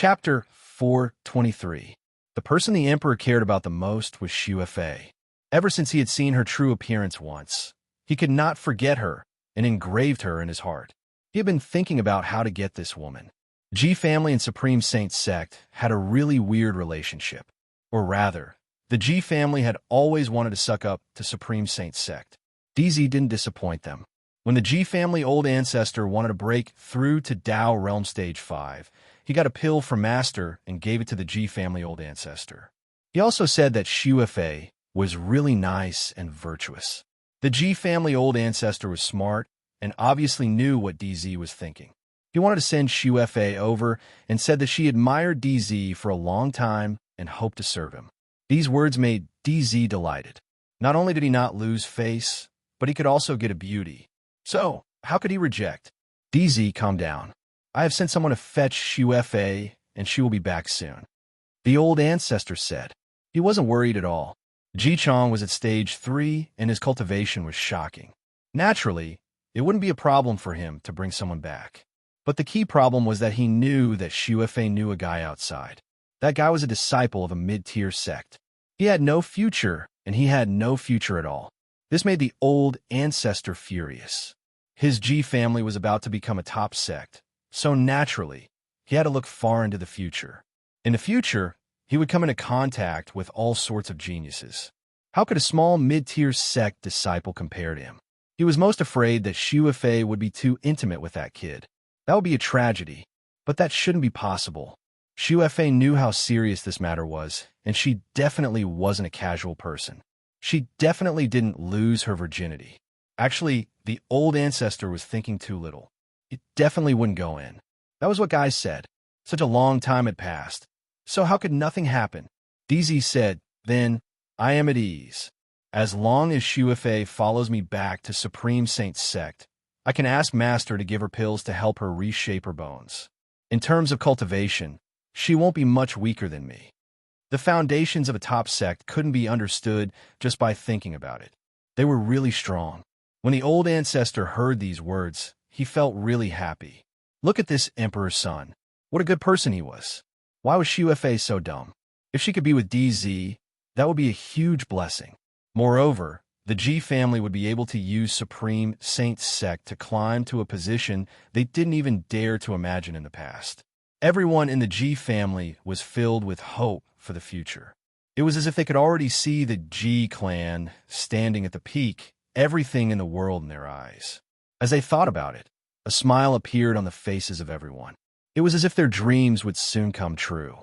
Chapter 423. The person the Emperor cared about the most was Xu Fei. Ever since he had seen her true appearance once, he could not forget her and engraved her in his heart. He had been thinking about how to get this woman. Ji family and Supreme Saint sect had a really weird relationship. Or rather, the Ji family had always wanted to suck up to Supreme Saint sect. DZ didn't disappoint them. When the Ji family old ancestor wanted to break through to Tao Realm Stage 5, he got a pill from Master and gave it to the Ji family old ancestor. He also said that Xu Fei was really nice and virtuous. The Ji family old ancestor was smart and obviously knew what DZ was thinking. He wanted to send Xu Fei over and said that she admired DZ for a long time and hoped to serve him. These words made DZ delighted. Not only did he not lose face, but he could also get a beauty. So, how could he reject? DZ, calm down. I have sent someone to fetch Xu Fei, and she will be back soon. The old ancestor said. He wasn't worried at all. Ji Chong was at stage 3, and his cultivation was shocking. Naturally, it wouldn't be a problem for him to bring someone back. But the key problem was that he knew that Xu Fei knew a guy outside. That guy was a disciple of a mid-tier sect. He had no future, and he had no future at all. This made the old ancestor furious. His Ji family was about to become a top sect, so naturally, he had to look far into the future. In the future, he would come into contact with all sorts of geniuses. How could a small mid-tier sect disciple compare to him? He was most afraid that Xu Fei would be too intimate with that kid. That would be a tragedy, but that shouldn't be possible. Xu Fei knew how serious this matter was, and she definitely wasn't a casual person. She definitely didn't lose her virginity. Actually, the old ancestor was thinking too little. It definitely wouldn't go in. That was what guys said. Such a long time had passed. So how could nothing happen? DZ said, then, I am at ease. As long as Xu Fei follows me back to Supreme Saint sect, I can ask Master to give her pills to help her reshape her bones. In terms of cultivation, she won't be much weaker than me. The foundations of a top sect couldn't be understood just by thinking about it. They were really strong. When the old ancestor heard these words, he felt really happy. Look at this Emperor's son. What a good person he was. Why was Xu Fei so dumb? If she could be with DZ, that would be a huge blessing. Moreover, the Ji family would be able to use Supreme Saint sect to climb to a position they didn't even dare to imagine in the past. Everyone in the Ji family was filled with hope for the future. It was as if they could already see the Ji clan standing at the peak, everything in the world in their eyes. As they thought about it, a smile appeared on the faces of everyone. It was as if their dreams would soon come true.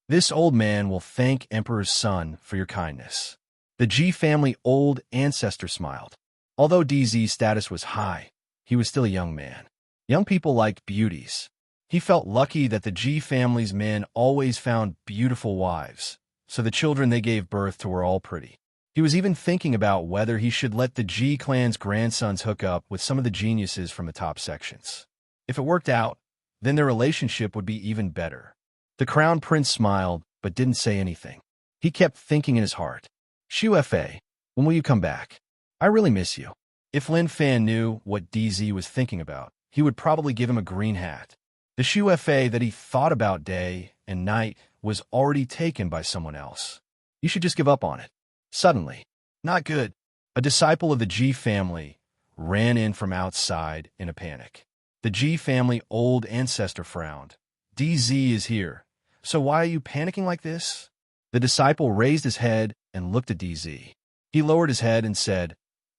This old man will thank Emperor's son for your kindness. The Ji family old ancestor smiled. Although DZ's status was high, he was still a young man. Young people liked beauties. He felt lucky that the Ji family's men always found beautiful wives, so the children they gave birth to were all pretty. He was even thinking about whether he should let the Ji clan's grandsons hook up with some of the geniuses from the top sections. If it worked out, then their relationship would be even better. The crown prince smiled, but didn't say anything. He kept thinking in his heart, Xu Fei, when will you come back? I really miss you. If Lin Fan knew what DZ was thinking about, he would probably give him a green hat. The Xu Fei that he thought about day and night was already taken by someone else. You should just give up on it. Suddenly, not good, a disciple of the Ji family ran in from outside in a panic. The Ji family old ancestor frowned. DZ is here, so why are you panicking like this? The disciple raised his head and looked at DZ. He lowered his head and said,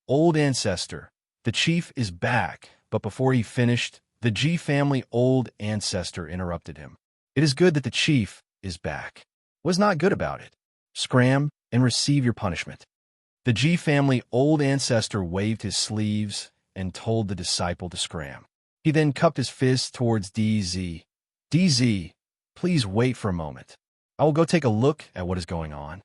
Old ancestor, the chief is back, but before he finished, the Ji family old ancestor interrupted him. It is good that the chief is back. Was not good about it. Scram and receive your punishment. The Ji family old ancestor waved his sleeves and told the disciple to scram. He then cupped his fist towards DZ. DZ, please wait for a moment. I will go take a look at what is going on.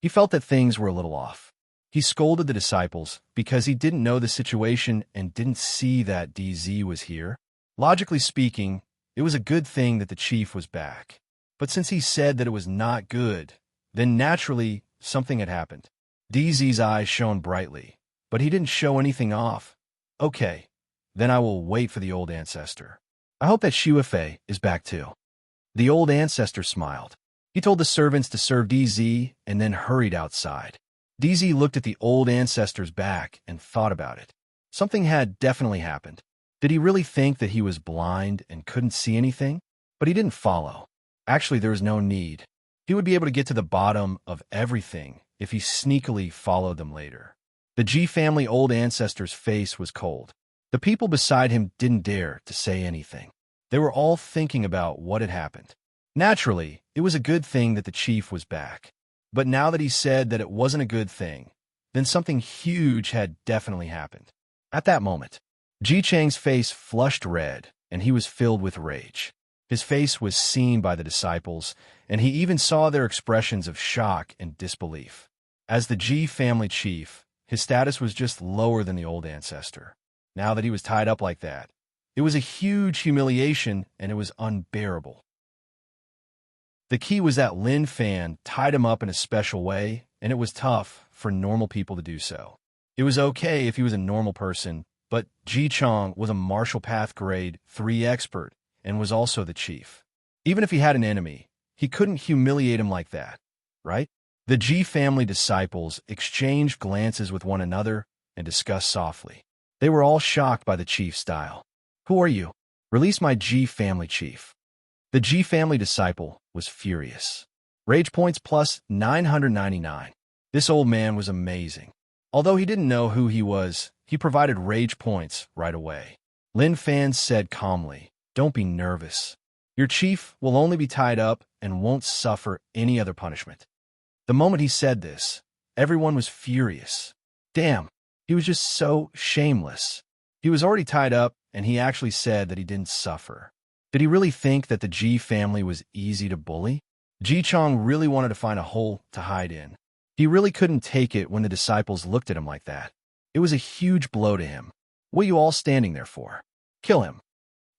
He felt that things were a little off. He scolded the disciples because he didn't know the situation and didn't see that DZ was here. Logically speaking, it was a good thing that the chief was back. But since he said that it was not good, then naturally something had happened. DZ's eyes shone brightly, but he didn't show anything off. Okay, then I will wait for the old ancestor. I hope that Shuefei is back too. The old ancestor smiled. He told the servants to serve DZ and then hurried outside. DZ looked at the old ancestor's back and thought about it. Something had definitely happened. Did he really think that he was blind and couldn't see anything? But he didn't follow. Actually, there was no need. He would be able to get to the bottom of everything if he sneakily followed them later. The G family old ancestor's face was cold. The people beside him didn't dare to say anything. They were all thinking about what had happened. Naturally, it was a good thing that the chief was back. But now that he said that it wasn't a good thing, then something huge had definitely happened. At that moment, Ji Chang's face flushed red, and he was filled with rage. His face was seen by the disciples, and he even saw their expressions of shock and disbelief. As the Ji family chief, his status was just lower than the old ancestor. Now that he was tied up like that, it was a huge humiliation, and it was unbearable. The key was that Lin Fan tied him up in a special way, and it was tough for normal people to do so. It was okay if he was a normal person, but Ji Chang was a martial path grade 3 expert and was also the chief. Even if he had an enemy, he couldn't humiliate him like that, right? The Ji family disciples exchanged glances with one another and discussed softly. They were all shocked by the chief's style. Who are you? Release my Ji family chief. The Ji family disciple was furious. Rage points plus 999. This old man was amazing. Although he didn't know who he was, he provided rage points right away. Lin Fan said calmly, "Don't be nervous. Your chief will only be tied up and won't suffer any other punishment." The moment he said this, everyone was furious. Damn, he was just so shameless. He was already tied up, and he actually said that he didn't suffer. Did he really think that the Ji family was easy to bully? Ji Chang really wanted to find a hole to hide in. He really couldn't take it when the disciples looked at him like that. It was a huge blow to him. What are you all standing there for? Kill him.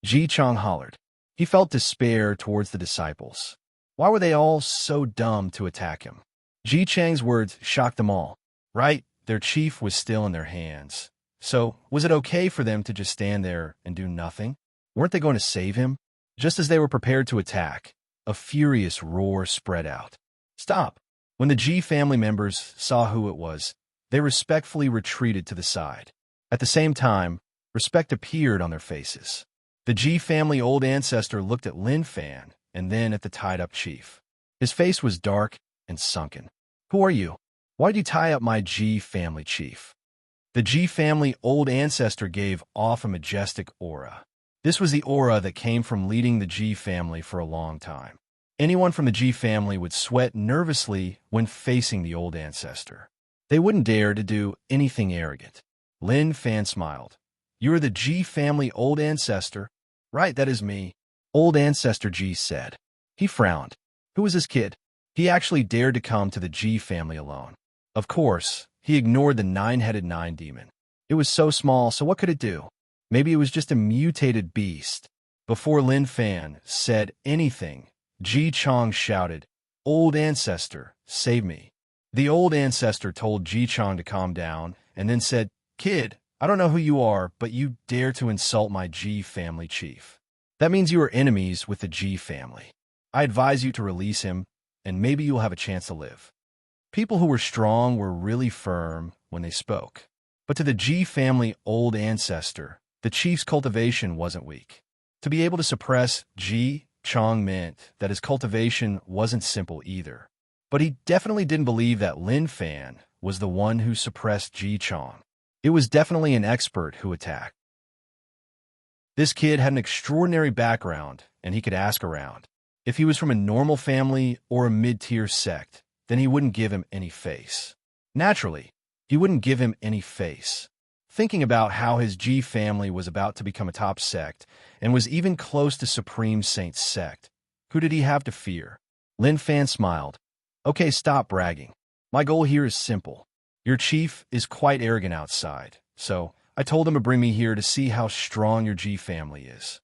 Ji Chang hollered. He felt despair towards the disciples. Why were they all so dumb to attack him? Ji Chang's words shocked them all. Right, their chief was still in their hands. So, was it okay for them to just stand there and do nothing? Weren't they going to save him? Just as they were prepared to attack, a furious roar spread out. Stop! When the Ji family members saw who it was, they respectfully retreated to the side. At the same time, respect appeared on their faces. The Ji family old ancestor looked at Lin Fan and then at the tied-up chief. His face was dark and sunken. Who are you? Why did you tie up my Ji family chief? The Ji family old ancestor gave off a majestic aura. This was the aura that came from leading the Ji family for a long time. Anyone from the Ji family would sweat nervously when facing the old ancestor. They wouldn't dare to do anything arrogant. Lin Fan smiled. You are the Ji family old ancestor? Right, that is me. Old ancestor Ji said. He frowned. Who was this kid? He actually dared to come to the Ji family alone. Of course, he ignored the 9-headed 9 demon. It was so small, so what could it do? Maybe it was just a mutated beast. Before Lin Fan said anything, Ji Chang shouted, Old ancestor, save me. The old ancestor told Ji Chang to calm down and then said, Kid, I don't know who you are, but you dare to insult my Ji family chief. That means you are enemies with the Ji family. I advise you to release him, and maybe you'll have a chance to live. People who were strong were really firm when they spoke. But to the Ji family old ancestor, the chief's cultivation wasn't weak. To be able to suppress Ji Chang meant that his cultivation wasn't simple either. But he definitely didn't believe that Lin Fan was the one who suppressed Ji Chang. It was definitely an expert who attacked. This kid had an extraordinary background, and he could ask around. If he was from a normal family or a mid-tier sect, then he wouldn't give him any face. Naturally, he wouldn't give him any face. Thinking about how his Ji family was about to become a top sect and was even close to Supreme Saint's sect, who did he have to fear? Lin Fan smiled. Okay, stop bragging. My goal here is simple. Your chief is quite arrogant outside, so I told him to bring me here to see how strong your Ji family is.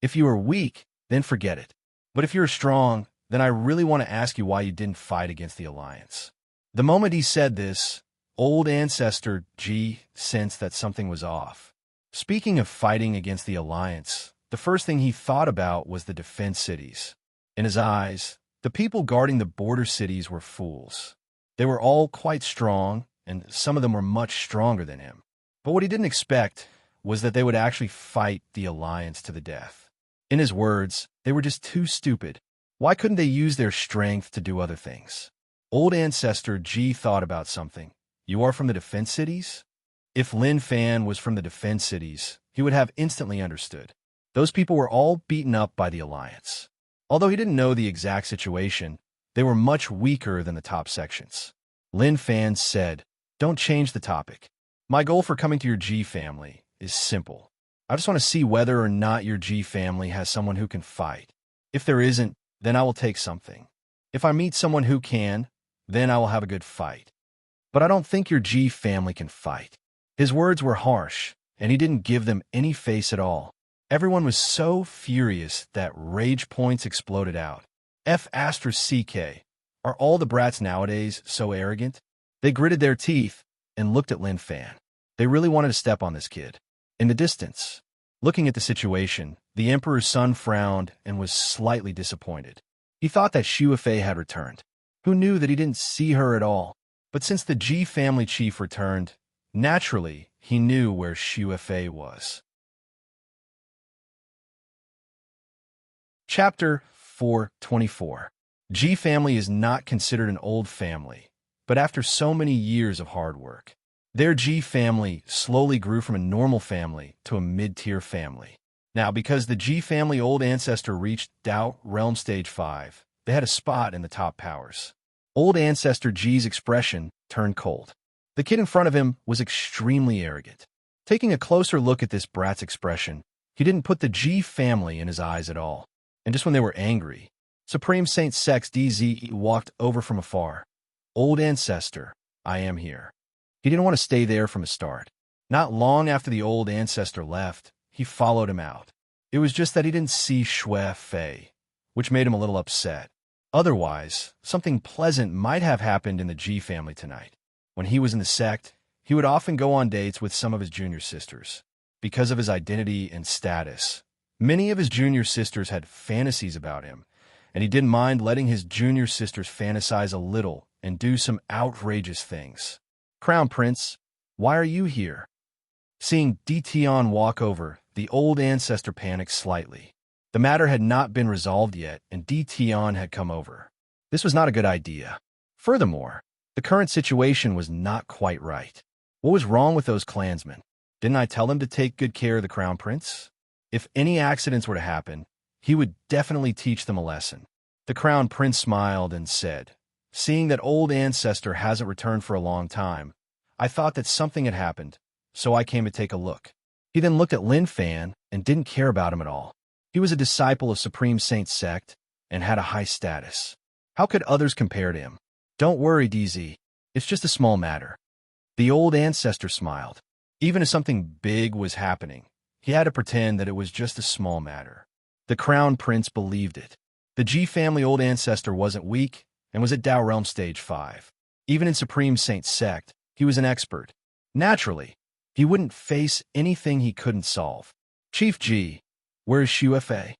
If you are weak, then forget it. But if you're strong, then I really want to ask you why you didn't fight against the Alliance. The moment he said this, old ancestor Ji sensed that something was off. Speaking of fighting against the Alliance, The first thing he thought about was the defense cities. In his eyes, the people guarding the border cities were fools. They were all quite strong, and some of them were much stronger than him. But what he didn't expect was that they would actually fight the Alliance to the death. In his words, they were just too stupid. Why couldn't they use their strength to do other things? Old Ancestor G thought about something. You are from the defense cities? If Lin Fan was from the defense cities, he would have instantly understood. Those people were all beaten up by the Alliance. Although he didn't know the exact situation, they were much weaker than the top sections. Lin Fan said, "Don't change the topic. My goal for coming to your G family is simple. I just want to see whether or not your G family has someone who can fight. If there isn't, then I will take something. If I meet someone who can, then I will have a good fight. But I don't think your G family can fight." His words were harsh, and he didn't give them any face at all. Everyone was so furious that rage points exploded out. F***CK. Are all the brats nowadays so arrogant? They gritted their teeth and looked at Lin Fan. They really wanted to step on this kid. In the distance, looking at the situation, the Emperor's son frowned and was slightly disappointed. He thought that Xu Fei had returned. Who knew that he didn't see her at all? But since the G family chief returned, naturally, he knew where Xu Fei was. Chapter 424. G family is not considered an old family, but after so many years of hard work, their G family slowly grew from a normal family to a mid-tier family. Now, because the G family old ancestor reached Dao Realm Stage 5, they had a spot in the top powers. Old Ancestor G's expression turned cold. The kid in front of him was extremely arrogant. Taking a closer look at this brat's expression, he didn't put the G family in his eyes at all. And just when they were angry, Supreme Saint Sex DZ walked over from afar. "Old Ancestor, I am here." He didn't want to stay there from the start. Not long after the old ancestor left, he followed him out. It was just that he didn't see Xu Fei, which made him a little upset. Otherwise, something pleasant might have happened in the G family tonight. When he was in the sect, he would often go on dates with some of his junior sisters. Because of his identity and status, many of his junior sisters had fantasies about him, and he didn't mind letting his junior sisters fantasize a little and do some outrageous things. "Crown Prince, why are you here?" Seeing Tion walk over, the old ancestor panicked slightly. The matter had not been resolved yet, and Tion had come over. This was not a good idea. Furthermore, the current situation was not quite right. What was wrong with those clansmen? Didn't I tell them to take good care of the Crown Prince? If any accidents were to happen, he would definitely teach them a lesson. The Crown Prince smiled and said, "Seeing that old ancestor hasn't returned for a long time, I thought that something had happened, so I came to take a look." He then looked at Lin Fan and didn't care about him at all. He was a disciple of Supreme Saint Sect and had a high status. How could others compare to him? "Don't worry, DZ. It's just a small matter." The old ancestor smiled. Even if something big was happening, he had to pretend that it was just a small matter. The Crown Prince believed it. The G family old ancestor wasn't weak and was at Dao Realm Stage 5. Even in Supreme Saint Sect, he was an expert. Naturally, he wouldn't face anything he couldn't solve. "Chief G, where is Xu Fei?"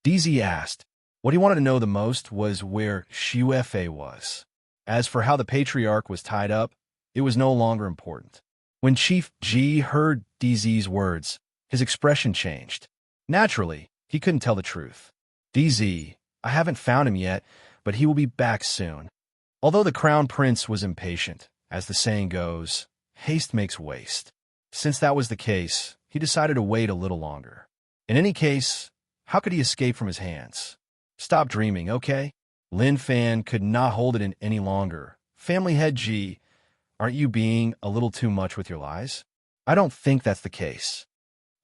DZ asked. What he wanted to know the most was where Xu Fei was. As for how the Patriarch was tied up, it was no longer important. When Chief G heard DZ's words, his expression changed. Naturally, he couldn't tell the truth. "DZ, I haven't found him yet, but he will be back soon." Although the Crown Prince was impatient, as the saying goes, haste makes waste. Since that was the case, he decided to wait a little longer. In any case, how could he escape from his hands? "Stop dreaming, okay?" Lin Fan could not hold it in any longer. "Family head G, aren't you being a little too much with your lies?" "I don't think that's the case."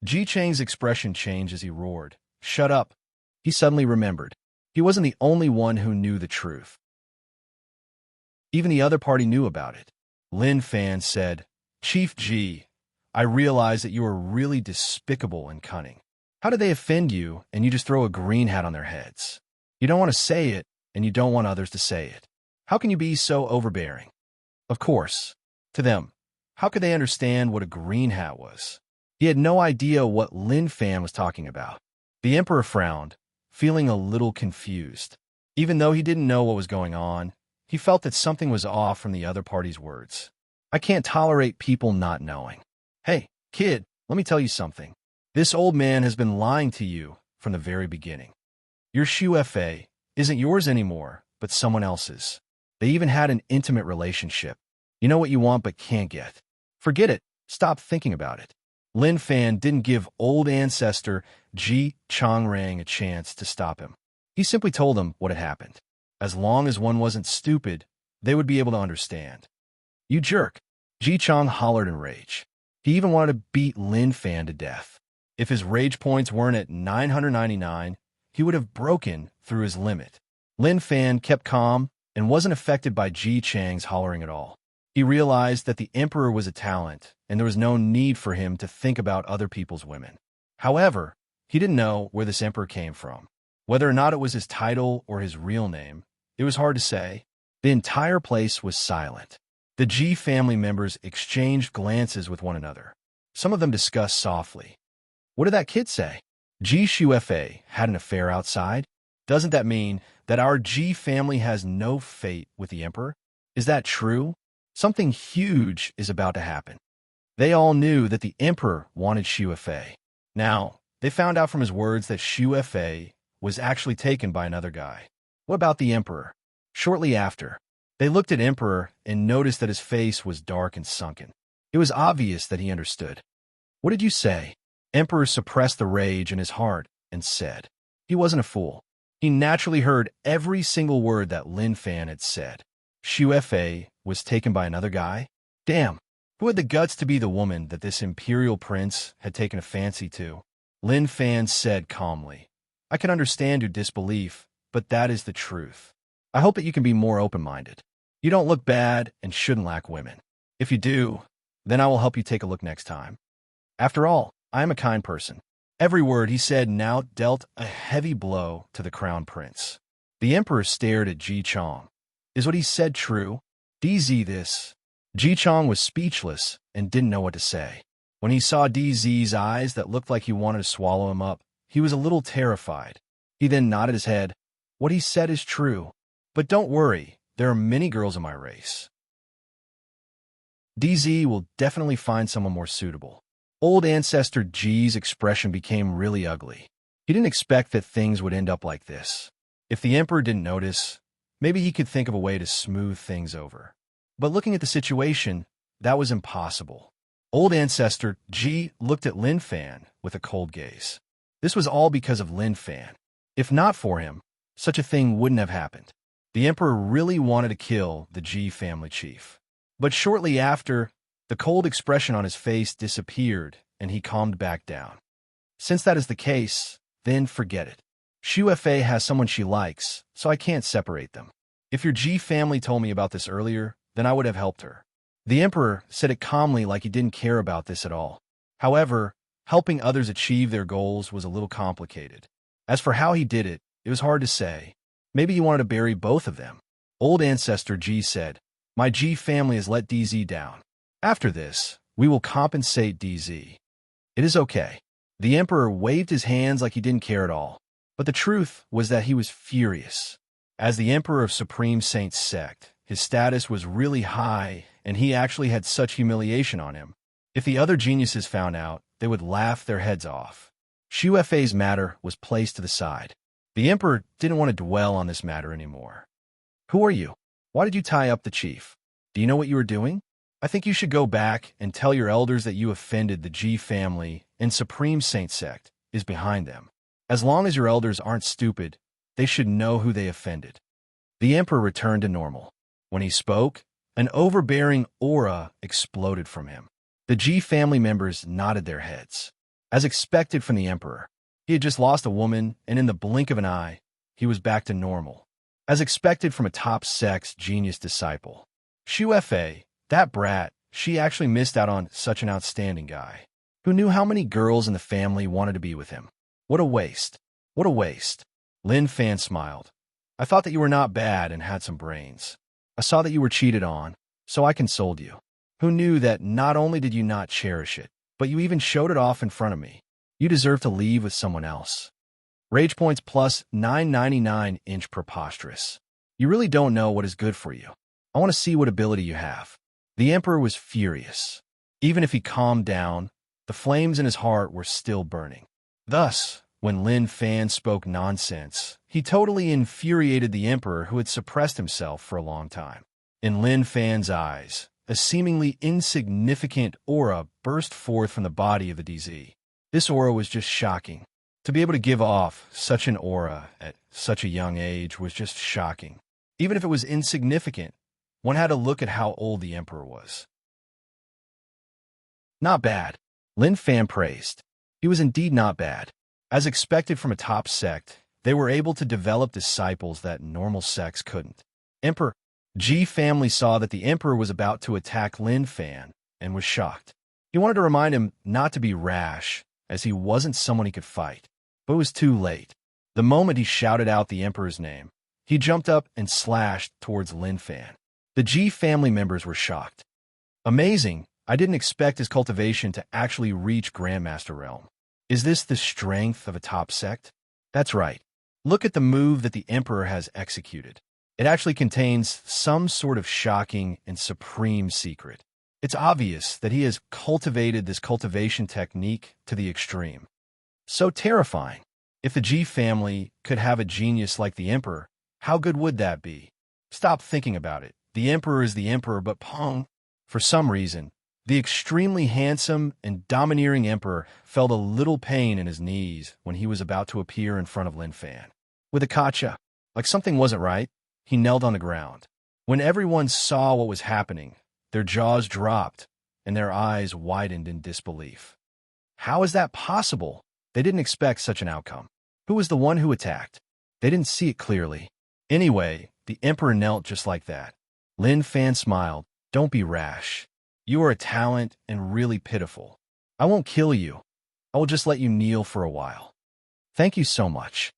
Ji Chang's expression changed as he roared. "Shut up." He suddenly remembered. He wasn't the only one who knew the truth. Even the other party knew about it. Lin Fan said, "Chief G, I realize that you are really despicable and cunning. How did they offend you and you just throw a green hat on their heads? You don't want to say it, and you don't want others to say it. How can you be so overbearing?" Of course, to them, how could they understand what a green hat was? He had no idea what Lin Fan was talking about. The emperor frowned, feeling a little confused. Even though he didn't know what was going on, he felt that something was off from the other party's words. I can't tolerate people not knowing. Hey, kid, let me tell you something. This old man has been lying to you from the very beginning. Your Shu isn't yours anymore, but someone else's. They even had an intimate relationship. You know what you want but can't get. Forget it. Stop thinking about it. Lin Fan didn't give old ancestor Ji Chongrang a chance to stop him. He simply told him what had happened. As long as one wasn't stupid, they would be able to understand. You jerk. Ji Chong hollered in rage. He even wanted to beat Lin Fan to death. If his rage points weren't at 999, he would have broken through his limit. Lin Fan kept calm and wasn't affected by Ji Chang's hollering at all. He realized that the emperor was a talent, and there was no need for him to think about other people's women. However, he didn't know where this emperor came from. Whether or not it was his title or his real name, it was hard to say. The entire place was silent. The Ji family members exchanged glances with one another. Some of them discussed softly. What did that kid say? Ji Shufe had an affair outside? Doesn't that mean that our Ji family has no fate with the emperor? Is that true? Something huge is about to happen. They all knew that the emperor wanted Shufe. Now, they found out from his words that Shufe was actually taken by another guy. What about the emperor? Shortly after, they looked at Emperor and noticed that his face was dark and sunken. It was obvious that he understood. What did you say? Emperor suppressed the rage in his heart and said. He wasn't a fool. He naturally heard every single word that Lin Fan had said. Shufe was taken by another guy? Damn, who had the guts to be the woman that this imperial prince had taken a fancy to? Lin Fan said calmly. I can understand your disbelief, but that is the truth. I hope that you can be more open-minded. You don't look bad and shouldn't lack women. If you do, then I will help you take a look next time. After all, I am a kind person. Every word he said now dealt a heavy blow to the crown prince. The emperor stared at Ji Chong. Is what he said true? DZ this. Ji Chong was speechless and didn't know what to say. When he saw DZ's eyes that looked like he wanted to swallow him up, he was a little terrified. He then nodded his head. What he said is true. But don't worry, there are many girls in my race. DZ will definitely find someone more suitable. Old ancestor G's expression became really ugly. He didn't expect that things would end up like this. If the emperor didn't notice, maybe he could think of a way to smooth things over. But looking at the situation, that was impossible. Old ancestor G looked at Lin Fan with a cold gaze. This was all because of Lin Fan. If not for him, such a thing wouldn't have happened. The emperor really wanted to kill the Ji family chief. But shortly after, the cold expression on his face disappeared and he calmed back down. Since that is the case, then forget it. Shu Fa has someone she likes, so I can't separate them. If your Ji family told me about this earlier, then I would have helped her. The emperor said it calmly like he didn't care about this at all. However, helping others achieve their goals was a little complicated. As for how he did it, it was hard to say. Maybe he wanted to bury both of them. Old ancestor G said, My G family has let DZ down. After this, we will compensate DZ. It is okay. The emperor waved his hands like he didn't care at all. But the truth was that he was furious. As the emperor of Supreme Saint Sect, his status was really high, and he actually had such humiliation on him. If the other geniuses found out, they would laugh their heads off. Shu Fa's matter was placed to the side. The emperor didn't want to dwell on this matter anymore. Who are you? Why did you tie up the chief? Do you know what you were doing? I think you should go back and tell your elders that you offended the Ji family and Supreme Saint Sect is behind them. As long as your elders aren't stupid, they should know who they offended. The emperor returned to normal. When he spoke, an overbearing aura exploded from him. The Ji family members nodded their heads. As expected from the emperor, he had just lost a woman, and in the blink of an eye, he was back to normal. As expected from a top sex genius disciple. Shu Fa, that brat, she actually missed out on such an outstanding guy. Who knew how many girls in the family wanted to be with him? What a waste. What a waste. Lin Fan smiled. I thought that you were not bad and had some brains. I saw that you were cheated on, so I consoled you. Who knew that not only did you not cherish it, but you even showed it off in front of me. You deserve to leave with someone else. Rage points plus 999 inch preposterous. You really don't know what is good for you. I want to see what ability you have. The Emperor was furious. Even if he calmed down, the flames in his heart were still burning. Thus, when Lin Fan spoke nonsense, he totally infuriated the Emperor, who had suppressed himself for a long time. In Lin Fan's eyes, a seemingly insignificant aura burst forth from the body of the DZ. This aura was just shocking. To be able to give off such an aura at such a young age was just shocking. Even if it was insignificant, one had to look at how old the Emperor was. Not bad, Lin Fan praised. He was indeed not bad. As expected from a top sect, they were able to develop disciples that normal sects couldn't. Emperor G family saw that the Emperor was about to attack Lin Fan and was shocked. He wanted to remind him not to be rash, as he wasn't someone he could fight. But it was too late. The moment he shouted out the Emperor's name, he jumped up and slashed towards Lin Fan. The G family members were shocked. Amazing, I didn't expect his cultivation to actually reach Grandmaster realm. Is this the strength of a top sect? That's right. Look at the move that the Emperor has executed. It actually contains some sort of shocking and supreme secret. It's obvious that he has cultivated this cultivation technique to the extreme. So terrifying. If the G family could have a genius like the Emperor, how good would that be? Stop thinking about it. The Emperor is the Emperor, but Pong. For some reason, the extremely handsome and domineering Emperor felt a little pain in his knees when he was about to appear in front of Lin Fan. With a kacha, like something wasn't right, he knelt on the ground. When everyone saw what was happening, their jaws dropped and their eyes widened in disbelief. How is that possible? They didn't expect such an outcome. Who was the one who attacked? They didn't see it clearly. Anyway, the Emperor knelt just like that. Lin Fan smiled. Don't be rash. You are a talent and really pitiful. I won't kill you. I will just let you kneel for a while. Thank you so much.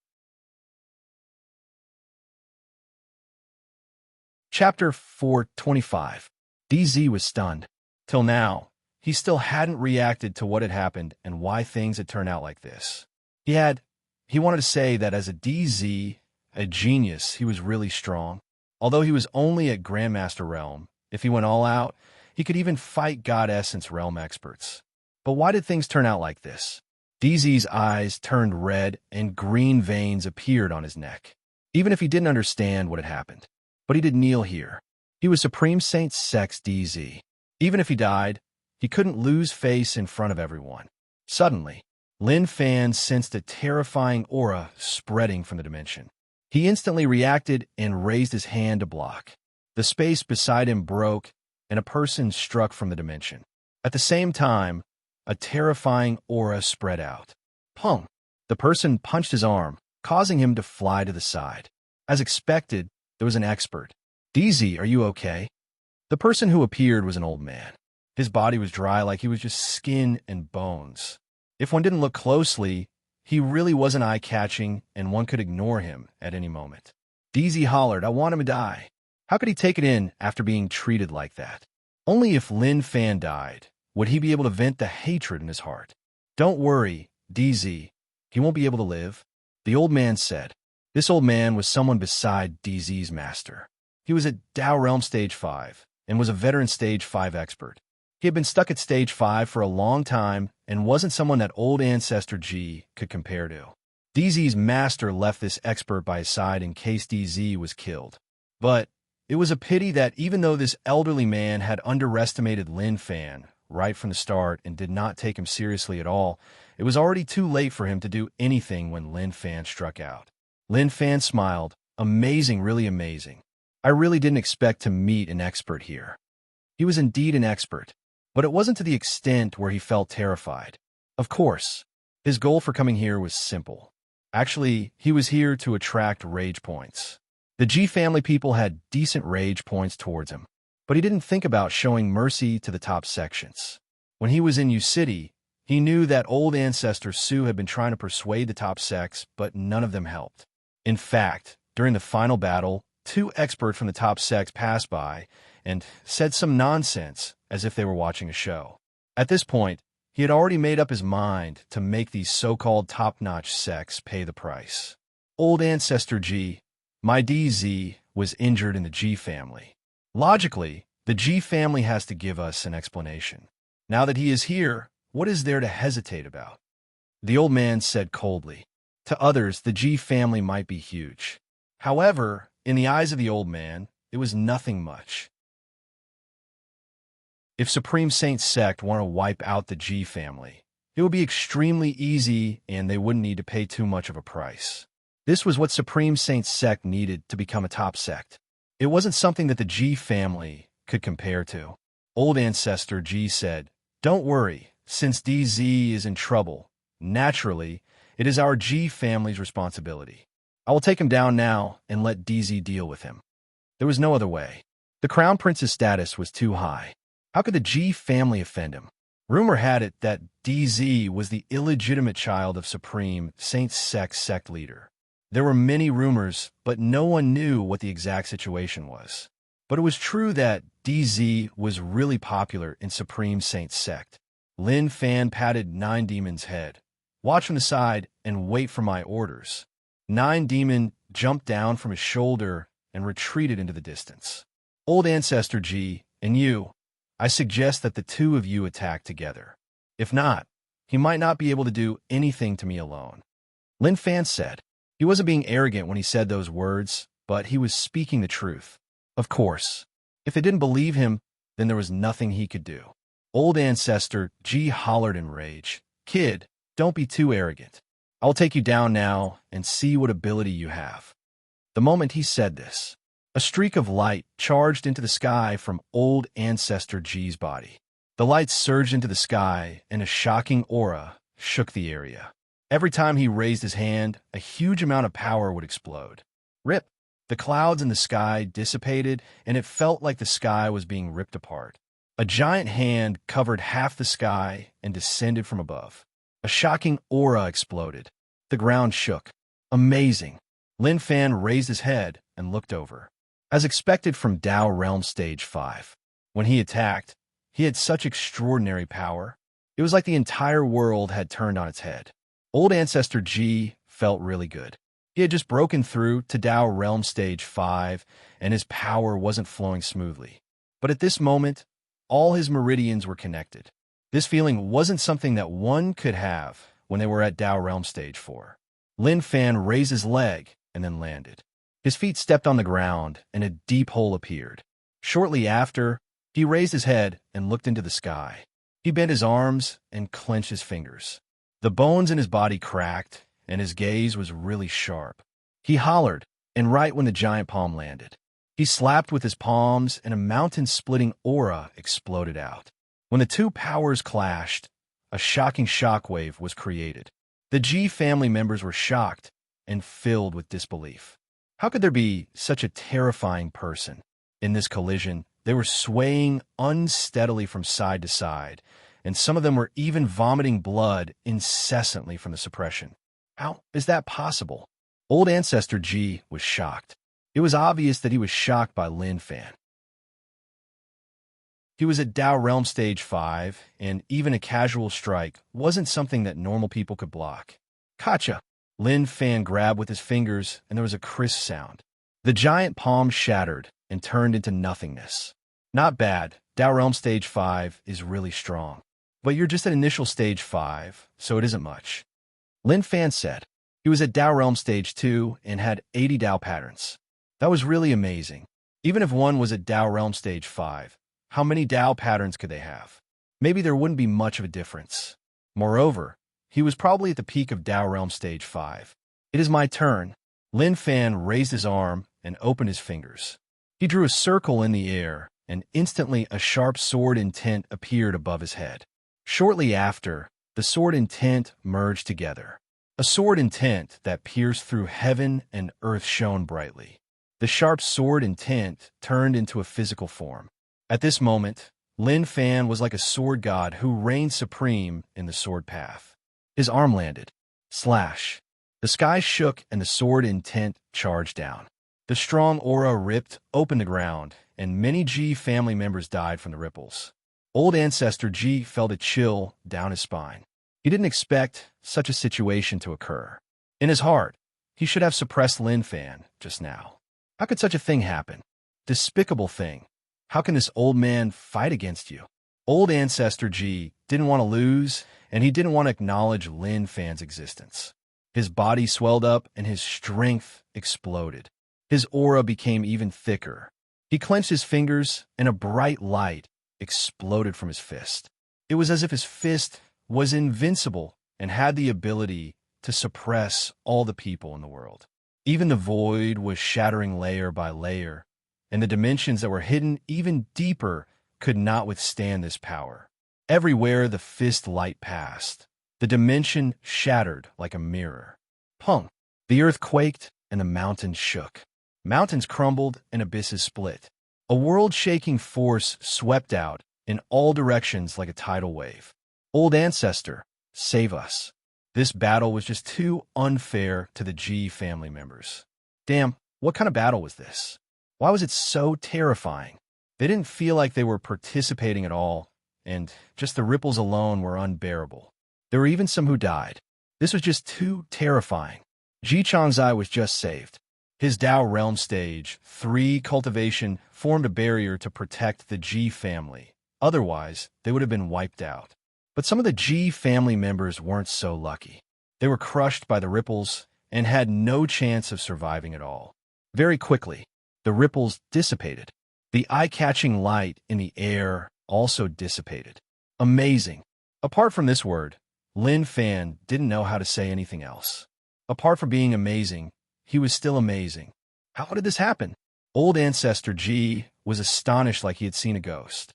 Chapter 425. DZ was stunned. Till now, he still hadn't reacted to what had happened and why things had turned out like this. He wanted to say that as a DZ, a genius, he was really strong. Although he was only at Grandmaster realm, if he went all out, he could even fight God Essence realm experts. But why did things turn out like this? DZ's eyes turned red and green veins appeared on his neck. Even if he didn't understand what had happened. But he did kneel here. He was Supreme Saint Sex DZ. Even if he died, he couldn't lose face in front of everyone. Suddenly, Lin Fan sensed a terrifying aura spreading from the dimension. He instantly reacted and raised his hand to block. The space beside him broke, and a person struck from the dimension. At the same time, a terrifying aura spread out. Pong! The person punched his arm, causing him to fly to the side. As expected, there was an expert. DZ, are you okay? The person who appeared was an old man. His body was dry like he was just skin and bones. If one didn't look closely, he really wasn't eye-catching and one could ignore him at any moment. DZ hollered, I want him to die. How could he take it in after being treated like that? Only if Lin Fan died would he be able to vent the hatred in his heart. Don't worry, DZ. He won't be able to live, the old man said. This old man was someone beside DZ's master. He was at Dao Realm Stage 5 and was a veteran Stage 5 expert. He had been stuck at Stage 5 for a long time and wasn't someone that old Ancestor G could compare to. DZ's master left this expert by his side in case DZ was killed. But it was a pity that even though this elderly man had underestimated Lin Fan right from the start and did not take him seriously at all, it was already too late for him to do anything when Lin Fan struck out. Lin Fan smiled. Amazing, really amazing. I really didn't expect to meet an expert here. He was indeed an expert, but it wasn't to the extent where he felt terrified. Of course, his goal for coming here was simple. Actually, he was here to attract rage points. The G family people had decent rage points towards him, but he didn't think about showing mercy to the top sections. When he was in U City, he knew that old Ancestor Sue had been trying to persuade the top sects, but none of them helped. In fact, during the final battle, 2 experts from the top sects passed by and said some nonsense as if they were watching a show. At this point, He had already made up his mind to make these so-called top-notch sects pay the price. Old Ancestor G, my DZ, was injured in the G family. Logically, the G family has to give us an explanation. Now that he is here, what is there to hesitate about? The old man said coldly. To others, the G family might be huge. However, in the eyes of the old man, it was nothing much. If Supreme Saint Sect want to wipe out the G family, it would be extremely easy and they wouldn't need to pay too much of a price. This was what Supreme Saint Sect needed to become a top sect. It wasn't something that the G family could compare to. Old Ancestor G said, "Don't worry, since DZ is in trouble, naturally, it is our G family's responsibility. I will take him down now and let DZ deal with him." There was no other way. The Crown Prince's status was too high. How could the G family offend him? Rumor had it that DZ was the illegitimate child of Supreme Saint Sect leader. There were many rumors, but no one knew what the exact situation was. But it was true that DZ was really popular in Supreme Saint Sect. Lin Fan patted Nine Demon's head. "Watch from the side and wait for my orders." Nine Demon jumped down from his shoulder and retreated into the distance. "Old Ancestor G, and you, I suggest that the two of you attack together. If not, he might not be able to do anything to me alone." Lin Fan said. He wasn't being arrogant when he said those words, but he was speaking the truth. Of course, if they didn't believe him, then there was nothing he could do. Old Ancestor G hollered in rage. "Kid, don't be too arrogant. I'll take you down now and see what ability you have." The moment he said this, a streak of light charged into the sky from Old Ancestor G's body. The light surged into the sky, and a shocking aura shook the area. Every time he raised his hand, a huge amount of power would explode. Rip! The clouds in the sky dissipated, and it felt like the sky was being ripped apart. A giant hand covered half the sky and descended from above. A shocking aura exploded. The ground shook. Amazing! Lin Fan raised his head and looked over. As expected from Dao Realm Stage 5. When he attacked, he had such extraordinary power. It was like the entire world had turned on its head. Old Ancestor G felt really good. He had just broken through to Dao Realm Stage 5, and his power wasn't flowing smoothly. But at this moment, all his meridians were connected. This feeling wasn't something that one could have when they were at Dao Realm Stage 4. Lin Fan raised his leg and then landed. His feet stepped on the ground, and a deep hole appeared. Shortly after, he raised his head and looked into the sky. He bent his arms and clenched his fingers. The bones in his body cracked, and his gaze was really sharp. He hollered, and right when the giant palm landed, he slapped with his palms, and a mountain-splitting aura exploded out. When the two powers clashed, a shocking shockwave was created. The G family members were shocked and filled with disbelief. How could there be such a terrifying person? In this collision, they were swaying unsteadily from side to side, and some of them were even vomiting blood incessantly from the suppression. How is that possible? Old Ancestor G was shocked. It was obvious that he was shocked by Lin Fan. He was at Dao Realm Stage 5, and even a casual strike wasn't something that normal people could block. "Gotcha!" Lin Fan grabbed with his fingers, and there was a crisp sound. The giant palm shattered and turned into nothingness. Not bad. Dao Realm Stage 5 is really strong. But you're just at initial Stage 5, so it isn't much. Lin Fan said. He was at Dao Realm Stage 2 and had 80 Dao patterns. That was really amazing. Even if one was at Dao Realm Stage 5, how many Dao patterns could they have? Maybe there wouldn't be much of a difference. Moreover, he was probably at the peak of Dao Realm Stage 5. "It is my turn." Lin Fan raised his arm and opened his fingers. He drew a circle in the air, and instantly a sharp sword intent appeared above his head. Shortly after, the sword intent merged together. A sword intent that pierced through heaven and earth shone brightly. The sharp sword intent turned into a physical form. At this moment, Lin Fan was like a sword god who reigned supreme in the sword path. His arm landed. Slash. The sky shook and the sword intent charged down. The strong aura ripped open the ground, and many G family members died from the ripples. Old Ancestor G felt a chill down his spine. He didn't expect such a situation to occur. In his heart, he should have suppressed Lin Fan just now. How could such a thing happen? Despicable thing. How can this old man fight against you? Old Ancestor G didn't want to lose, and he didn't want to acknowledge Lin Fan's existence. His body swelled up, and his strength exploded. His aura became even thicker. He clenched his fingers, and a bright light exploded from his fist. It was as if his fist was invincible and had the ability to suppress all the people in the world. Even the void was shattering layer by layer, and the dimensions that were hidden even deeper could not withstand this power. Everywhere the fist light passed, the dimension shattered like a mirror. Punk! The earth quaked and the mountains shook. Mountains crumbled and abysses split. A world-shaking force swept out in all directions like a tidal wave. Old Ancestor, save us. This battle was just too unfair to the G family members. Damn, what kind of battle was this? Why was it so terrifying? They didn't feel like they were participating at all, and just the ripples alone were unbearable. There were even some who died. This was just too terrifying. Ji Changzai was just saved. His Dao Realm Stage 3 cultivation formed a barrier to protect the Ji family. Otherwise, they would have been wiped out. But some of the G family members weren't so lucky. They were crushed by the ripples and had no chance of surviving at all. Very quickly, the ripples dissipated. The eye-catching light in the air also dissipated. Amazing. Apart from this word, Lin Fan didn't know how to say anything else. Apart from being amazing, he was still amazing. How did this happen? Old Ancestor G was astonished like he had seen a ghost.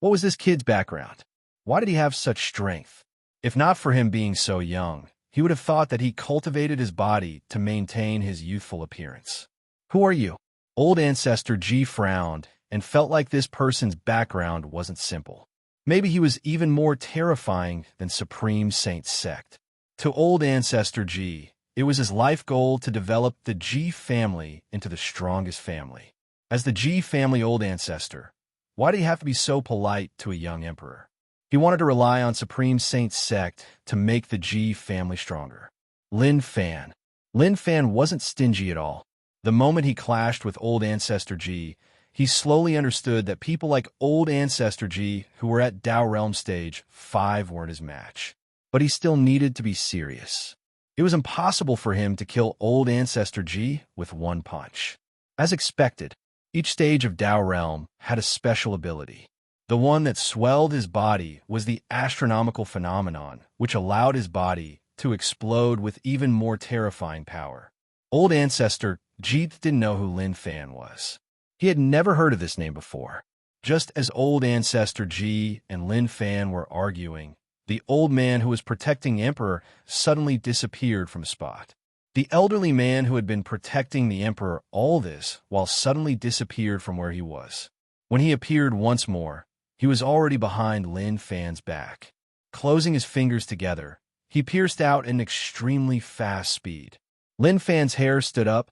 What was this kid's background? Why did he have such strength? If not for him being so young, he would have thought that he cultivated his body to maintain his youthful appearance. Who are you? Old Ancestor G frowned and felt like this person's background wasn't simple. Maybe he was even more terrifying than Supreme Saint Sect. To Old Ancestor G, it was his life goal to develop the G family into the strongest family. As the G family Old Ancestor, why did he have to be so polite to a young emperor? He wanted to rely on Supreme Saint Sect to make the G family stronger. Lin Fan. Lin Fan wasn't stingy at all. The moment he clashed with Old Ancestor G, he slowly understood that people like Old Ancestor G who were at Dao Realm Stage 5 weren't his match. But he still needed to be serious. It was impossible for him to kill Old Ancestor G with one punch. As expected, each stage of Dao Realm had a special ability. The one that swelled his body was the astronomical phenomenon, which allowed his body to explode with even more terrifying power. Old Ancestor G didn't know who Lin Fan was. He had never heard of this name before. Just as Old Ancestor G and Lin Fan were arguing, the old man who was protecting the Emperor suddenly disappeared from a spot. The elderly man who had been protecting the Emperor all this while suddenly disappeared from where he was. When he appeared once more, he was already behind Lin Fan's back. Closing his fingers together, he pierced out at an extremely fast speed. Lin Fan's hair stood up,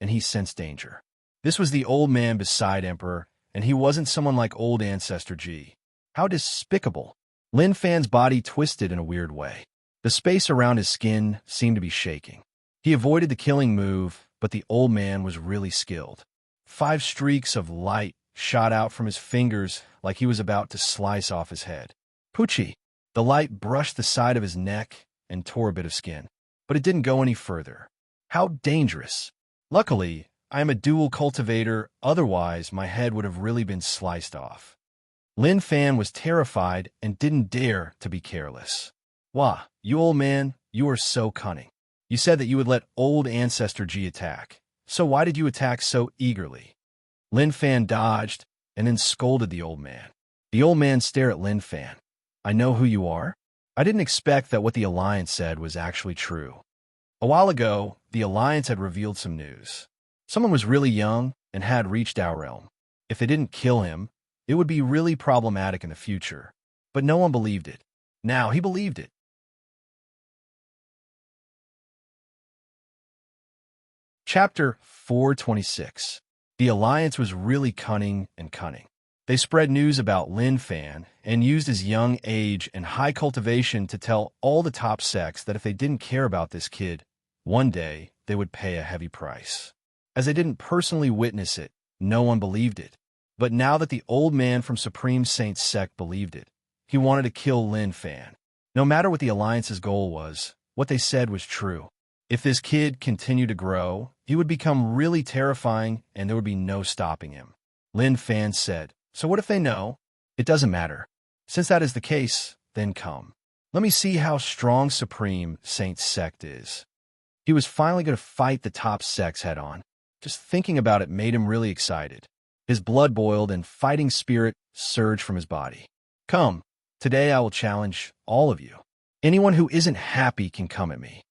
and he sensed danger. This was the old man beside Emperor, and he wasn't someone like Old Ancestor G. How despicable! Lin Fan's body twisted in a weird way. The space around his skin seemed to be shaking. He avoided the killing move, but the old man was really skilled. 5 streaks of light shot out from his fingers like he was about to slice off his head. Poochie! The light brushed the side of his neck and tore a bit of skin, but it didn't go any further. How dangerous! Luckily, I am a dual cultivator, otherwise my head would have really been sliced off. Lin Fan was terrified and didn't dare to be careless. Wah, you old man, you are so cunning. You said that you would let Old Ancestor G attack, so why did you attack so eagerly? Lin Fan dodged and then scolded the old man. The old man stared at Lin Fan. I know who you are? I didn't expect that what the Alliance said was actually true. A while ago, the Alliance had revealed some news. Someone was really young and had reached our realm. If they didn't kill him, it would be really problematic in the future. But no one believed it. Now he believed it. Chapter 426. The Alliance was really cunning and cunning. They spread news about Lin Fan and used his young age and high cultivation to tell all the top sects that if they didn't care about this kid, one day they would pay a heavy price. As they didn't personally witness it, no one believed it. But now that the old man from Supreme Saint's sect believed it, he wanted to kill Lin Fan. No matter what the Alliance's goal was, what they said was true. If this kid continued to grow, he would become really terrifying and there would be no stopping him. Lin Fan said, "So what if they know?" "It doesn't matter. Since that is the case, then come. Let me see how strong Supreme Saint's sect is." He was finally going to fight the top sects head-on. Just thinking about it made him really excited. His blood boiled and fighting spirit surged from his body. "Come, today I will challenge all of you. Anyone who isn't happy can come at me."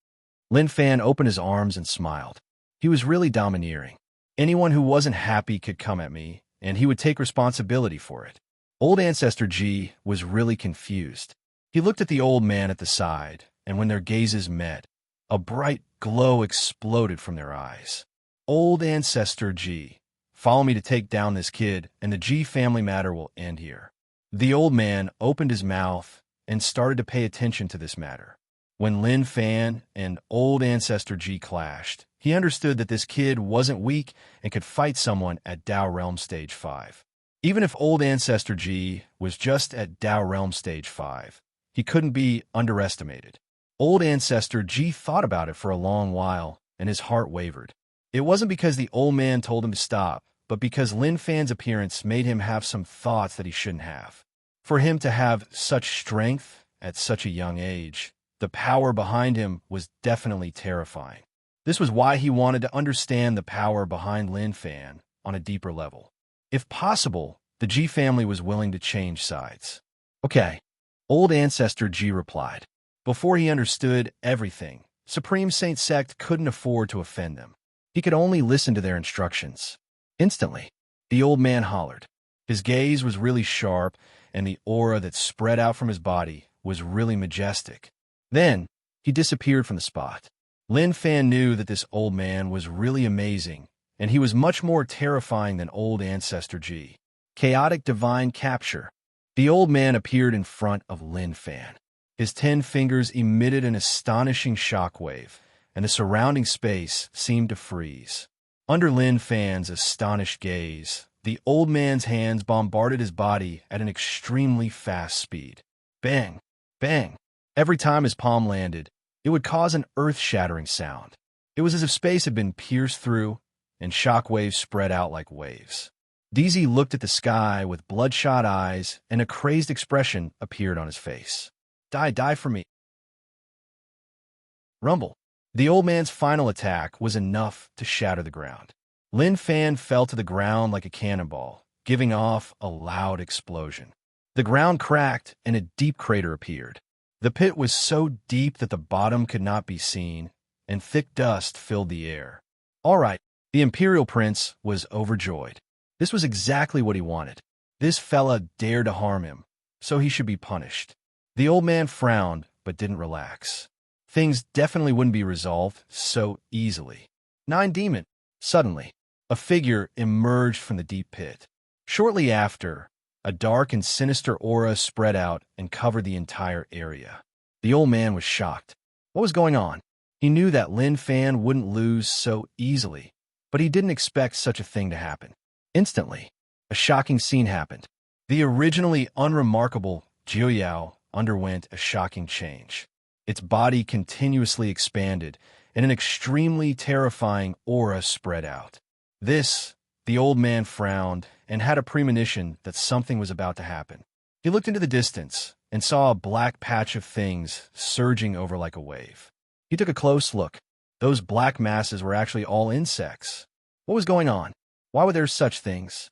Lin Fan opened his arms and smiled. He was really domineering. Anyone who wasn't happy could come at me, and he would take responsibility for it. Old Ancestor G was really confused. He looked at the old man at the side, and when their gazes met, a bright glow exploded from their eyes. "Old Ancestor G, follow me to take down this kid, and the G family matter will end here." The old man opened his mouth and started to pay attention to this matter. When Lin Fan and Old Ancestor G clashed, he understood that this kid wasn't weak and could fight someone at Dao Realm Stage 5. Even if Old Ancestor G was just at Dao Realm Stage 5, he couldn't be underestimated. Old Ancestor G thought about it for a long while, and his heart wavered. It wasn't because the old man told him to stop, but because Lin Fan's appearance made him have some thoughts that he shouldn't have. For him to have such strength at such a young age, the power behind him was definitely terrifying. This was why he wanted to understand the power behind Lin Fan on a deeper level. If possible, the G family was willing to change sides. "Okay," Old Ancestor G replied. Before he understood everything, Supreme Saint Sect couldn't afford to offend them. He could only listen to their instructions. Instantly, the old man hollered. His gaze was really sharp, and the aura that spread out from his body was really majestic. Then, he disappeared from the spot. Lin Fan knew that this old man was really amazing, and he was much more terrifying than Old Ancestor G. Chaotic Divine Capture. The old man appeared in front of Lin Fan. His 10 fingers emitted an astonishing shockwave, and the surrounding space seemed to freeze. Under Lin Fan's astonished gaze, the old man's hands bombarded his body at an extremely fast speed. Bang! Bang! Every time his palm landed, it would cause an earth-shattering sound. It was as if space had been pierced through, and shockwaves spread out like waves. DZ looked at the sky with bloodshot eyes, and a crazed expression appeared on his face. Die for me." Rumble. The old man's final attack was enough to shatter the ground. Lin Fan fell to the ground like a cannonball, giving off a loud explosion. The ground cracked, and a deep crater appeared. The pit was so deep that the bottom could not be seen, and thick dust filled the air. All right, the Imperial Prince was overjoyed. This was exactly what he wanted. This fella dared to harm him, so he should be punished. The old man frowned, but didn't relax. Things definitely wouldn't be resolved so easily. 9 Demon. Suddenly, a figure emerged from the deep pit. Shortly after, a dark and sinister aura spread out and covered the entire area. The old man was shocked. What was going on? He knew that Lin Fan wouldn't lose so easily, but he didn't expect such a thing to happen. Instantly, a shocking scene happened. The originally unremarkable Jiuyao underwent a shocking change. Its body continuously expanded, and an extremely terrifying aura spread out. The old man frowned and had a premonition that something was about to happen. He looked into the distance and saw a black patch of things surging over like a wave. He took a close look. Those black masses were actually all insects. What was going on? Why were there such things?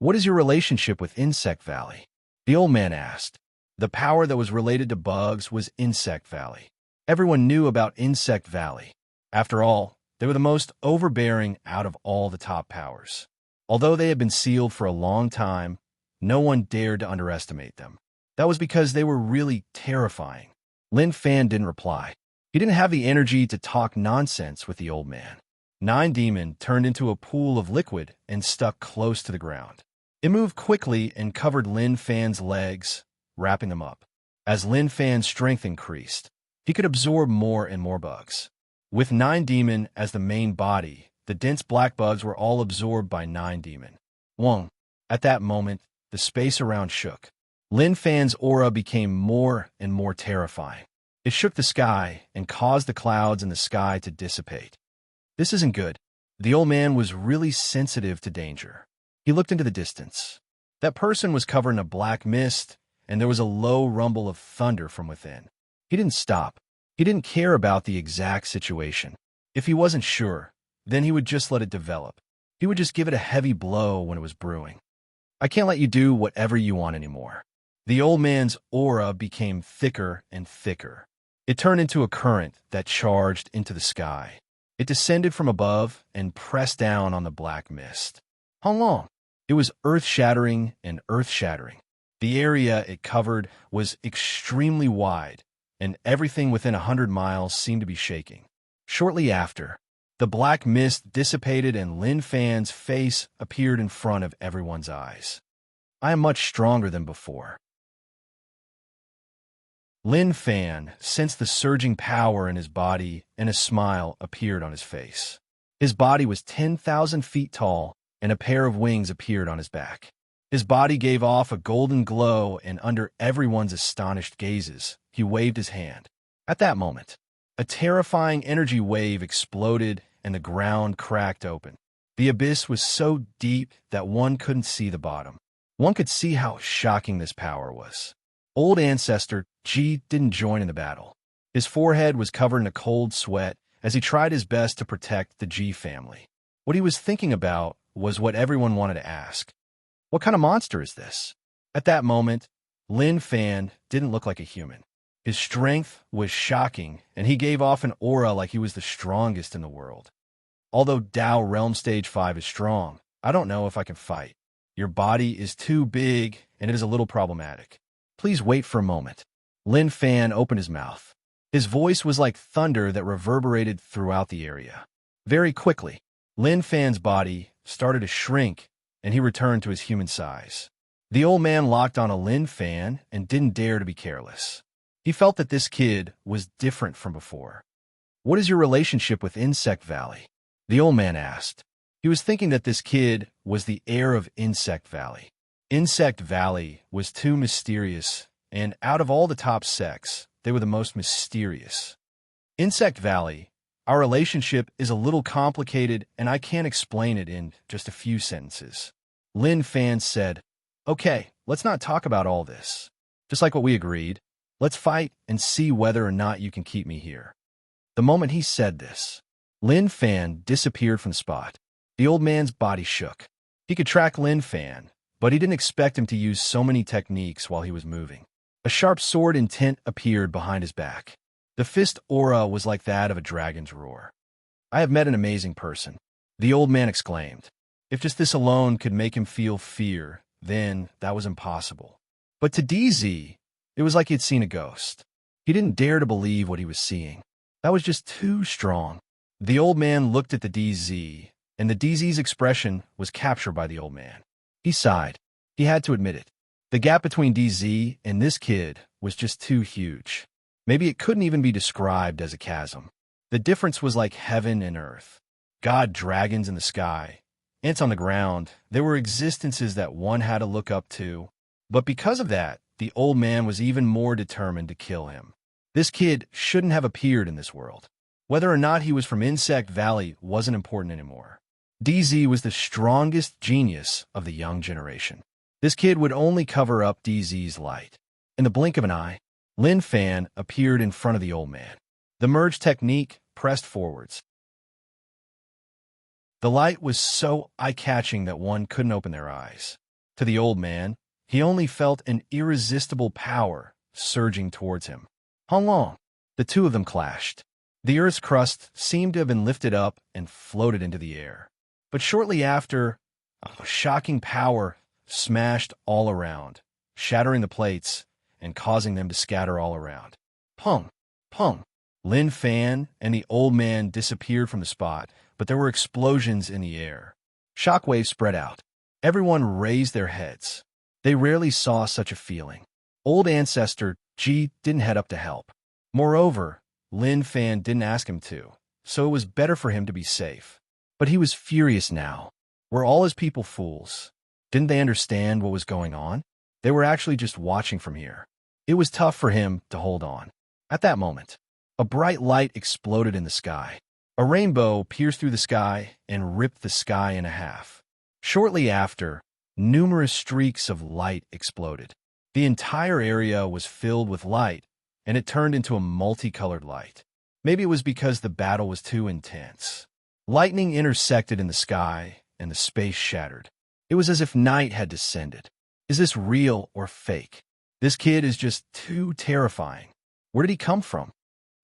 "What is your relationship with Insect Valley?" the old man asked. The power that was related to bugs was Insect Valley. Everyone knew about Insect Valley. After all, they were the most overbearing out of all the top powers. Although they had been sealed for a long time, no one dared to underestimate them. That was because they were really terrifying. Lin Fan didn't reply. He didn't have the energy to talk nonsense with the old man. 9 Demon turned into a pool of liquid and stuck close to the ground. It moved quickly and covered Lin Fan's legs, wrapping them up. As Lin Fan's strength increased, he could absorb more and more bugs. With Nine Demon as the main body, the dense black bugs were all absorbed by Nine Demon. Wong. At that moment, the space around shook. Lin Fan's aura became more and more terrifying. It shook the sky and caused the clouds in the sky to dissipate. This isn't good. The old man was really sensitive to danger. He looked into the distance. That person was covered in a black mist, and there was a low rumble of thunder from within. He didn't stop. He didn't care about the exact situation. If he wasn't sure, then he would just let it develop. He would just give it a heavy blow when it was brewing. I can't let you do whatever you want anymore. The old man's aura became thicker and thicker. It turned into a current that charged into the sky. It descended from above and pressed down on the black mist. How long? It was earth-shattering and earth-shattering. The area it covered was extremely wide, and everything within 100 miles seemed to be shaking. Shortly after, the black mist dissipated and Lin Fan's face appeared in front of everyone's eyes. I am much stronger than before. Lin Fan sensed the surging power in his body, and a smile appeared on his face. His body was 10,000 feet tall, and a pair of wings appeared on his back. His body gave off a golden glow, and under everyone's astonished gazes, he waved his hand. At that moment, a terrifying energy wave exploded, and the ground cracked open. The abyss was so deep that one couldn't see the bottom. One could see how shocking this power was. Old ancestor Ji didn't join in the battle. His forehead was covered in a cold sweat as he tried his best to protect the Ji family. What he was thinking about was what everyone wanted to ask. What kind of monster is this? At that moment, Lin Fan didn't look like a human. His strength was shocking, and he gave off an aura like he was the strongest in the world. Although Dao Realm Stage 5 is strong, I don't know if I can fight. Your body is too big, and it is a little problematic. Please wait for a moment. Lin Fan opened his mouth. His voice was like thunder that reverberated throughout the area. Very quickly, Lin Fan's body started to shrink, and he returned to his human size. The old man locked on a Lin Fan and didn't dare to be careless. He felt that this kid was different from before. What is your relationship with Insect Valley? The old man asked. He was thinking that this kid was the heir of Insect Valley. Insect Valley was too mysterious, and out of all the top sects, they were the most mysterious. Insect Valley, our relationship is a little complicated, and I can't explain it in just a few sentences. Lin Fan said, Okay, let's not talk about all this. Just like what we agreed, let's fight and see whether or not you can keep me here. The moment he said this, Lin Fan disappeared from the spot. The old man's body shook. He could track Lin Fan, but he didn't expect him to use so many techniques while he was moving. A sharp sword intent appeared behind his back. The fist aura was like that of a dragon's roar. I have met an amazing person, the old man exclaimed. If just this alone could make him feel fear, then that was impossible. But to DZ, it was like he had seen a ghost. He didn't dare to believe what he was seeing. That was just too strong. The old man looked at the DZ, and the DZ's expression was captured by the old man. He sighed. He had to admit it. The gap between DZ and this kid was just too huge. Maybe it couldn't even be described as a chasm. The difference was like heaven and earth. God dragons in the sky, ants on the ground. There were existences that one had to look up to. But because of that, the old man was even more determined to kill him. This kid shouldn't have appeared in this world. Whether or not he was from Insect Valley wasn't important anymore. DZ was the strongest genius of the young generation. This kid would only cover up DZ's light. In the blink of an eye, Lin Fan appeared in front of the old man. The merge technique pressed forwards. The light was so eye-catching that one couldn't open their eyes. To the old man, he only felt an irresistible power surging towards him. How long? The two of them clashed. The Earth's crust seemed to have been lifted up and floated into the air. But shortly after, a shocking power smashed all around, shattering the plates and causing them to scatter all around. Pung! Pung! Lin Fan and the old man disappeared from the spot, but there were explosions in the air. Shockwaves spread out. Everyone raised their heads. They rarely saw such a feeling. Old Ancestor G didn't head up to help. Moreover, Lin Fan didn't ask him to, so it was better for him to be safe. But he was furious now. Were all his people fools? Didn't they understand what was going on? They were actually just watching from here. It was tough for him to hold on. At that moment, a bright light exploded in the sky. A rainbow pierced through the sky and ripped the sky in half. Shortly after, numerous streaks of light exploded. The entire area was filled with light, and it turned into a multicolored light. Maybe it was because the battle was too intense. Lightning intersected in the sky, and the space shattered. It was as if night had descended. Is this real or fake? This kid is just too terrifying. Where did he come from?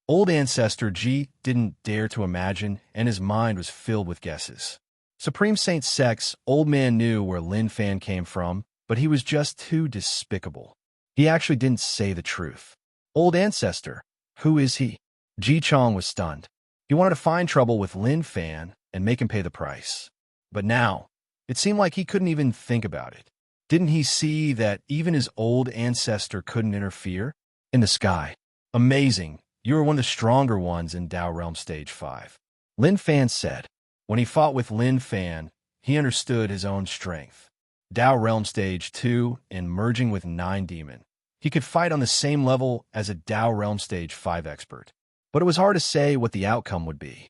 Old Ancestor G didn't dare to imagine, and his mind was filled with guesses. Supreme Saint Sec's old man knew where Lin Fan came from, but he was just too despicable. He actually didn't say the truth. Old Ancestor, who is he? Ji Chong was stunned. He wanted to find trouble with Lin Fan and make him pay the price. But now, it seemed like he couldn't even think about it. Didn't he see that even his old ancestor couldn't interfere? In the sky. Amazing. You are one of the stronger ones in Dao Realm Stage 5. Lin Fan said. When he fought with Lin Fan, he understood his own strength. Dao Realm Stage 2 and merging with 9 Demon. He could fight on the same level as a Dao Realm Stage 5 expert. But it was hard to say what the outcome would be.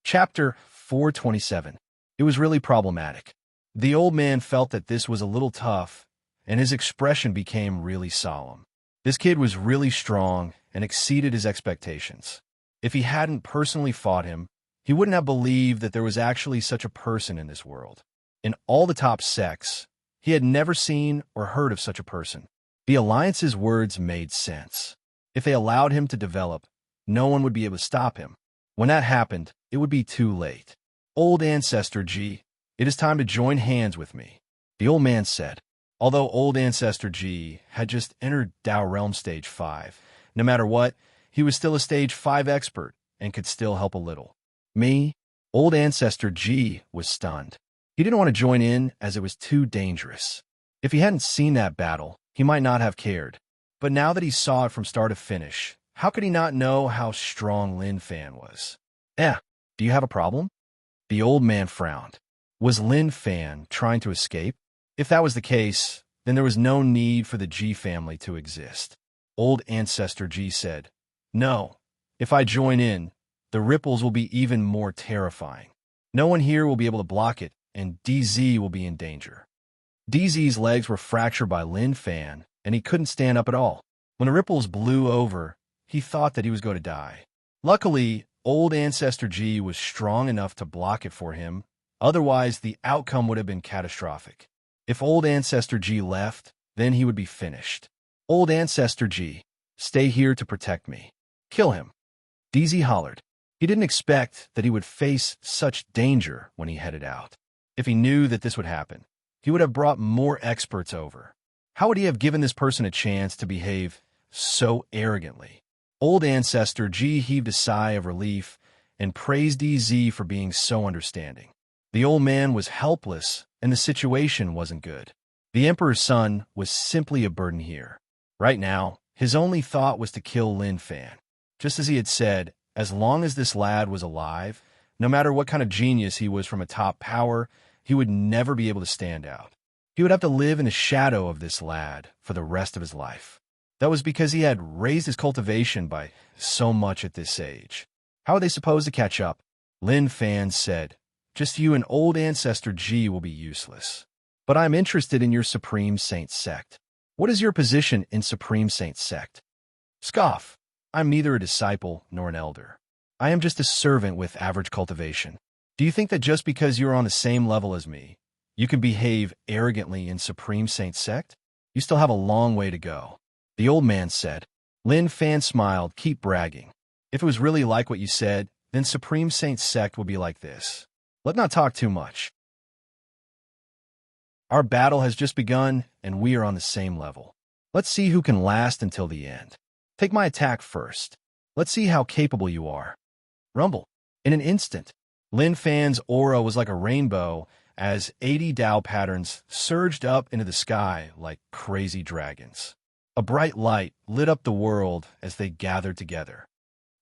Chapter 427. It was really problematic. The old man felt that this was a little tough, and his expression became really solemn. This kid was really strong and exceeded his expectations. If he hadn't personally fought him, he wouldn't have believed that there was actually such a person in this world. In all the top sects, he had never seen or heard of such a person. The Alliance's words made sense. If they allowed him to develop, no one would be able to stop him. When that happened, it would be too late. Old Ancestor G, it is time to join hands with me, the old man said. Although Old Ancestor G had just entered Dao Realm Stage 5, no matter what, he was still a Stage 5 expert and could still help a little. Me? Old Ancestor G was stunned. He didn't want to join in as it was too dangerous. If he hadn't seen that battle, he might not have cared. But now that he saw it from start to finish, how could he not know how strong Lin Fan was? Do you have a problem? The old man frowned. Was Lin Fan trying to escape? If that was the case, then there was no need for the G family to exist. Old Ancestor G said, No, if I join in, the ripples will be even more terrifying. No one here will be able to block it, and DZ will be in danger. DZ's legs were fractured by Lin Fan, and he couldn't stand up at all. When the ripples blew over, he thought that he was going to die. Luckily, Old Ancestor G was strong enough to block it for him, otherwise the outcome would have been catastrophic. If Old Ancestor G left, then he would be finished. Old Ancestor G, stay here to protect me. Kill him. DZ hollered. He didn't expect that he would face such danger when he headed out. If he knew that this would happen, he would have brought more experts over. How would he have given this person a chance to behave so arrogantly? Old Ancestor G heaved a sigh of relief and praised DZ for being so understanding. The old man was helpless, and the situation wasn't good. The Emperor's son was simply a burden here. Right now, his only thought was to kill Lin Fan. Just as he had said, as long as this lad was alive, no matter what kind of genius he was from a top power, he would never be able to stand out. He would have to live in the shadow of this lad for the rest of his life. That was because he had raised his cultivation by so much at this age. How are they supposed to catch up? Lin Fan said, Just you and Old Ancestor G will be useless. But I'm interested in your Supreme Saint Sect. What is your position in Supreme Saint Sect? Scoff. I'm neither a disciple nor an elder. I am just a servant with average cultivation. Do you think that just because you're on the same level as me, you can behave arrogantly in Supreme Saint Sect? You still have a long way to go. The old man said. Lin Fan smiled, keep bragging. If it was really like what you said, then Supreme Saint Sect will be like this. Let's not talk too much. Our battle has just begun, and we are on the same level. Let's see who can last until the end. Take my attack first. Let's see how capable you are. Rumble. In an instant, Lin Fan's aura was like a rainbow as 80 Tao patterns surged up into the sky like crazy dragons. A bright light lit up the world as they gathered together.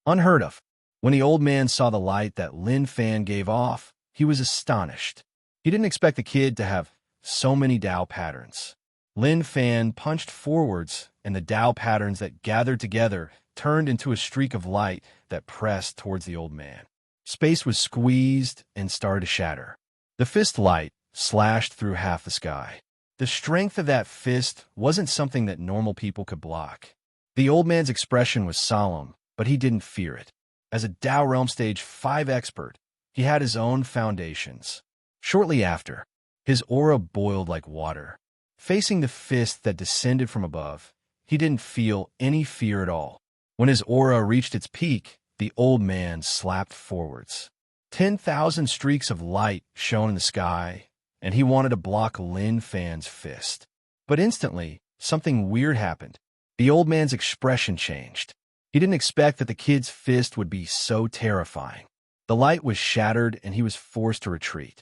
Unheard of. When the old man saw the light that Lin Fan gave off, he was astonished. He didn't expect the kid to have so many Tao patterns. Lin Fan punched forwards, and the Tao patterns that gathered together turned into a streak of light that pressed towards the old man. Space was squeezed and started to shatter. The fist light slashed through half the sky. The strength of that fist wasn't something that normal people could block. The old man's expression was solemn, but he didn't fear it. As a Tao Realm Stage 5 expert, he had his own foundations. Shortly after, his aura boiled like water. Facing the fist that descended from above, he didn't feel any fear at all. When his aura reached its peak, the old man slapped forwards. 10,000 streaks of light shone in the sky, and he wanted to block Lin Fan's fist. But instantly, something weird happened. The old man's expression changed. He didn't expect that the kid's fist would be so terrifying. The light was shattered, and he was forced to retreat.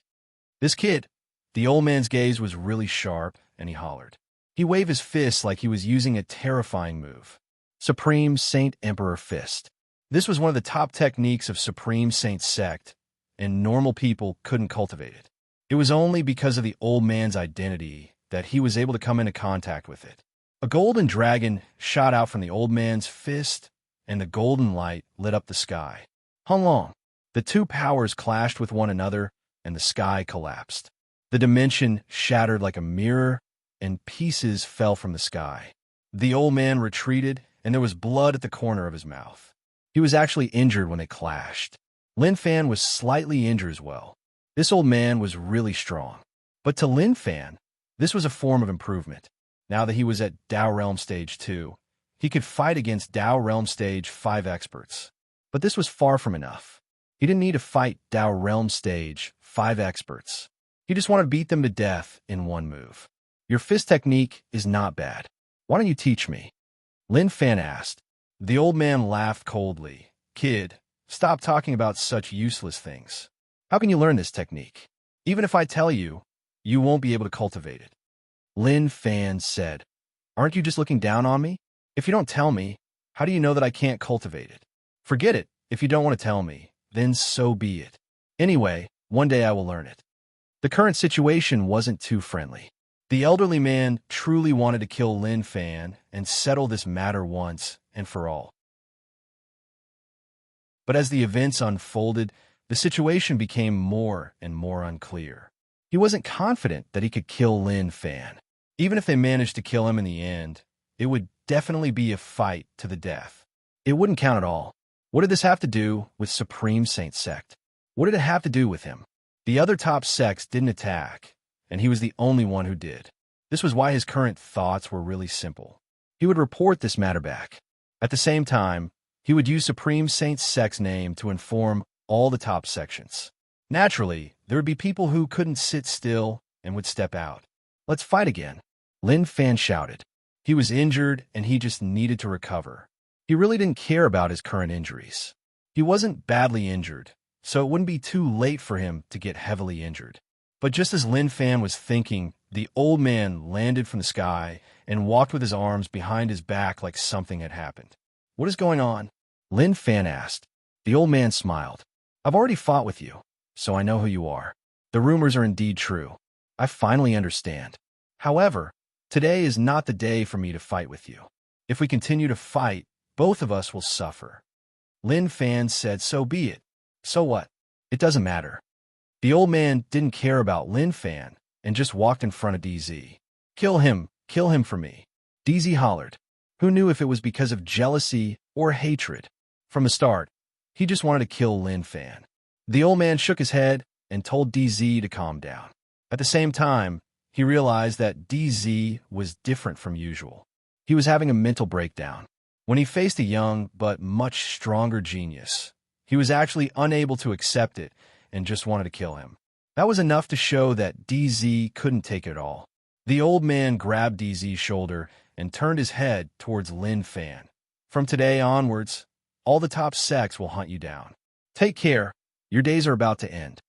This kid, the old man's gaze was really sharp, and he hollered. He waved his fist like he was using a terrifying move. Supreme Saint Emperor Fist. This was one of the top techniques of Supreme Saint Sect, and normal people couldn't cultivate it. It was only because of the old man's identity that he was able to come into contact with it. A golden dragon shot out from the old man's fist, and the golden light lit up the sky. Hung long. The two powers clashed with one another, and the sky collapsed. The dimension shattered like a mirror, and pieces fell from the sky. The old man retreated, and there was blood at the corner of his mouth. He was actually injured when they clashed. Lin Fan was slightly injured as well. This old man was really strong. But to Lin Fan, this was a form of improvement. Now that he was at Tao Realm Stage 2, he could fight against Tao Realm Stage 5 experts. But this was far from enough. He didn't need to fight Tao Realm Stage 5 experts. He just wanted to beat them to death in one move. Your fist technique is not bad. Why don't you teach me? Lin Fan asked. The old man laughed coldly. Kid, stop talking about such useless things. How can you learn this technique? Even if I tell you, you won't be able to cultivate it. Lin Fan said, Aren't you just looking down on me? If you don't tell me, how do you know that I can't cultivate it? Forget it. If you don't want to tell me, then so be it. Anyway, one day I will learn it. The current situation wasn't too friendly. The elderly man truly wanted to kill Lin Fan and settle this matter once and for all. But as the events unfolded, the situation became more and more unclear. He wasn't confident that he could kill Lin Fan. Even if they managed to kill him in the end, it would definitely be a fight to the death. It wouldn't count at all. What did this have to do with Supreme Saint Sect? What did it have to do with him? The other top sects didn't attack, and he was the only one who did. This was why his current thoughts were really simple. He would report this matter back. At the same time, he would use Supreme Saint Sect's name to inform all the top sections. Naturally, there would be people who couldn't sit still and would step out. Let's fight again, Lin Fan shouted. He was injured, and he just needed to recover. He really didn't care about his current injuries. He wasn't badly injured, so it wouldn't be too late for him to get heavily injured. But just as Lin Fan was thinking, the old man landed from the sky and walked with his arms behind his back like something had happened. What is going on? Lin Fan asked. The old man smiled. I've already fought with you, so I know who you are. The rumors are indeed true. I finally understand. However, today is not the day for me to fight with you. If we continue to fight, both of us will suffer. Lin Fan said, so be it. So what? It doesn't matter. The old man didn't care about Lin Fan and just walked in front of DZ. Kill him for me. DZ hollered. Who knew if it was because of jealousy or hatred? From the start, he just wanted to kill Lin Fan. The old man shook his head and told DZ to calm down. At the same time, he realized that DZ was different from usual. He was having a mental breakdown. When he faced a young but much stronger genius, he was actually unable to accept it and just wanted to kill him. That was enough to show that DZ couldn't take it all. The old man grabbed DZ's shoulder and turned his head towards Lin Fan. From today onwards, all the top sects will hunt you down. Take care. Your days are about to end.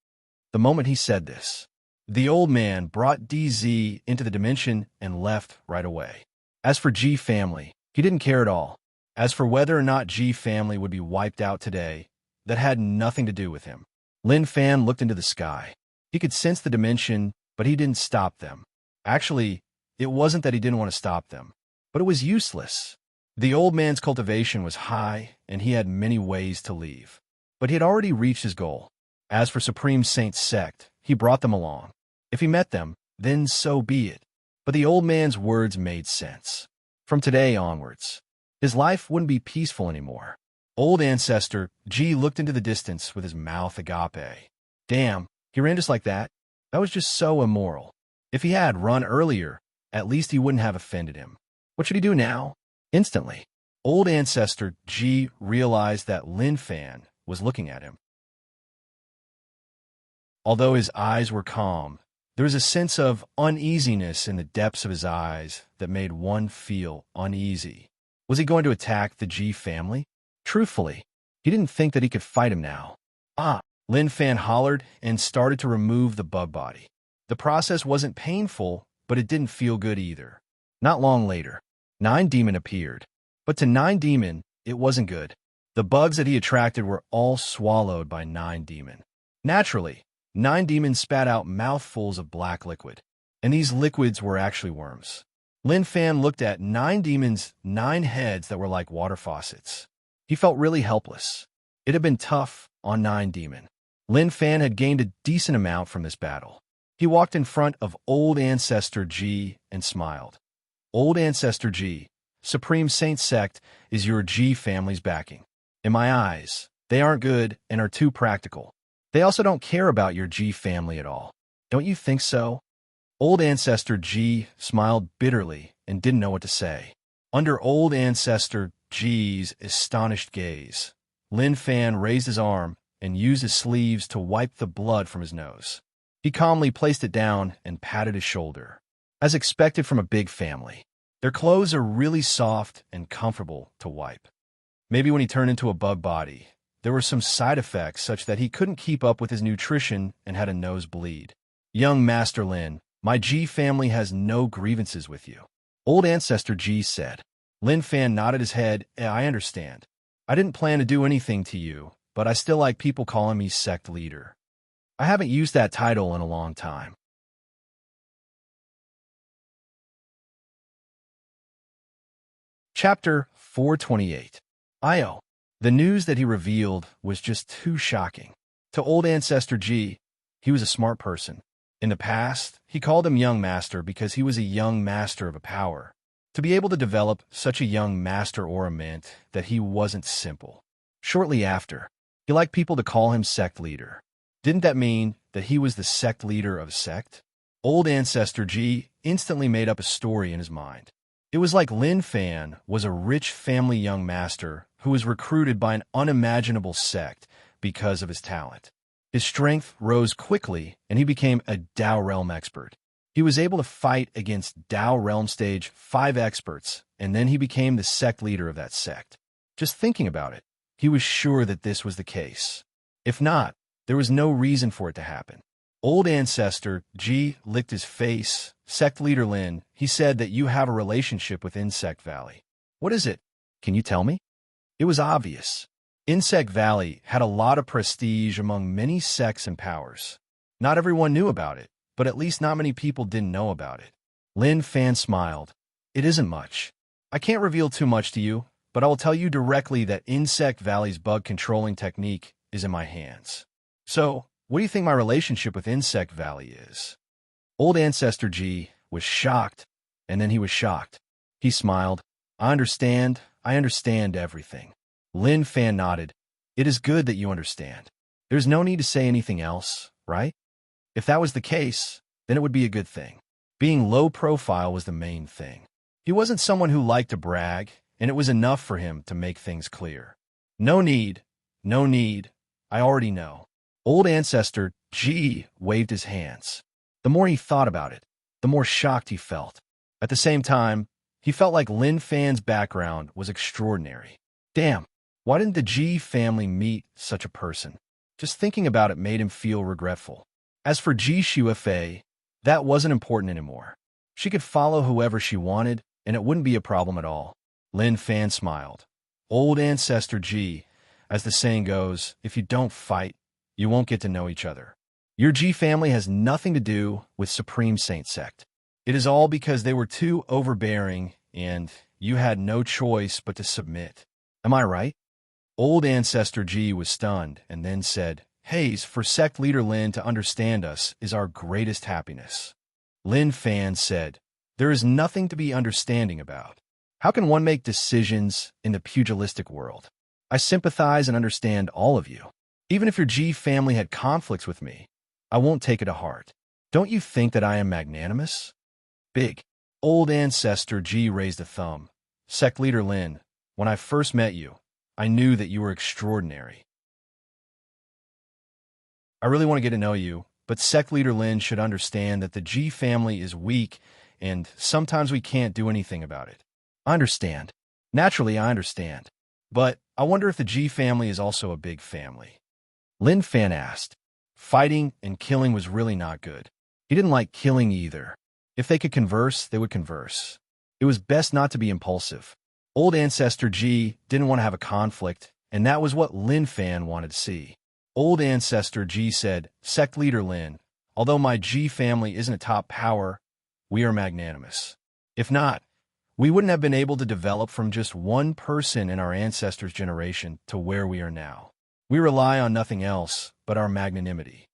The moment he said this, the old man brought DZ into the dimension and left right away. As for G family, he didn't care at all. As for whether or not G family would be wiped out today, that had nothing to do with him. Lin Fan looked into the sky. He could sense the dimension, but he didn't stop them. Actually, it wasn't that he didn't want to stop them, but it was useless. The old man's cultivation was high, and he had many ways to leave. But he had already reached his goal. As for Supreme Saint's sect, he brought them along. If he met them, then so be it. But the old man's words made sense. From today onwards, his life wouldn't be peaceful anymore. Old ancestor G looked into the distance with his mouth agape. Damn, he ran just like that? That was just so immoral. If he had run earlier, at least he wouldn't have offended him. What should he do now? Instantly, old ancestor G realized that Lin Fan was looking at him. Although his eyes were calm, there was a sense of uneasiness in the depths of his eyes that made one feel uneasy. Was he going to attack the G family? Truthfully, he didn't think that he could fight him now. Lin Fan hollered and started to remove the bug body. The process wasn't painful, but it didn't feel good either. Not long later, Nine Demon appeared. But to Nine Demon, it wasn't good. The bugs that he attracted were all swallowed by Nine Demon. Naturally, Nine Demon spat out mouthfuls of black liquid. And these liquids were actually worms. Lin Fan looked at Nine Demon's 9 heads that were like water faucets. He felt really helpless. It had been tough on Nine Demon. Lin Fan had gained a decent amount from this battle. He walked in front of Old Ancestor G and smiled. Old Ancestor G, Supreme Saint Sect is your G family's backing. In my eyes, they aren't good and are too practical. They also don't care about your G family at all. Don't you think so? Old Ancestor G smiled bitterly and didn't know what to say. Under Old Ancestor G's astonished gaze, Lin Fan raised his arm and used his sleeves to wipe the blood from his nose. He calmly placed it down and patted his shoulder. As expected from a big family, their clothes are really soft and comfortable to wipe. Maybe when he turned into a bug body, there were some side effects such that he couldn't keep up with his nutrition and had a nosebleed. Young Master Lin, my G family has no grievances with you. Old Ancestor G said. Lin Fan nodded his head. I understand. I didn't plan to do anything to you, but I still like people calling me sect leader. I haven't used that title in a long time. Chapter 428. Io. The news that he revealed was just too shocking. To Old Ancestor G, he was a smart person. In the past, he called him Young Master because he was a young master of a power. To be able to develop such a young master aura meant that he wasn't simple. Shortly after, he liked people to call him sect leader. Didn't that mean that he was the sect leader of a sect? Old Ancestor G instantly made up a story in his mind. It was like Lin Fan was a rich family young master who was recruited by an unimaginable sect because of his talent. His strength rose quickly, and he became a Dao Realm expert. He was able to fight against Dao Realm Stage 5 experts, and then he became the sect leader of that sect. Just thinking about it, he was sure that this was the case. If not, there was no reason for it to happen. Old Ancestor G licked his face. Sect leader Lin, he said that you have a relationship with Insect Valley. What is it? Can you tell me? It was obvious. Insect Valley had a lot of prestige among many sects and powers. Not everyone knew about it, but at least not many people didn't know about it. Lin Fan smiled. It isn't much. I can't reveal too much to you, but I will tell you directly that Insect Valley's bug controlling technique is in my hands. So, what do you think my relationship with Insect Valley is? Old Ancestor G was shocked, and then he was shocked. He smiled. I understand everything. Lin Fan nodded. It is good that you understand. There's no need to say anything else, right? If that was the case, then it would be a good thing. Being low profile was the main thing. He wasn't someone who liked to brag, and it was enough for him to make things clear. No need. I already know. Old Ancestor G waved his hands. The more he thought about it, the more shocked he felt. At the same time, he felt like Lin Fan's background was extraordinary. Damn, why didn't the G family meet such a person? Just thinking about it made him feel regretful. As for Ji Shuefei, that wasn't important anymore. She could follow whoever she wanted, and it wouldn't be a problem at all. Lin Fan smiled. Old ancestor Ji, as the saying goes, if you don't fight, you won't get to know each other. Your Ji family has nothing to do with Supreme Saint Sect. It is all because they were too overbearing, and you had no choice but to submit. Am I right? Old ancestor Ji was stunned and then said, Haze, for sect leader Lin to understand us is our greatest happiness. Lin Fan said, there is nothing to be understanding about. How can one make decisions in the pugilistic world? I sympathize and understand all of you. Even if your Ji family had conflicts with me, I won't take it to heart. Don't you think that I am magnanimous? Big. Old ancestor Ji raised a thumb. Sect leader Lin, when I first met you, I knew that you were extraordinary. I really want to get to know you, but sect leader Lin should understand that the Ji family is weak and sometimes we can't do anything about it. I understand. Naturally, I understand. But I wonder if the Ji family is also a big family. Lin Fan asked. Fighting and killing was really not good. He didn't like killing either. If they could converse, they would converse. It was best not to be impulsive. Old ancestor Ji didn't want to have a conflict, and that was what Lin Fan wanted to see. Old ancestor Ji said, Sect leader Lin, although my Ji family isn't a top power, we are magnanimous. If not, we wouldn't have been able to develop from just one person in our ancestors' generation to where we are now. We rely on nothing else but our magnanimity.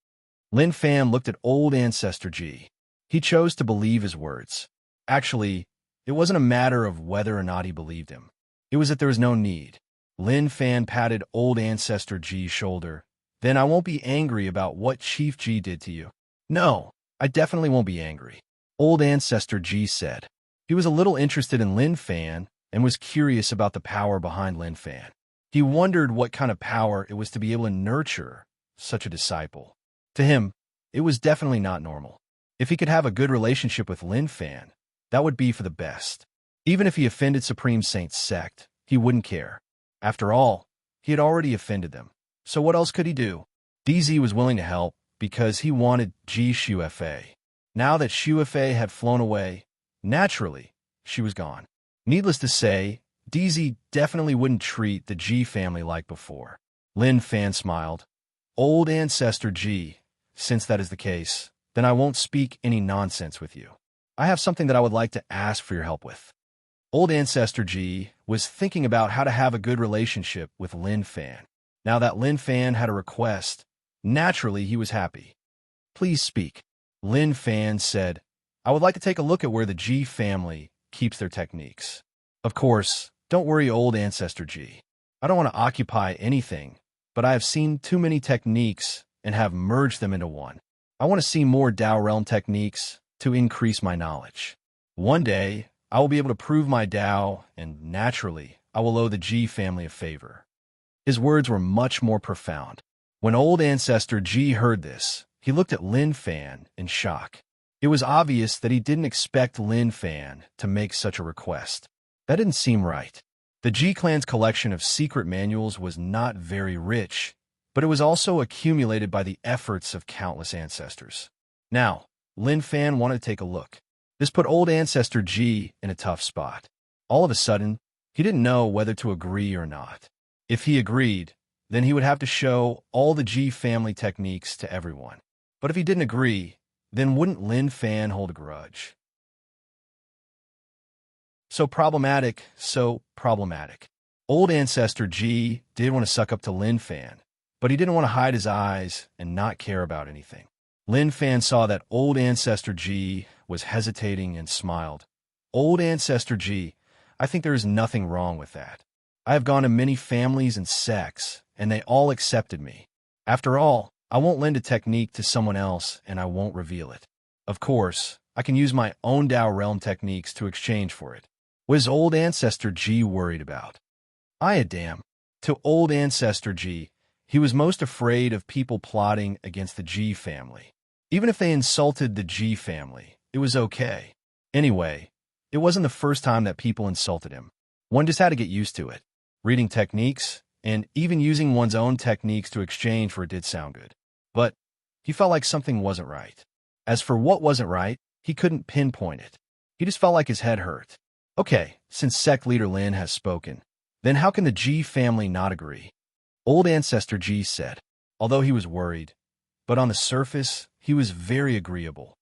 Lin Fan looked at old ancestor Ji. He chose to believe his words. Actually, it wasn't a matter of whether or not he believed him. It was that there was no need. Lin Fan patted old ancestor Ji's shoulder. Then I won't be angry about what Chief Ji did to you. No, I definitely won't be angry. Old ancestor Ji said. He was a little interested in Lin Fan and was curious about the power behind Lin Fan. He wondered what kind of power it was to be able to nurture such a disciple. To him, it was definitely not normal. If he could have a good relationship with Lin Fan, that would be for the best. Even if he offended Supreme Saint Sect, he wouldn't care. After all, he had already offended them. So what else could he do? DZ was willing to help because he wanted Ji Shuefei. Now that Shuefei had flown away, naturally, she was gone. Needless to say, DZ definitely wouldn't treat the Ji family like before. Lin Fan smiled. Old ancestor Ji, since that is the case, then I won't speak any nonsense with you. I have something that I would like to ask for your help with. Old ancestor Ji was thinking about how to have a good relationship with Lin Fan. Now that Lin Fan had a request, naturally he was happy. Please speak. Lin Fan said, I would like to take a look at where the Ji family keeps their techniques. Of course, don't worry, old ancestor Ji. I don't want to occupy anything, but I have seen too many techniques and have merged them into one. I want to see more Dao Realm techniques to increase my knowledge. One day, I will be able to prove my Dao, and naturally, I will owe the Ji family a favor. His words were much more profound. When old ancestor Ji heard this, he looked at Lin Fan in shock. It was obvious that he didn't expect Lin Fan to make such a request. That didn't seem right. The Ji clan's collection of secret manuals was not very rich, but it was also accumulated by the efforts of countless ancestors. Now, Lin Fan wanted to take a look. This put old ancestor Ji in a tough spot. All of a sudden, he didn't know whether to agree or not. If he agreed, then he would have to show all the Ji family techniques to everyone. But if he didn't agree, then wouldn't Lin Fan hold a grudge? So problematic. Old ancestor Ji did want to suck up to Lin Fan, but he didn't want to hide his eyes and not care about anything. Lin Fan saw that old ancestor Ji was hesitating and smiled. Old ancestor Ji, I think there is nothing wrong with that. I have gone to many families and sects, and they all accepted me. After all, I won't lend a technique to someone else, and I won't reveal it. Of course, I can use my own Dao Realm techniques to exchange for it. Was old ancestor Ji worried about? Damn. To old ancestor Ji, he was most afraid of people plotting against the Ji family. Even if they insulted the Ji family, it was okay. Anyway, it wasn't the first time that people insulted him. One just had to get used to it. Reading techniques, and even using one's own techniques to exchange for it did sound good. But he felt like something wasn't right. As for what wasn't right, he couldn't pinpoint it. He just felt like his head hurt. Okay, since sect leader Lin has spoken, then how can the G family not agree? Old Ancestor G said, although he was worried, but on the surface, he was very agreeable.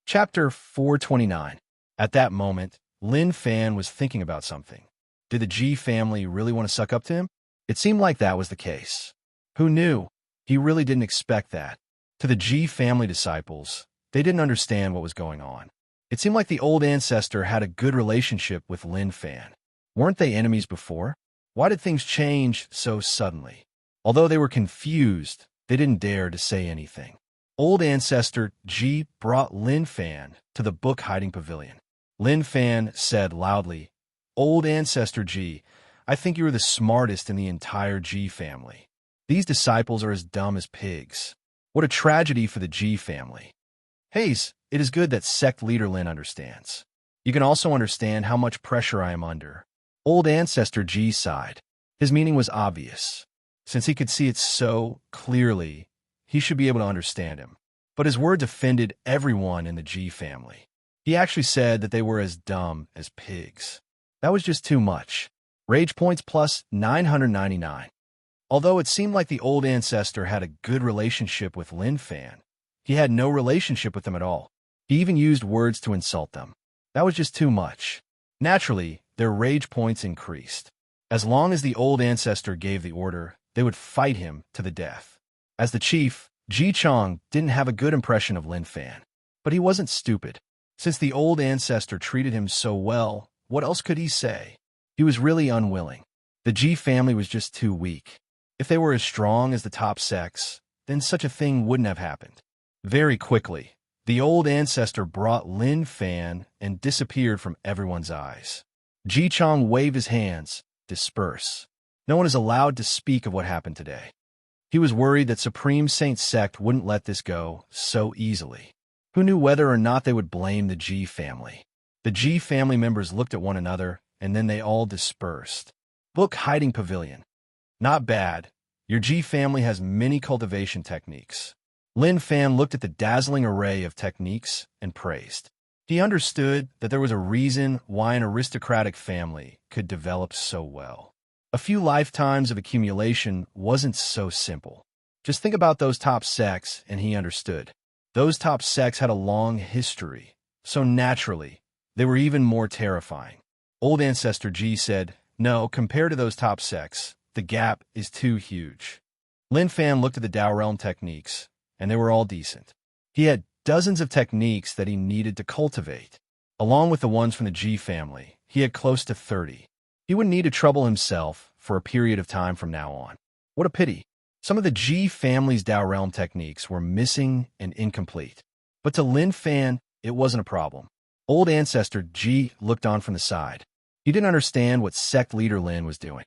Chapter 429. At that moment, Lin Fan was thinking about something. Did the G family really want to suck up to him? It seemed like that was the case. Who knew? He really didn't expect that. To the G family disciples, they didn't understand what was going on. It seemed like the old ancestor had a good relationship with Lin Fan. Weren't they enemies before? Why did things change so suddenly? Although they were confused, they didn't dare to say anything. Old Ancestor G brought Lin Fan to the book hiding pavilion. Lin Fan said loudly, "Old Ancestor G, I think you are the smartest in the entire G family. These disciples are as dumb as pigs. What a tragedy for the G family. Hayes, it is good that sect leader Lin understands. You can also understand how much pressure I am under." Old Ancestor G sighed. His meaning was obvious. Since he could see it so clearly, he should be able to understand him. But his words offended everyone in the G family. He actually said that they were as dumb as pigs. That was just too much. Rage points plus 999. Although it seemed like the old ancestor had a good relationship with Lin Fan, he had no relationship with them at all. He even used words to insult them. That was just too much. Naturally, their rage points increased. As long as the old ancestor gave the order, they would fight him to the death. As the chief, Ji Chong didn't have a good impression of Lin Fan. But he wasn't stupid. Since the old ancestor treated him so well, what else could he say? He was really unwilling. The Ji family was just too weak. If they were as strong as the top sects, then such a thing wouldn't have happened. Very quickly, the old ancestor brought Lin Fan and disappeared from everyone's eyes. Ji Chong waved his hands, disperse. No one is allowed to speak of what happened today. He was worried that Supreme Saint Sect wouldn't let this go so easily. Who knew whether or not they would blame the G family? The G family members looked at one another, and then they all dispersed. Book hiding pavilion. Not bad. Your G family has many cultivation techniques. Lin Fan looked at the dazzling array of techniques and praised. He understood that there was a reason why an aristocratic family could develop so well. A few lifetimes of accumulation wasn't so simple. Just think about those top sects, and he understood. Those top sects had a long history, so naturally, they were even more terrifying. Old Ancestor G said, "No, compared to those top sects, the gap is too huge." Lin Fan looked at the Tao Realm techniques, and they were all decent. He had dozens of techniques that he needed to cultivate. Along with the ones from the G family, he had close to 30. He wouldn't need to trouble himself for a period of time from now on. What a pity. Some of the G family's Tao Realm techniques were missing and incomplete. But to Lin Fan, it wasn't a problem. Old Ancestor G looked on from the side. He didn't understand what sect leader Lin was doing.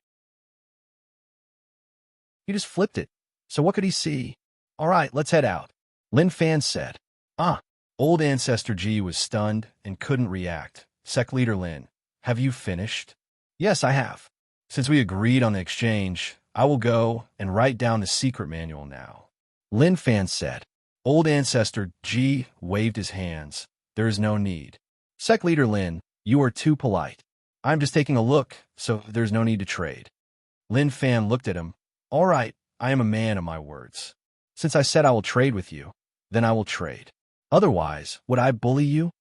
He just flipped it. So what could he see? "All right, let's head out," Lin Fan said. Old Ancestor G was stunned and couldn't react. "Sect leader Lin, have you finished?" "Yes, I have. Since we agreed on the exchange, I will go and write down the secret manual now," Lin Fan said. Old Ancestor G waved his hands. "There is no need. Sect leader Lin, you are too polite. I'm just taking a look, so there's no need to trade." Lin Fan looked at him. "All right, I am a man of my words. Since I said I will trade with you, then I will trade. Otherwise, would I bully you?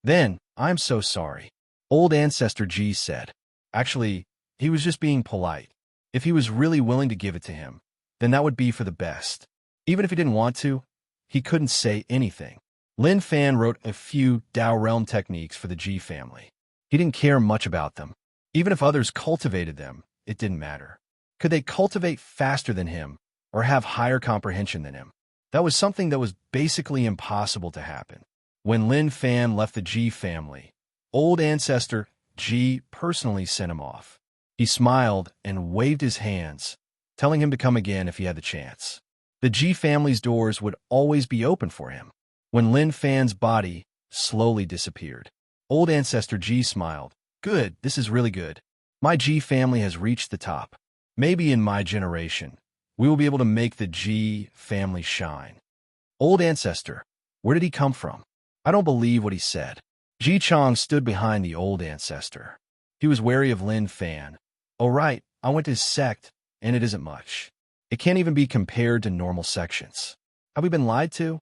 Then, I'm so sorry," Old Ancestor G said. Actually, he was just being polite. If he was really willing to give it to him, then that would be for the best. Even if he didn't want to, he couldn't say anything. Lin Fan wrote a few Tao Realm techniques for the G family. He didn't care much about them. Even if others cultivated them, it didn't matter. Could they cultivate faster than him or have higher comprehension than him? That was something that was basically impossible to happen. When Lin Fan left the G family, Old Ancestor G personally sent him off. He smiled and waved his hands, telling him to come again if he had the chance. The G family's doors would always be open for him. When Lin Fan's body slowly disappeared, Old Ancestor G smiled. Good, this is really good. My G family has reached the top. Maybe in my generation, we will be able to make the G family shine. Old Ancestor, where did he come from? I don't believe what he said. Ji Chong stood behind the Old Ancestor. He was wary of Lin Fan. Oh right, I went to his sect, and it isn't much. It can't even be compared to normal sections. Have we been lied to?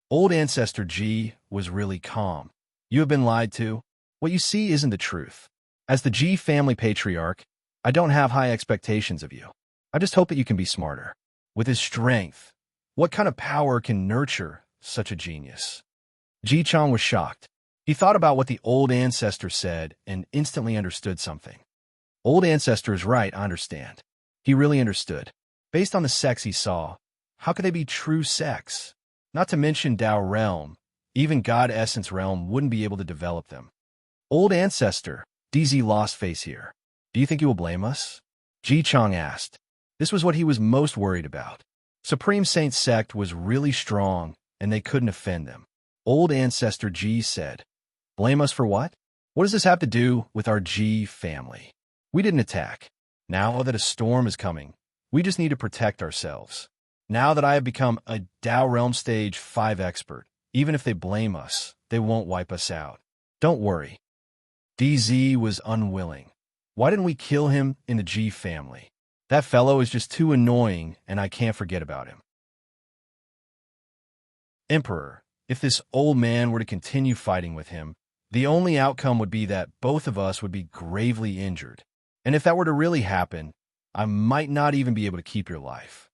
Old Ancestor G was really calm. You have been lied to. What you see isn't the truth. As the G family patriarch, I don't have high expectations of you. I just hope that you can be smarter. With his strength, what kind of power can nurture such a genius? Ji Chong was shocked. He thought about what the Old Ancestor said and instantly understood something. Old Ancestor is right, I understand. He really understood. Based on the sects he saw, how could they be true sects? Not to mention Tao Realm, even God Essence Realm wouldn't be able to develop them. Old Ancestor, DZ lost face here. Do you think he will blame us? Ji Chong asked. This was what he was most worried about. Supreme Saint sect was really strong, and they couldn't offend them. Old Ancestor G said, blame us for what? What does this have to do with our G family? We didn't attack. Now that a storm is coming, we just need to protect ourselves. Now that I have become a Tao Realm Stage 5 expert, even if they blame us, they won't wipe us out. Don't worry. DZ was unwilling. Why didn't we kill him in the G family? That fellow is just too annoying, and I can't forget about him. Emperor, if this old man were to continue fighting with him, the only outcome would be that both of us would be gravely injured. And if that were to really happen, I might not even be able to keep your life.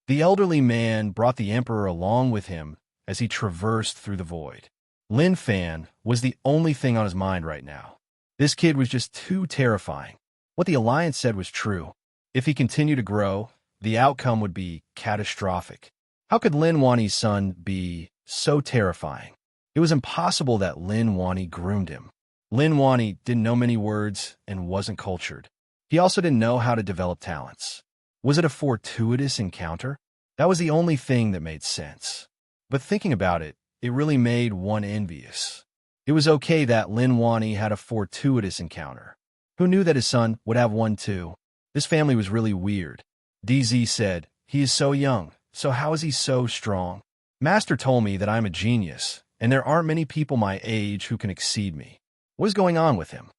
The elderly man brought the Emperor along with him as he traversed through the void. Lin Fan was the only thing on his mind right now. This kid was just too terrifying. What the Alliance said was true. If he continued to grow, the outcome would be catastrophic. How could Lin Wani's son be so terrifying? It was impossible that Lin Wani groomed him. Lin Wani didn't know many words and wasn't cultured. He also didn't know how to develop talents. Was it a fortuitous encounter? That was the only thing that made sense. But thinking about it, it really made one envious. It was okay that Lin Wani had a fortuitous encounter. Who knew that his son would have one too? This family was really weird. DZ said, he is so young, so how is he so strong? Master told me that I'm a genius, and there aren't many people my age who can exceed me. What is going on with him?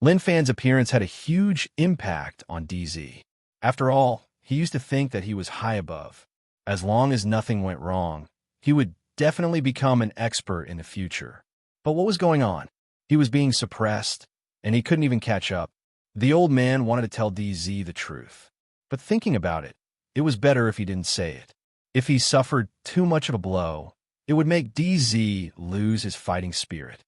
Lin Fan's appearance had a huge impact on DZ. After all, he used to think that he was high above. As long as nothing went wrong, he would definitely become an expert in the future. But what was going on? He was being suppressed, and he couldn't even catch up. The old man wanted to tell DZ the truth. But thinking about it, it was better if he didn't say it. If he suffered too much of a blow, it would make DZ lose his fighting spirit.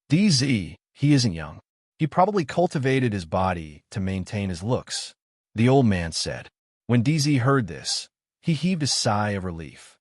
DZ, he isn't young. He probably cultivated his body to maintain his looks, the old man said. When DZ heard this, he heaved a sigh of relief.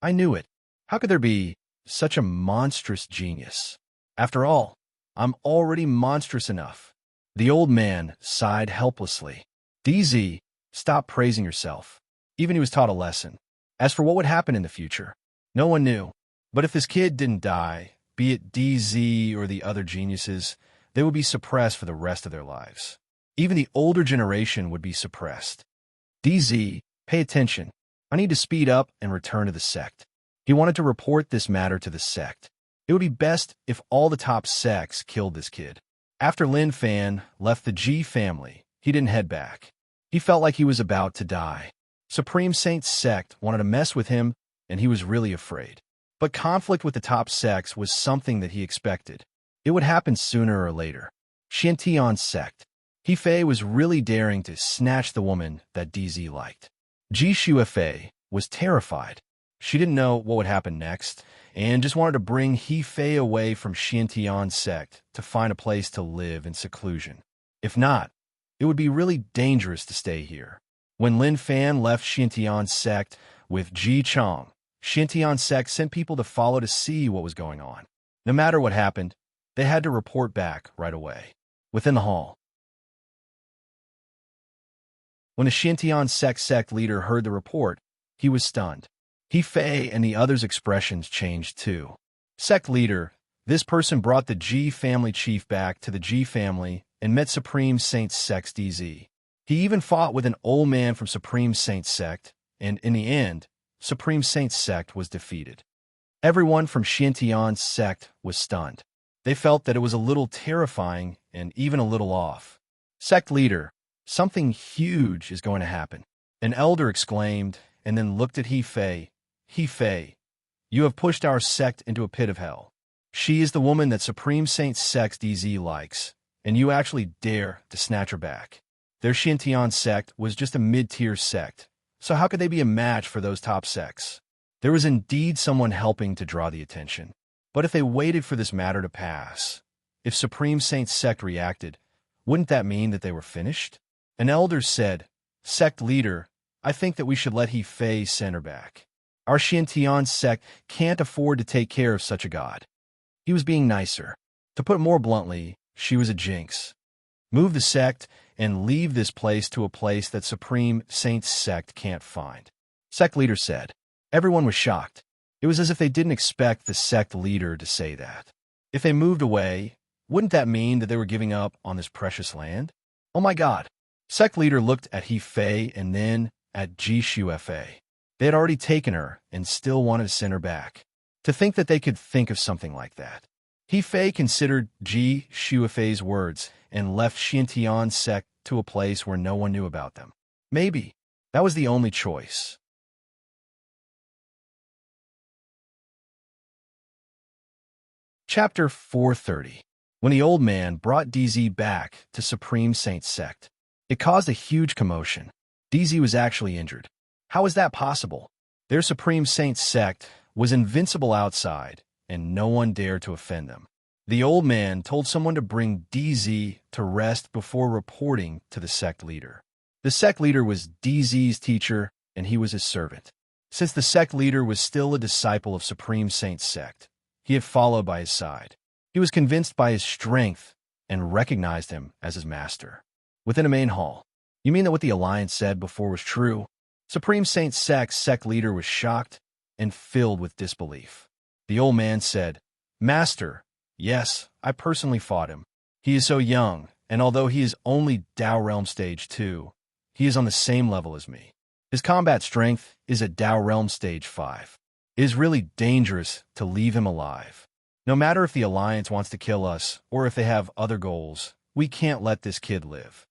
I knew it. How could there be such a monstrous genius? After all, I'm already monstrous enough. The old man sighed helplessly. DZ, stop praising yourself. Even he was taught a lesson. As for what would happen in the future, no one knew. But if this kid didn't die, be it DZ or the other geniuses, they would be suppressed for the rest of their lives. Even the older generation would be suppressed. DZ, pay attention. I need to speed up and return to the sect. He wanted to report this matter to the sect. It would be best if all the top sects killed this kid. After Lin Fan left the G family, he didn't head back. He felt like he was about to die. Supreme Saint's sect wanted to mess with him, and he was really afraid. But conflict with the top sects was something that he expected. It would happen sooner or later. Xiantian's sect. He Fei was really daring to snatch the woman that DZ liked. Ji Shuefei was terrified. She didn't know what would happen next, and just wanted to bring He Fei away from Xiantian's sect to find a place to live in seclusion. If not, it would be really dangerous to stay here. When Lin Fan left Xiantian's sect with Ji Chong, Xiantian's sect sent people to follow to see what was going on. No matter what happened, they had to report back right away. Within the hall, when the Xiantian sect leader heard the report, he was stunned. He Fei and the others' expressions changed too. Sect leader, This person brought the G family chief back to the G family and met Supreme Saint Sect DZ. He even fought with an old man from Supreme Saint Sect, and in the end, Supreme Saint Sect was defeated. Everyone from Xiantian's sect was stunned. They felt that it was a little terrifying and even a little off. Sect leader, something huge is going to happen. An elder exclaimed and then looked at He Fei. He Fei, you have pushed our sect into a pit of hell. She is the woman that Supreme Saint Sect DZ likes, and you actually dare to snatch her back. Their Xiantian sect was just a mid-tier sect, so how could they be a match for those top sects? There was indeed someone helping to draw the attention. But if they waited for this matter to pass, if Supreme Saint Sect reacted, wouldn't that mean that they were finished? An elder said, Sect leader, I think that we should let He Fei send her back. Our Xiantian sect can't afford to take care of such a god. He was being nicer. To put it more bluntly, she was a jinx. Move the sect and leave this place to a place that Supreme Saint Sect can't find. Sect leader said. Everyone was shocked. It was as if they didn't expect the sect leader to say that. If they moved away, wouldn't that mean that they were giving up on this precious land? Oh my God. Sect leader looked at He Fei and then at Ji Shuefei. They had already taken her and still wanted to send her back. To think that they could think of something like that. He Fei considered Ji Shuefei's words and left Xiantian's sect to a place where no one knew about them. Maybe that was the only choice. Chapter 430. When the old man brought DZ back to Supreme Saint Sect, it caused a huge commotion. DZ was actually injured. How was that possible? Their Supreme Saint Sect was invincible outside, and no one dared to offend them. The old man told someone to bring DZ to rest before reporting to the sect leader. The sect leader was DZ's teacher, and he was his servant. Since the sect leader was still a disciple of Supreme Saint Sect, he had followed by his side. He was convinced by his strength and recognized him as his master. Within a main hall, you mean that what the Alliance said before was true? Supreme Saint Sect's sect leader was shocked and filled with disbelief. The old man said, Master, yes, I personally fought him. He is so young, and although he is only Dao Realm Stage 2, he is on the same level as me. His combat strength is at Dao Realm Stage 5. It is really dangerous to leave him alive. No matter if the Alliance wants to kill us or if they have other goals, we can't let this kid live.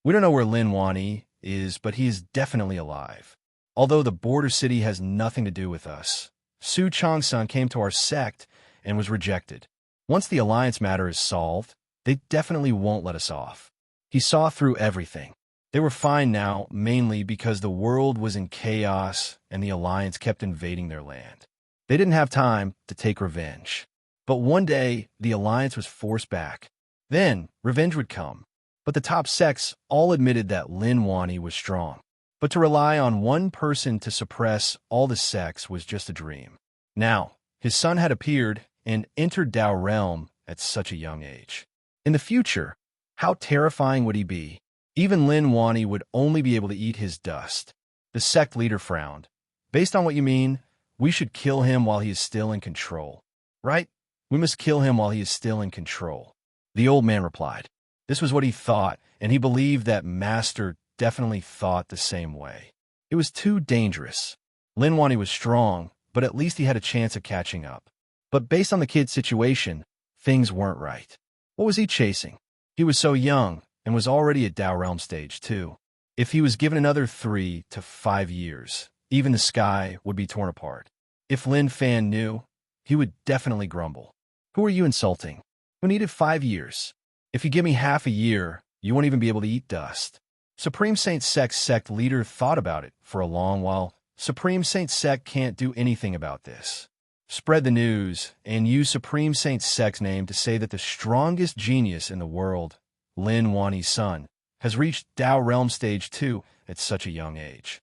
We don't know where Lin Wani is, but he is definitely alive. Although the border city has nothing to do with us, Su Changsun came to our sect and was rejected. Once the Alliance matter is solved, they definitely won't let us off. He saw through everything. They were fine now, mainly because the world was in chaos and the Alliance kept invading their land. They didn't have time to take revenge. But one day, the Alliance was forced back. Then, revenge would come. But the top sects all admitted that Lin Wani was strong. But to rely on one person to suppress all the sects was just a dream. Now, his son had appeared and entered Dao Realm at such a young age. In the future, how terrifying would he be? Even Lin Wani would only be able to eat his dust. The sect leader frowned. Based on what you mean, we should kill him while he is still in control. Right? We must kill him while he is still in control. The old man replied. This was what he thought, and he believed that Master definitely thought the same way. It was too dangerous. Lin Wani was strong, but at least he had a chance of catching up. But based on the kid's situation, things weren't right. What was he chasing? He was so young and was already at Dao Realm Stage 2. If he was given another 3 to 5 years, even the sky would be torn apart. If Lin Fan knew, he would definitely grumble. Who are you insulting? Who needed 5 years? If you give me half a year, you won't even be able to eat dust. Supreme Saint Sect's sect leader thought about it for a long while. Supreme Saint Sect can't do anything about this. Spread the news and use Supreme Saint Sect's name to say that the strongest genius in the world, Lin Wani's son, has reached Dao Realm Stage 2 at such a young age.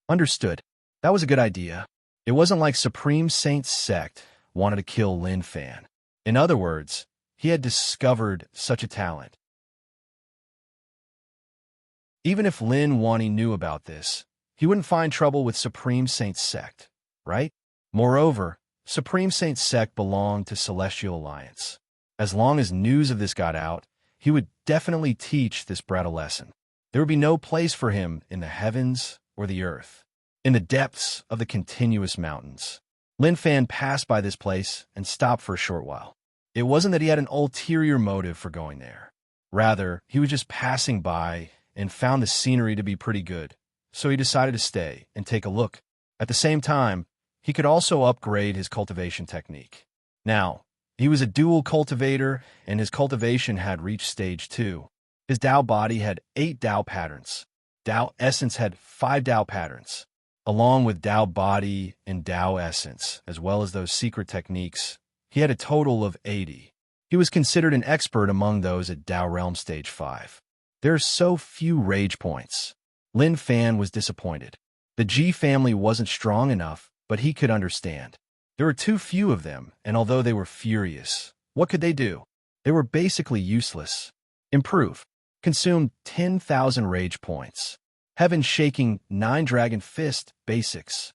Understood. That was a good idea. It wasn't like Supreme Saint Sect wanted to kill Lin Fan. In other words, he had discovered such a talent. Even if Lin Wani knew about this, he wouldn't find trouble with Supreme Saint Sect, right? Moreover, Supreme Saint Sec belonged to Celestial Alliance. As long as news of this got out, he would definitely teach this brat a lesson. There would be no place for him in the heavens or the earth, in the depths of the continuous mountains. Lin Fan passed by this place and stopped for a short while. It wasn't that he had an ulterior motive for going there. Rather, he was just passing by and found the scenery to be pretty good, so he decided to stay and take a look. At the same time, he could also upgrade his cultivation technique. Now, he was a dual cultivator, and his cultivation had reached stage 2. His Dao body had 8 Dao patterns. Dao essence had 5 Dao patterns. Along with Dao body and Dao essence, as well as those secret techniques, he had a total of 80. He was considered an expert among those at Dao Realm Stage 5. There are so few rage points. Lin Fan was disappointed. The Ji family wasn't strong enough, but he could understand. There were too few of them, and although they were furious, what could they do? They were basically useless. Improve. Consume 10,000 rage points. Heaven-shaking 9 Dragon Fist basics.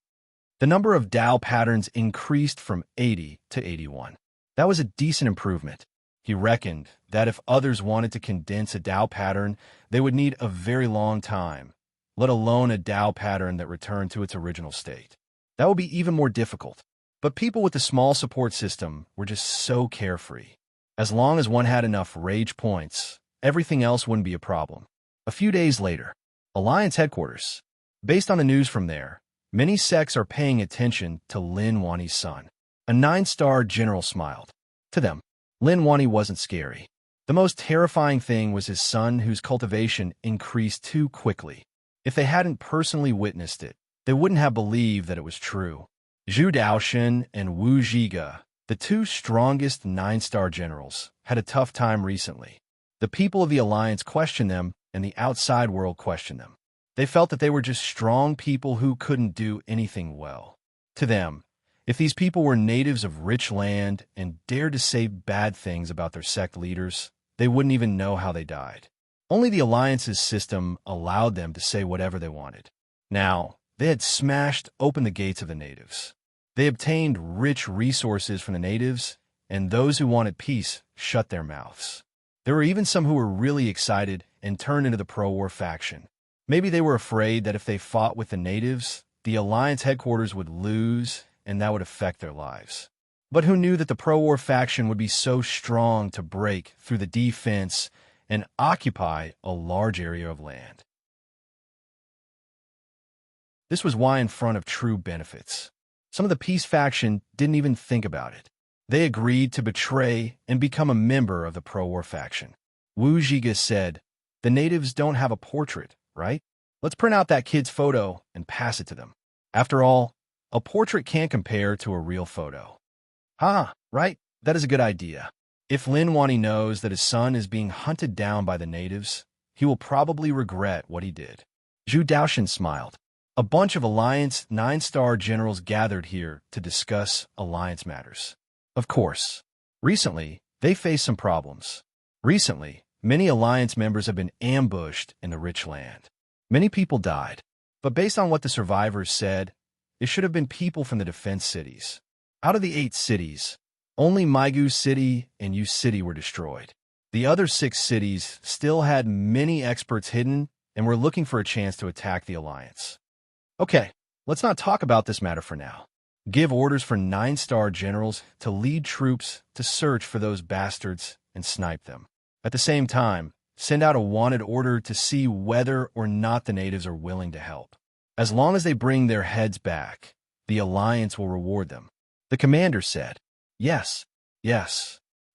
The number of Dao patterns increased from 80 to 81. That was a decent improvement. He reckoned that if others wanted to condense a Dao pattern, they would need a very long time, let alone a Dao pattern that returned to its original state. That would be even more difficult. But people with the small support system were just so carefree. As long as one had enough rage points, everything else wouldn't be a problem. A few days later, Alliance headquarters. Based on the news from there, many sects are paying attention to Lin Wani's son. A 9-star general smiled. To them, Lin Wani wasn't scary. The most terrifying thing was his son, whose cultivation increased too quickly. If they hadn't personally witnessed it, they wouldn't have believed that it was true. Zhu Daoshan and Wu Zhiga, the 2 strongest 9-star generals, had a tough time recently. The people of the Alliance questioned them, and the outside world questioned them. They felt that they were just strong people who couldn't do anything well. To them, if these people were natives of rich land and dared to say bad things about their sect leaders, they wouldn't even know how they died. Only the Alliance's system allowed them to say whatever they wanted. Now, they had smashed open the gates of the natives. They obtained rich resources from the natives, and those who wanted peace shut their mouths. There were even some who were really excited and turned into the pro-war faction. Maybe they were afraid that if they fought with the natives, the Alliance headquarters would lose, and that would affect their lives. But who knew that the pro-war faction would be so strong to break through the defense and occupy a large area of land? This was why in front of true benefits. Some of the peace faction didn't even think about it. They agreed to betray and become a member of the pro-war faction. Wu Zhiga said, "The natives don't have a portrait, right? Let's print out that kid's photo and pass it to them. After all, a portrait can't compare to a real photo." Right? That is a good idea. If Lin Wani knows that his son is being hunted down by the natives, he will probably regret what he did. Zhu Daoshan smiled. A bunch of Alliance 9-star generals gathered here to discuss Alliance matters. Of course, recently, they faced some problems. Recently, many Alliance members have been ambushed in the rich land. Many people died, but based on what the survivors said, it should have been people from the defense cities. Out of the 8 cities, only Maigu City and Yu City were destroyed. The other 6 cities still had many experts hidden and were looking for a chance to attack the Alliance. Okay, let's not talk about this matter for now. Give orders for 9-star generals to lead troops to search for those bastards and snipe them. At the same time, send out a wanted order to see whether or not the natives are willing to help. As long as they bring their heads back, the Alliance will reward them. The commander said, Yes.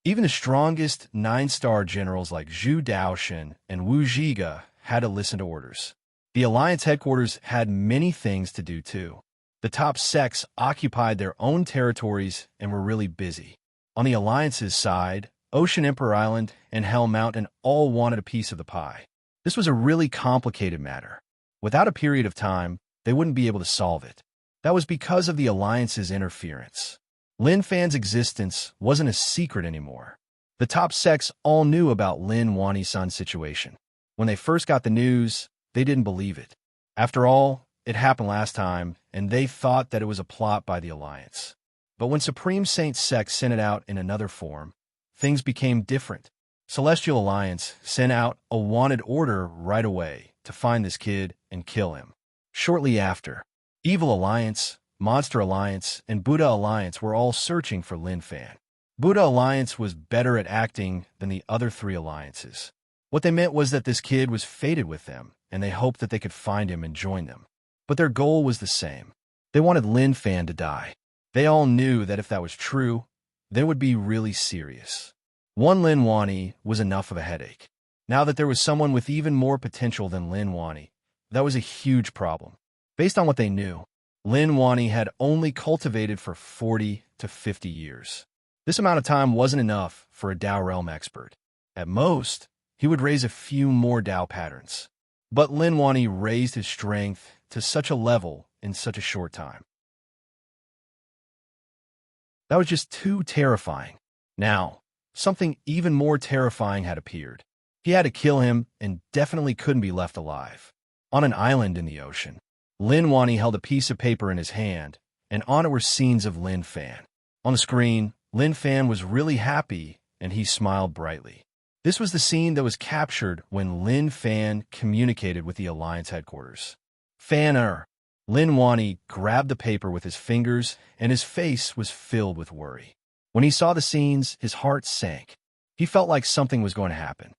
Even the strongest 9-star generals like Zhu Daoshan and Wu Zhiga had to listen to orders. The Alliance headquarters had many things to do too. The top sects occupied their own territories and were really busy. On the Alliance's side, Ocean Emperor Island and Hell Mountain all wanted a piece of the pie. This was a really complicated matter. Without a period of time, they wouldn't be able to solve it. That was because of the Alliance's interference. Lin Fan's existence wasn't a secret anymore. The top sects all knew about Lin Wani-san's situation. When they first got the news, they didn't believe it. After all, it happened last time, and they thought that it was a plot by the Alliance. But when Supreme Saint Sect sent it out in another form, things became different. Celestial Alliance sent out a wanted order right away to find this kid and kill him. Shortly after, Evil Alliance, Monster Alliance, and Buddha Alliance were all searching for Lin Fan. Buddha Alliance was better at acting than the other three alliances. What they meant was that this kid was fated with them, and they hoped that they could find him and join them. But their goal was the same. They wanted Lin Fan to die. They all knew that if that was true, then it would be really serious. One Lin Wani was enough of a headache. Now that there was someone with even more potential than Lin Wani, that was a huge problem. Based on what they knew, Lin Wani had only cultivated for 40 to 50 years. This amount of time wasn't enough for a Dao realm expert. At most, he would raise a few more Dao patterns. But Lin Wani raised his strength to such a level in such a short time. That was just too terrifying. Now, something even more terrifying had appeared. He had to kill him and definitely couldn't be left alive. On an island in the ocean, Lin Wani held a piece of paper in his hand, and on it were scenes of Lin Fan. On the screen, Lin Fan was really happy, and he smiled brightly. This was the scene that was captured when Lin Fan communicated with the Alliance headquarters. Fan-er. Lin Wani grabbed the paper with his fingers, and his face was filled with worry. When he saw the scenes, his heart sank. He felt like something was going to happen.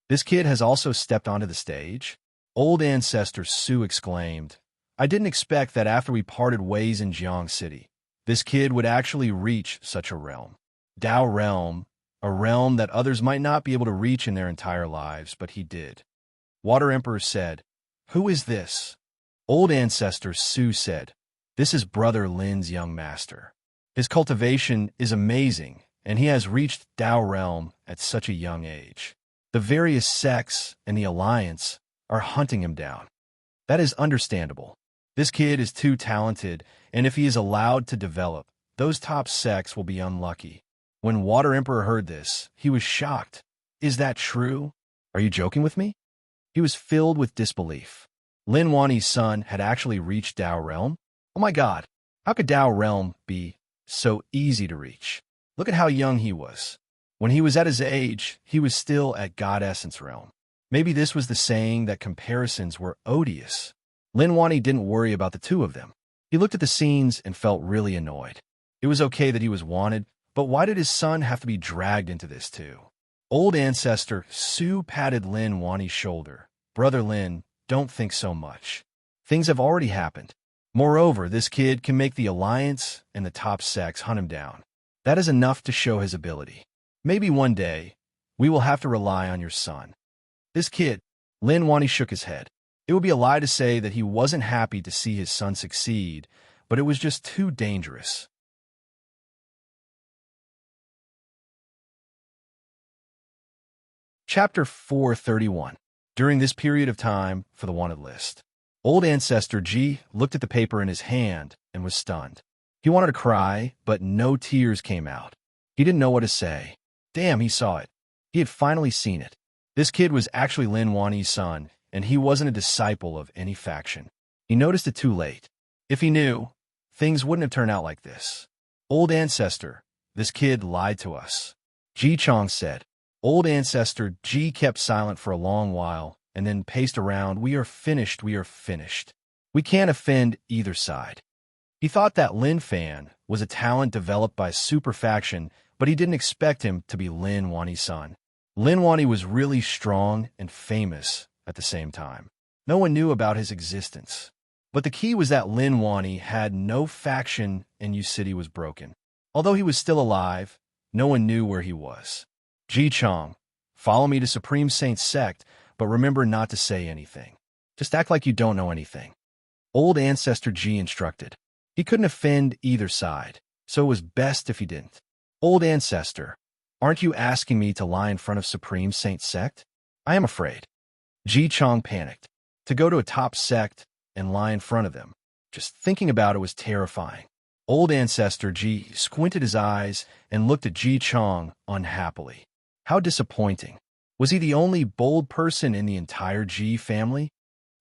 This kid has also stepped onto the stage? Old Ancestor Su exclaimed, I didn't expect that after we parted ways in Jiang City, this kid would actually reach such a realm. Dao realm, a realm that others might not be able to reach in their entire lives, but he did. Water Emperor said, Who is this? Old Ancestor Su said, This is Brother Lin's young master. His cultivation is amazing, and he has reached Dao realm at such a young age. The various sects and the Alliance are hunting him down. That is understandable. This kid is too talented, and if he is allowed to develop, those top sects will be unlucky. When Water Emperor heard this, he was shocked. Is that true? Are you joking with me? He was filled with disbelief. Lin Wani's son had actually reached Dao realm? Oh my god, how could Dao realm be so easy to reach? Look at how young he was. When he was at his age, he was still at God Essence realm. Maybe this was the saying that comparisons were odious. Lin Wani didn't worry about the two of them. He looked at the scenes and felt really annoyed. It was okay that he was wanted, but why did his son have to be dragged into this too? Old Ancestor Su patted Lin Wani's shoulder. Brother Lin, don't think so much. Things have already happened. Moreover, this kid can make the Alliance and the top sects hunt him down. That is enough to show his ability. Maybe one day, we will have to rely on your son. This kid, Lin Wani shook his head. It would be a lie to say that he wasn't happy to see his son succeed, but it was just too dangerous. Chapter 431. During this period of time for the wanted list, Old Ancestor G looked at the paper in his hand and was stunned. He wanted to cry, but no tears came out. He didn't know what to say. Damn, he saw it. He had finally seen it. This kid was actually Lin Wani's son, and he wasn't a disciple of any faction. He noticed it too late. If he knew, things wouldn't have turned out like this. Old Ancestor, this kid lied to us. Ji Chong said. Old Ancestor G kept silent for a long while and then paced around. We are finished, we are finished. We can't offend either side. He thought that Lin Fan was a talent developed by Super Faction, but he didn't expect him to be Lin Wani's son. Lin Wani was really strong and famous at the same time. No one knew about his existence. But the key was that Lin Wani had no faction and U City was broken. Although he was still alive, no one knew where he was. Ji Chong, follow me to Supreme Saint Sect, but remember not to say anything. Just act like you don't know anything. Old Ancestor G instructed. He couldn't offend either side, so it was best if he didn't. Old Ancestor, aren't you asking me to lie in front of Supreme Saint Sect? I am afraid. Ji Chong panicked. To go to a top sect and lie in front of them. Just thinking about it was terrifying. Old Ancestor G squinted his eyes and looked at Ji Chong unhappily. How disappointing. Was he the only bold person in the entire G family?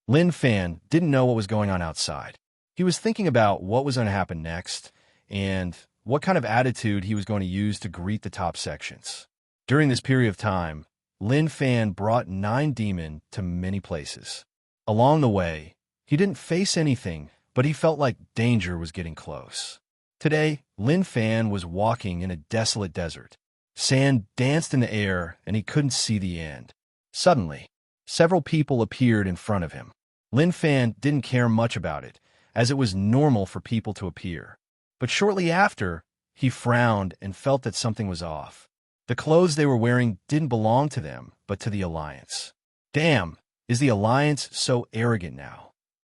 Lin Fan didn't know what was going on outside. He was thinking about what was going to happen next, and what kind of attitude he was going to use to greet the top sections. During this period of time, Lin Fan brought 9 demon to many places. Along the way, he didn't face anything, but he felt like danger was getting close. Today, Lin Fan was walking in a desolate desert. Sand danced in the air, and he couldn't see the end. Suddenly, several people appeared in front of him. Lin Fan didn't care much about it, as it was normal for people to appear. But shortly after, he frowned and felt that something was off. The clothes they were wearing didn't belong to them, but to the Alliance. Damn, is the Alliance so arrogant now?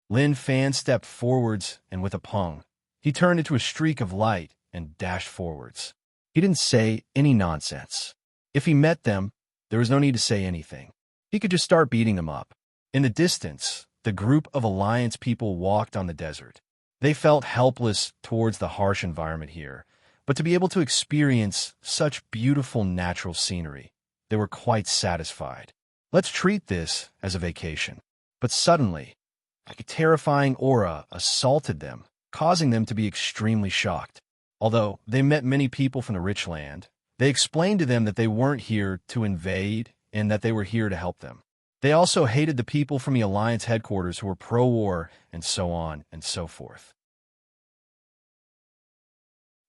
Lin Fan stepped forwards, and with a pung, he turned into a streak of light and dashed forwards. He didn't say any nonsense. If he met them, there was no need to say anything. He could just start beating them up. In the distance, the group of Alliance people walked on the desert. They felt helpless towards the harsh environment here, but to be able to experience such beautiful natural scenery, they were quite satisfied. Let's treat this as a vacation. But suddenly, a terrifying aura assaulted them, causing them to be extremely shocked. Although they met many people from the rich land, they explained to them that they weren't here to invade and that they were here to help them. They also hated the people from the Alliance headquarters who were pro-war and so on and so forth.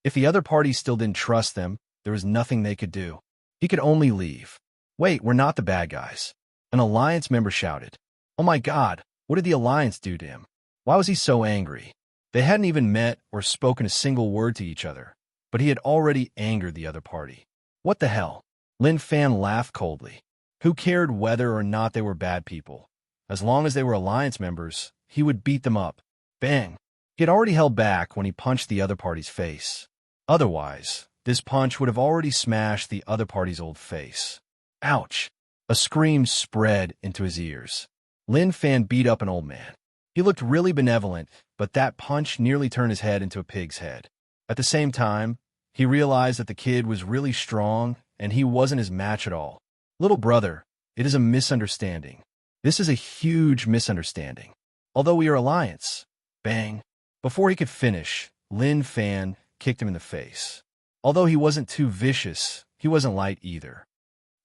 If the other party still didn't trust them, there was nothing they could do. He could only leave. Wait, we're not the bad guys. An Alliance member shouted. Oh my God, what did the Alliance do to him? Why was he so angry? They hadn't even met or spoken a single word to each other, but he had already angered the other party. What the hell? Lin Fan laughed coldly. Who cared whether or not they were bad people? As long as they were Alliance members, he would beat them up. Bang! He had already held back when he punched the other party's face. Otherwise, this punch would have already smashed the other party's old face. Ouch! A scream spread into his ears. Lin Fan beat up an old man. He looked really benevolent, but that punch nearly turned his head into a pig's head. At the same time, he realized that the kid was really strong and he wasn't his match at all. Little brother, it is a misunderstanding. This is a huge misunderstanding. Although we are Alliance. Bang. Before he could finish, Lin Fan kicked him in the face. Although he wasn't too vicious, he wasn't light either.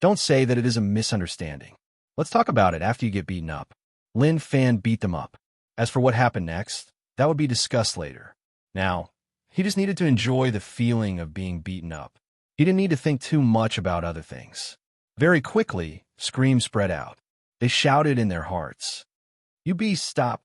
Don't say that it is a misunderstanding. Let's talk about it after you get beaten up. Lin Fan beat them up. As for what happened next, that would be discussed later. Now, he just needed to enjoy the feeling of being beaten up. He didn't need to think too much about other things. Very quickly, screams spread out. They shouted in their hearts. You beasts, stop.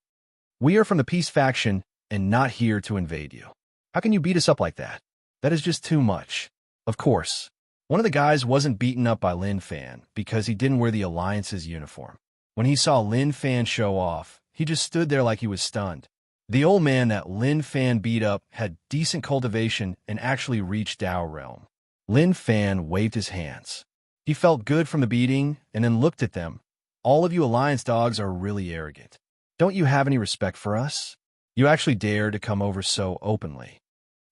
We are from the peace faction and not here to invade you. How can you beat us up like that? That is just too much. Of course, one of the guys wasn't beaten up by Lin Fan because he didn't wear the Alliance's uniform. When he saw Lin Fan show off, he just stood there like he was stunned. The old man that Lin Fan beat up had decent cultivation and actually reached Dao realm. Lin Fan waved his hands. He felt good from the beating and then looked at them. All of you Alliance dogs are really arrogant. Don't you have any respect for us? You actually dare to come over so openly.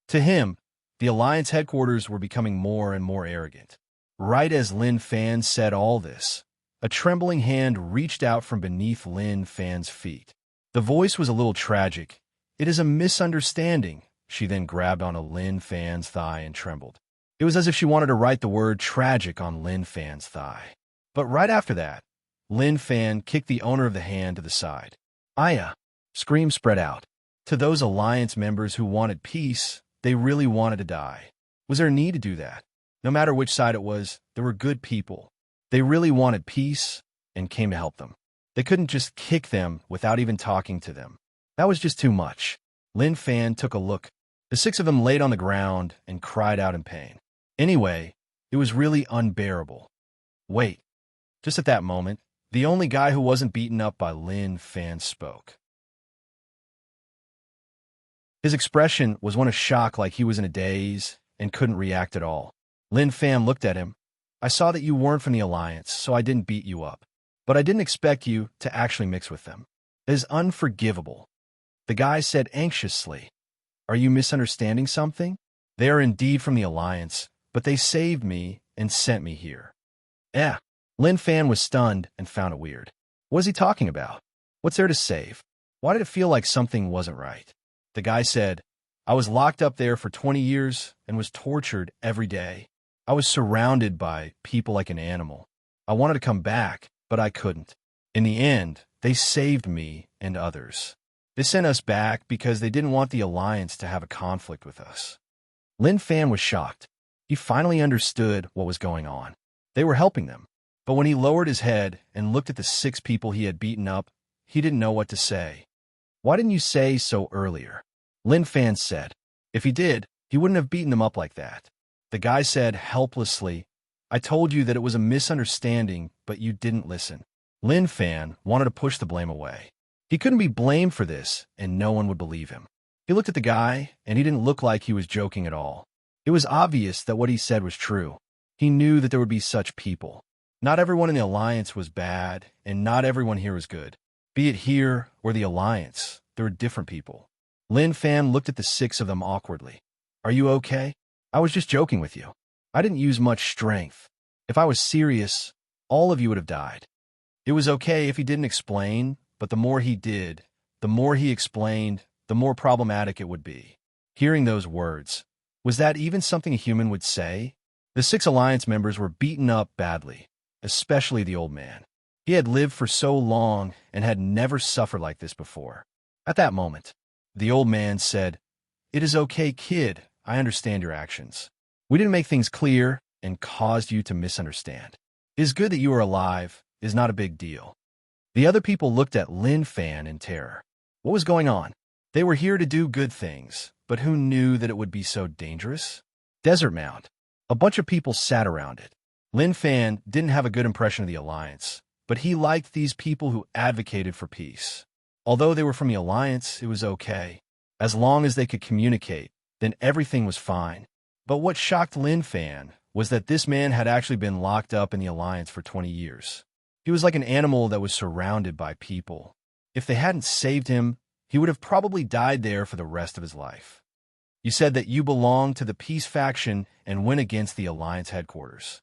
To him, the Alliance headquarters were becoming more and more arrogant. Right as Lin Fan said all this, a trembling hand reached out from beneath Lin Fan's feet. The voice was a little tragic. It is a misunderstanding. She then grabbed onto Lin Fan's thigh and trembled. It was as if she wanted to write the word tragic on Lin Fan's thigh. But right after that, Lin Fan kicked the owner of the hand to the side. Aya! Screams spread out. To those Alliance members who wanted peace, they really wanted to die. Was there a need to do that? No matter which side it was, there were good people. They really wanted peace and came to help them. They couldn't just kick them without even talking to them. That was just too much. Lin Fan took a look. The 6 of them laid on the ground and cried out in pain. Anyway, it was really unbearable. Wait. Just at that moment, the only guy who wasn't beaten up by Lin Fan spoke. His expression was one of shock, like he was in a daze and couldn't react at all. Lin Fan looked at him. I saw that you weren't from the Alliance, so I didn't beat you up. But I didn't expect you to actually mix with them. It is unforgivable. The guy said anxiously. Are you misunderstanding something? They are indeed from the Alliance, but they saved me and sent me here. Lin Fan was stunned and found it weird. What is he talking about? What's there to save? Why did it feel like something wasn't right? The guy said, I was locked up there for 20 years and was tortured every day. I was surrounded by people like an animal. I wanted to come back, but I couldn't. In the end, they saved me and others. They sent us back because they didn't want the Alliance to have a conflict with us. Lin Fan was shocked. He finally understood what was going on. They were helping them. But when he lowered his head and looked at the 6 people he had beaten up, he didn't know what to say. "Why didn't you say so earlier?" Lin Fan said. "If he did, he wouldn't have beaten them up like that." The guy said helplessly, "I told you that it was a misunderstanding, but you didn't listen." Lin Fan wanted to push the blame away. He couldn't be blamed for this, and no one would believe him. He looked at the guy, and he didn't look like he was joking at all. It was obvious that what he said was true. He knew that there would be such people. Not everyone in the Alliance was bad, and not everyone here was good. Be it here or the Alliance, there were different people. Lin Fan looked at the 6 of them awkwardly. "Are you okay? I was just joking with you. I didn't use much strength. If I was serious, all of you would have died." It was okay if he didn't explain, but the more he did, the more he explained, the more problematic it would be. Hearing those words, was that even something a human would say? The 6 Alliance members were beaten up badly, especially the old man. He had lived for so long and had never suffered like this before. At that moment, the old man said, "It is okay, kid. I understand your actions. We didn't make things clear and caused you to misunderstand. It is good that you are alive. It is not a big deal." The other people looked at Lin Fan in terror. What was going on? They were here to do good things, but who knew that it would be so dangerous? Desert Mound. A bunch of people sat around it. Lin Fan didn't have a good impression of the Alliance, but he liked these people who advocated for peace. Although they were from the Alliance, it was okay. As long as they could communicate, then everything was fine. But what shocked Lin Fan was that this man had actually been locked up in the Alliance for 20 years. He was like an animal that was surrounded by people. If they hadn't saved him, he would have probably died there for the rest of his life. "You said that you belong to the peace faction and went against the Alliance headquarters.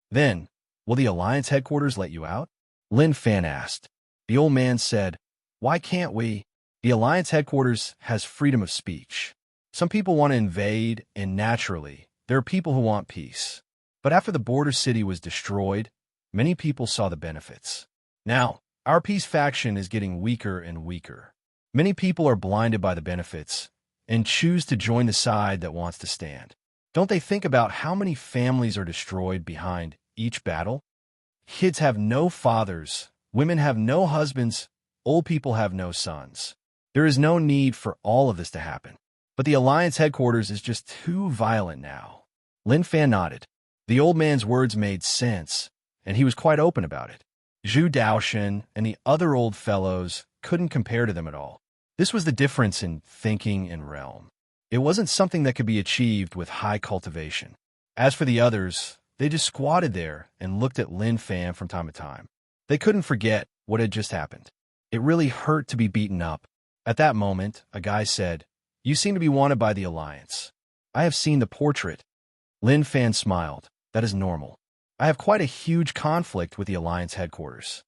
Then, will the Alliance headquarters let you out?" Lin Fan asked. The old man said, "Why can't we? The Alliance headquarters has freedom of speech. Some people want to invade, and naturally, there are people who want peace. But after the border city was destroyed, many people saw the benefits. Now, our peace faction is getting weaker and weaker. Many people are blinded by the benefits and choose to join the side that wants to stand. Don't they think about how many families are destroyed behind each battle? Kids have no fathers, women have no husbands, old people have no sons. There is no need for all of this to happen. But the Alliance headquarters is just too violent now." Lin Fan nodded. The old man's words made sense, and he was quite open about it. Zhu Daoshan and the other old fellows couldn't compare to them at all. This was the difference in thinking and realm. It wasn't something that could be achieved with high cultivation. As for the others, they just squatted there and looked at Lin Fan from time to time. They couldn't forget what had just happened. It really hurt to be beaten up. At that moment, a guy said, "You seem to be wanted by the Alliance. I have seen the portrait." Lin Fan smiled. "That is normal. I have quite a huge conflict with the Alliance headquarters.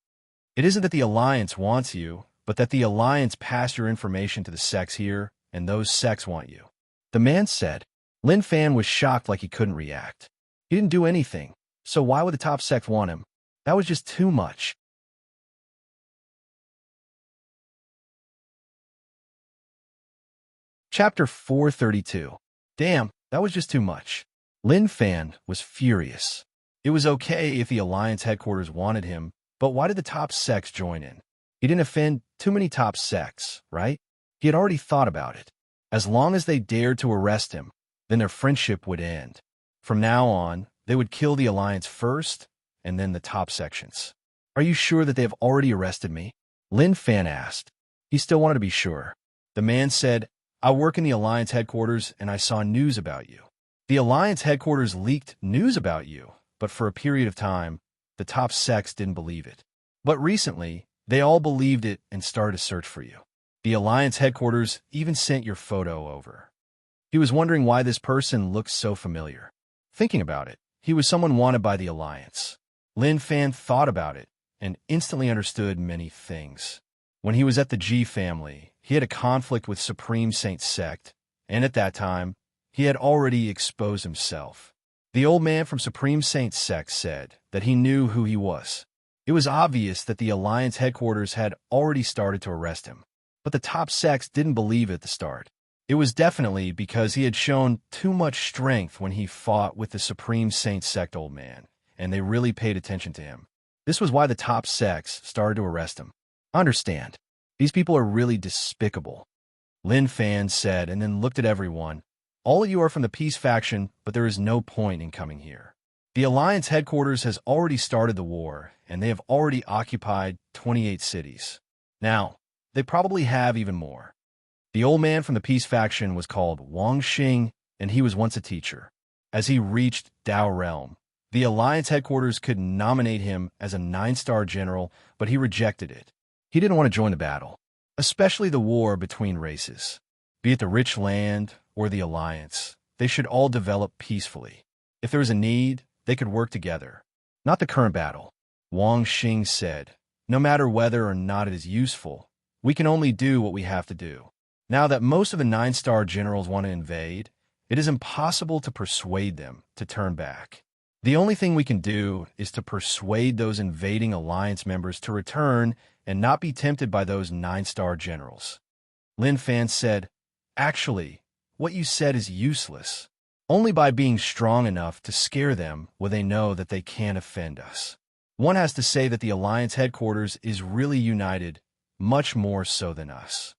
It isn't that the Alliance wants you, but that the Alliance passed your information to the sects here, and those sects want you." The man said. Lin Fan was shocked like he couldn't react. He didn't do anything, so why would the top sect want him? That was just too much. Chapter 432. Damn, that was just too much. Lin Fan was furious. It was okay if the Alliance headquarters wanted him, but why did the top sects join in? He didn't offend too many top sects, right? He had already thought about it. As long as they dared to arrest him, then their friendship would end. From now on, they would kill the Alliance first, and then the top sections. "Are you sure that they have already arrested me?" Lin Fan asked. He still wanted to be sure. The man said, "I work in the Alliance headquarters, and I saw news about you." The Alliance headquarters leaked news about you, but for a period of time, the top sects didn't believe it. But recently, they all believed it and started to search for you. The Alliance headquarters even sent your photo over. He was wondering why this person looked so familiar. Thinking about it, he was someone wanted by the Alliance. Lin Fan thought about it and instantly understood many things. When he was at the G family, he had a conflict with Supreme Saint Sect, and at that time, he had already exposed himself. The old man from Supreme Saint Sect said that he knew who he was. It was obvious that the Alliance headquarters had already started to arrest him, but the top sects didn't believe at the start. It was definitely because he had shown too much strength when he fought with the Supreme Saint Sect old man, and they really paid attention to him. This was why the top sects started to arrest him. Understand, these people are really despicable, Lin Fan said, and then looked at everyone. All of you are from the Peace faction, but there is no point in coming here. The Alliance headquarters has already started the war, and they have already occupied 28 cities. Now, they probably have even more. The old man from the Peace faction was called Wang Xing, and he was once a teacher. As he reached Dao Realm, the Alliance headquarters could nominate him as a 9-star general, but he rejected it. He didn't want to join the battle, especially the war between races. Be it the rich land or the Alliance, they should all develop peacefully. If there is a need, they could work together. Not the current battle. Wang Xing said, no matter whether or not it is useful, we can only do what we have to do. Now that most of the 9-star generals want to invade, it is impossible to persuade them to turn back. The only thing we can do is to persuade those invading Alliance members to return and not be tempted by those 9-star generals. Lin Fan said, actually, what you said is useless. Only by being strong enough to scare them will they know that they can't offend us. One has to say that the Alliance headquarters is really united, much more so than us.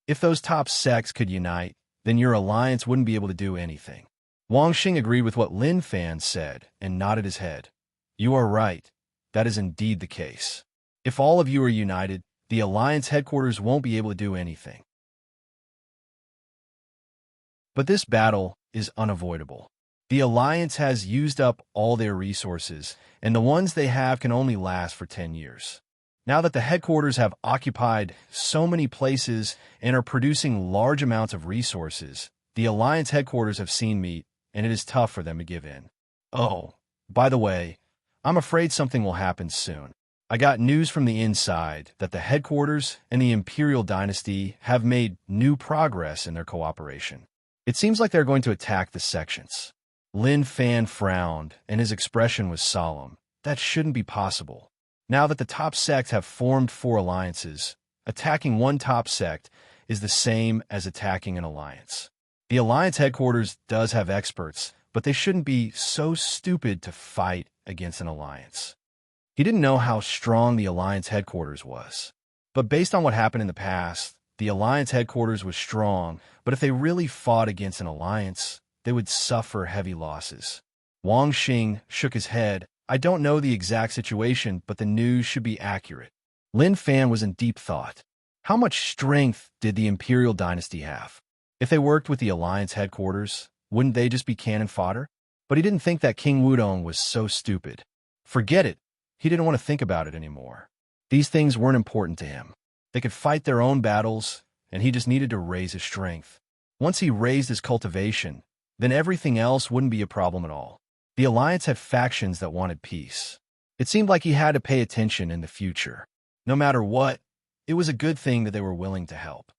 If those top sects could unite, then your Alliance wouldn't be able to do anything. Wang Xing agreed with what Lin Fan said and nodded his head. You are right. That is indeed the case. If all of you are united, the Alliance headquarters won't be able to do anything. But this battle is unavoidable. The Alliance has used up all their resources, and the ones they have can only last for 10 years. Now that the headquarters have occupied so many places and are producing large amounts of resources, the Alliance headquarters have seen meat, and it is tough for them to give in. Oh, by the way, I'm afraid something will happen soon. I got news from the inside that the headquarters and the Imperial Dynasty have made new progress in their cooperation. It seems like they're going to attack the sections. Lin Fan frowned, and his expression was solemn. That shouldn't be possible. Now that the top sects have formed 4 alliances, attacking one top sect is the same as attacking an alliance. The Alliance headquarters does have experts, but they shouldn't be so stupid to fight against an alliance. He didn't know how strong the Alliance headquarters was. But based on what happened in the past, the Alliance headquarters was strong, but if they really fought against an alliance, they would suffer heavy losses. Wang Xing shook his head. I don't know the exact situation, but the news should be accurate. Lin Fan was in deep thought. How much strength did the Imperial Dynasty have? If they worked with the Alliance headquarters, wouldn't they just be cannon fodder? But he didn't think that King Wudong was so stupid. Forget it. He didn't want to think about it anymore. These things weren't important to him. They could fight their own battles, and he just needed to raise his strength. Once he raised his cultivation, then everything else wouldn't be a problem at all. The Alliance had factions that wanted peace. It seemed like he had to pay attention in the future. No matter what, it was a good thing that they were willing to help.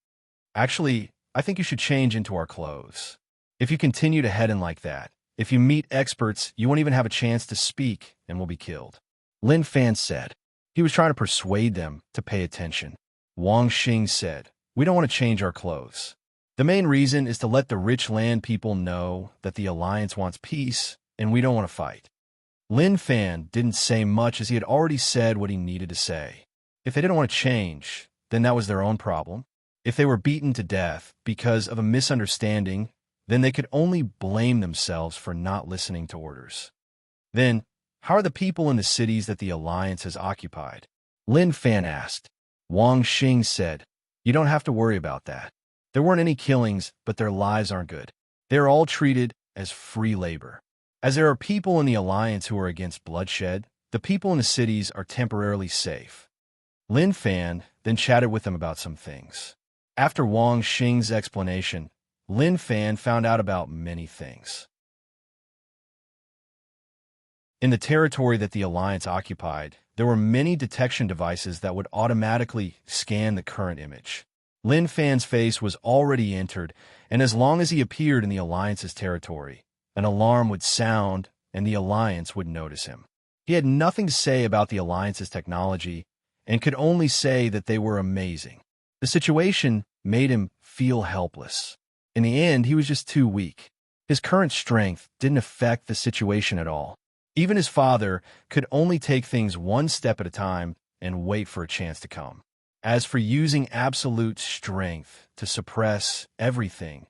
Actually, I think you should change into our clothes. If you continue to head in like that, if you meet experts, you won't even have a chance to speak and will be killed. Lin Fan said. He was trying to persuade them to pay attention. Wang Xing said, we don't want to change our clothes. The main reason is to let the rich land people know that the Alliance wants peace and we don't want to fight. Lin Fan didn't say much as he had already said what he needed to say. If they didn't want to change, then that was their own problem. If they were beaten to death because of a misunderstanding, then they could only blame themselves for not listening to orders. Then, how are the people in the cities that the Alliance has occupied? Lin Fan asked. Wang Xing said, you don't have to worry about that. There weren't any killings, but their lives aren't good. They're all treated as free labor. As there are people in the Alliance who are against bloodshed, the people in the cities are temporarily safe. Lin Fan then chatted with them about some things. After Wang Xing's explanation, Lin Fan found out about many things. In the territory that the Alliance occupied, there were many detection devices that would automatically scan the current image. Lin Fan's face was already entered, and as long as he appeared in the Alliance's territory, an alarm would sound and the Alliance would notice him. He had nothing to say about the Alliance's technology and could only say that they were amazing. The situation made him feel helpless. In the end, he was just too weak. His current strength didn't affect the situation at all. Even his father could only take things one step at a time and wait for a chance to come. As for using absolute strength to suppress everything,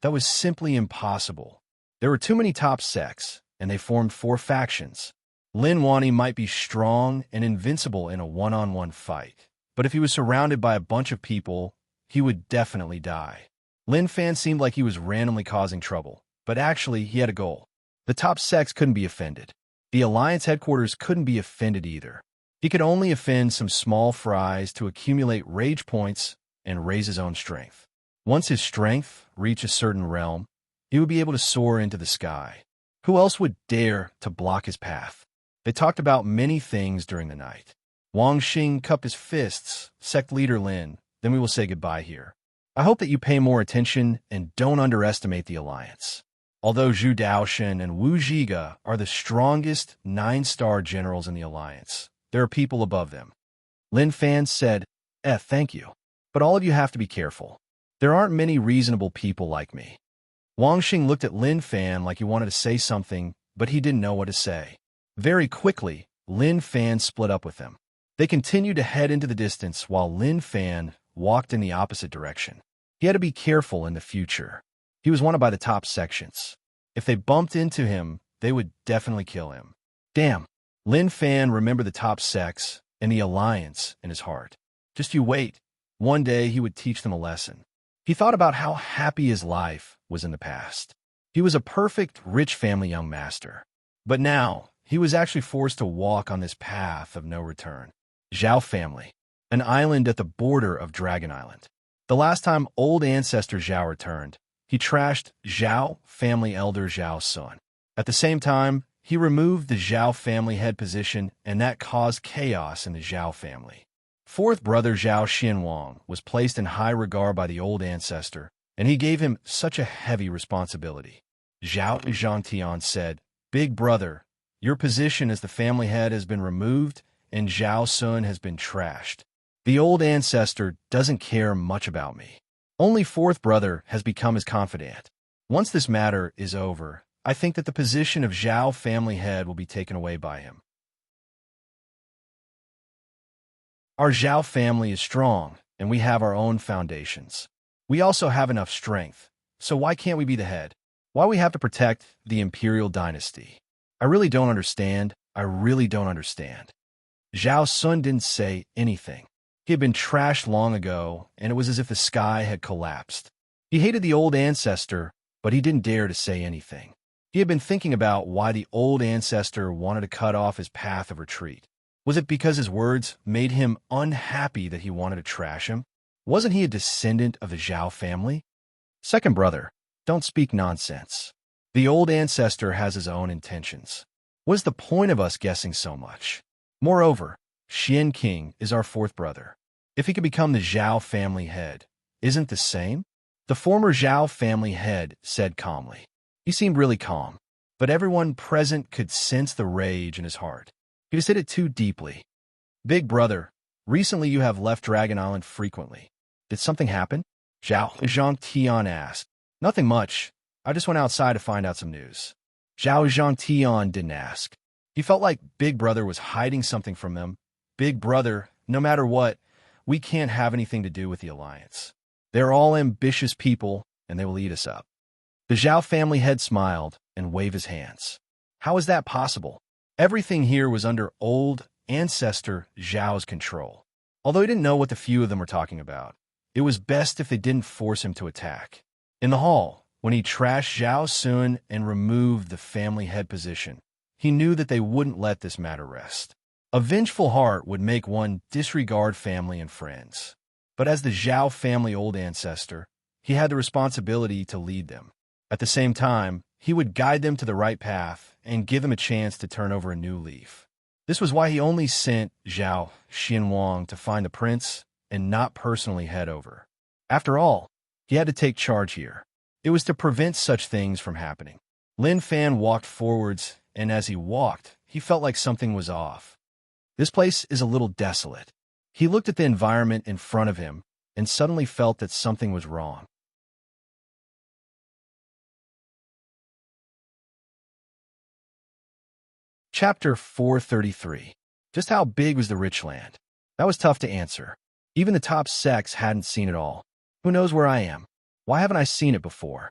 that was simply impossible. There were too many top sects, and they formed 4 factions. Lin Wani might be strong and invincible in a one-on-one fight, but if he was surrounded by a bunch of people, he would definitely die. Lin Fan seemed like he was randomly causing trouble, but actually he had a goal. The top sects couldn't be offended. The Alliance headquarters couldn't be offended either. He could only offend some small fries to accumulate rage points and raise his own strength. Once his strength reached a certain realm, he would be able to soar into the sky. Who else would dare to block his path? They talked about many things during the night. Wang Xing cupped his fists, sect leader Lin, then we will say goodbye here. I hope that you pay more attention and don't underestimate the Alliance. Although Zhu Daoshan and Wu Zhiga are the strongest 9-star generals in the Alliance, there are people above them. Lin Fan said, thank you. But all of you have to be careful. There aren't many reasonable people like me. Wang Xing looked at Lin Fan like he wanted to say something, but he didn't know what to say. Very quickly, Lin Fan split up with them. They continued to head into the distance while Lin Fan walked in the opposite direction. He had to be careful in the future. He was wanted by the top sections. If they bumped into him, they would definitely kill him. Damn. Lin Fan remembered the top sects and the Alliance in his heart. Just you wait. One day he would teach them a lesson. He thought about how happy his life was in the past. He was a perfect, rich family young master. But now, he was actually forced to walk on this path of no return. Zhao family, an island at the border of Dragon Island. The last time old ancestor Zhao returned, he trashed Zhao family elder Zhao Sun. At the same time, he removed the Zhao family head position, and that caused chaos in the Zhao family. Fourth brother Zhao Xianwang was placed in high regard by the old ancestor, and he gave him such a heavy responsibility. Zhao Zhangtian said, "Big brother, your position as the family head has been removed, and Zhao Sun has been trashed. The old ancestor doesn't care much about me. Only fourth brother has become his confidant. Once this matter is over, I think that the position of Zhao family head will be taken away by him. Our Zhao family is strong, and we have our own foundations. We also have enough strength, so why can't we be the head? Why we have to protect the imperial dynasty? I really don't understand. I really don't understand." Zhao Sun didn't say anything. He had been trashed long ago, and it was as if the sky had collapsed. He hated the old ancestor, but he didn't dare to say anything. He had been thinking about why the old ancestor wanted to cut off his path of retreat. Was it because his words made him unhappy that he wanted to trash him? Wasn't he a descendant of the Zhao family? Second brother, don't speak nonsense. The old ancestor has his own intentions. What is the point of us guessing so much? Moreover, Xian King is our fourth brother. If he could become the Zhao family head, isn't the same? The former Zhao family head said calmly. He seemed really calm, but everyone present could sense the rage in his heart. He just hit it too deeply. Big brother, recently you have left Dragon Island frequently. Did something happen? Zhao Zhangtian asked. Nothing much. I just went outside to find out some news. Zhao Zhangtian didn't ask. He felt like Big Brother was hiding something from him. Big Brother, no matter what, we can't have anything to do with the Alliance. They're all ambitious people, and they will eat us up. The Zhao family head smiled and waved his hands. How is that possible? Everything here was under old ancestor Zhao's control. Although he didn't know what the few of them were talking about, it was best if they didn't force him to attack. In the hall, when he trashed Zhao Sun and removed the family head position, he knew that they wouldn't let this matter rest. A vengeful heart would make one disregard family and friends. But as the Zhao family old ancestor, he had the responsibility to lead them. At the same time, he would guide them to the right path and give them a chance to turn over a new leaf. This was why he only sent Zhao Xianwang to find the prince and not personally head over. After all, he had to take charge here. It was to prevent such things from happening. Lin Fan walked forwards, and as he walked, he felt like something was off. This place is a little desolate. He looked at the environment in front of him and suddenly felt that something was wrong. Chapter 433. Just how big was the rich land? That was tough to answer. Even the top sects hadn't seen it all. Who knows where I am? Why haven't I seen it before?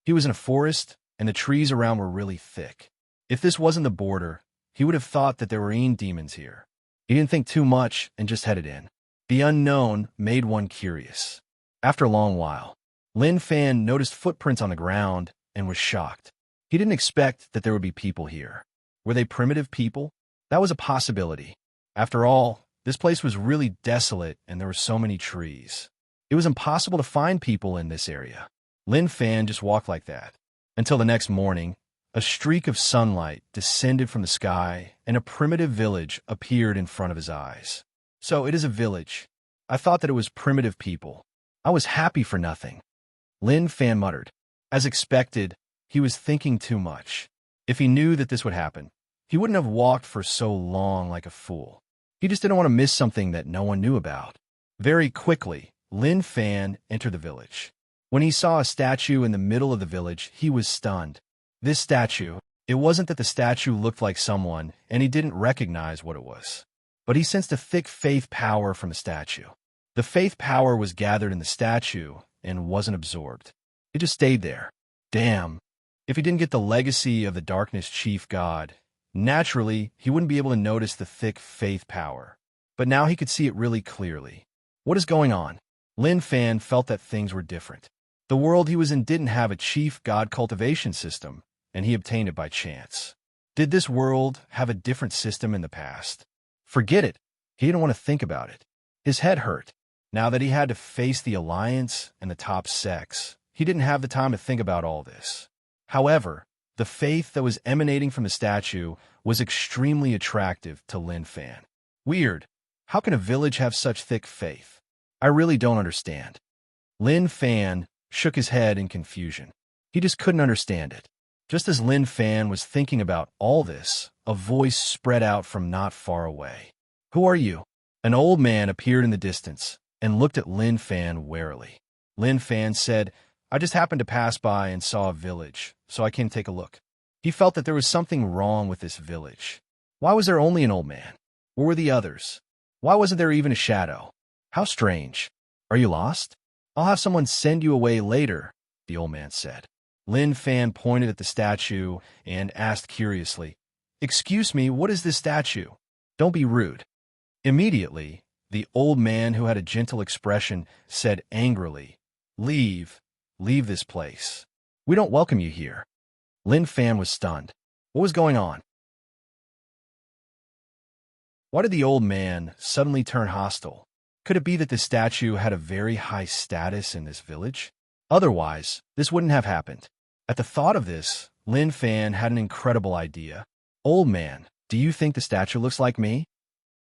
He was in a forest, and the trees around were really thick. If this wasn't the border, he would have thought that there were demons here. He didn't think too much and just headed in. The unknown made one curious. After a long while, Lin Fan noticed footprints on the ground and was shocked. He didn't expect that there would be people here. Were they primitive people? That was a possibility. After all, this place was really desolate and there were so many trees. It was impossible to find people in this area. Lin Fan just walked like that. Until the next morning, a streak of sunlight descended from the sky and a primitive village appeared in front of his eyes. So it is a village. I thought that it was primitive people. I was happy for nothing. Lin Fan muttered. As expected, he was thinking too much. If he knew that this would happen, he wouldn't have walked for so long like a fool. He just didn't want to miss something that no one knew about. Very quickly, Lin Fan entered the village. When he saw a statue in the middle of the village, he was stunned. This statue, it wasn't that the statue looked like someone, and he didn't recognize what it was. But he sensed a thick faith power from the statue. The faith power was gathered in the statue and wasn't absorbed. It just stayed there. Damn. If he didn't get the legacy of the darkness chief god, naturally, he wouldn't be able to notice the thick faith power. But now he could see it really clearly. What is going on? Lin Fan felt that things were different. The world he was in didn't have a chief god cultivation system, and he obtained it by chance. Did this world have a different system in the past? Forget it. He didn't want to think about it. His head hurt. Now that he had to face the Alliance and the top sects, he didn't have the time to think about all this. However, the faith that was emanating from the statue was extremely attractive to Lin Fan. Weird. How can a village have such thick faith? I really don't understand. Lin Fan shook his head in confusion. He just couldn't understand it. Just as Lin Fan was thinking about all this, a voice spread out from not far away. Who are you? An old man appeared in the distance and looked at Lin Fan warily. Lin Fan said, I just happened to pass by and saw a village, so I came to take a look. He felt that there was something wrong with this village. Why was there only an old man? Where were the others? Why wasn't there even a shadow? How strange. Are you lost? I'll have someone send you away later, the old man said. Lin Fan pointed at the statue and asked curiously, Excuse me, what is this statue? Don't be rude. Immediately, the old man, who had a gentle expression, said angrily, Leave this place. We don't welcome you here. Lin Fan was stunned. What was going on? Why did the old man suddenly turn hostile? Could it be that the statue had a very high status in this village? Otherwise, this wouldn't have happened. At the thought of this, Lin Fan had an incredible idea. Old man, do you think the statue looks like me?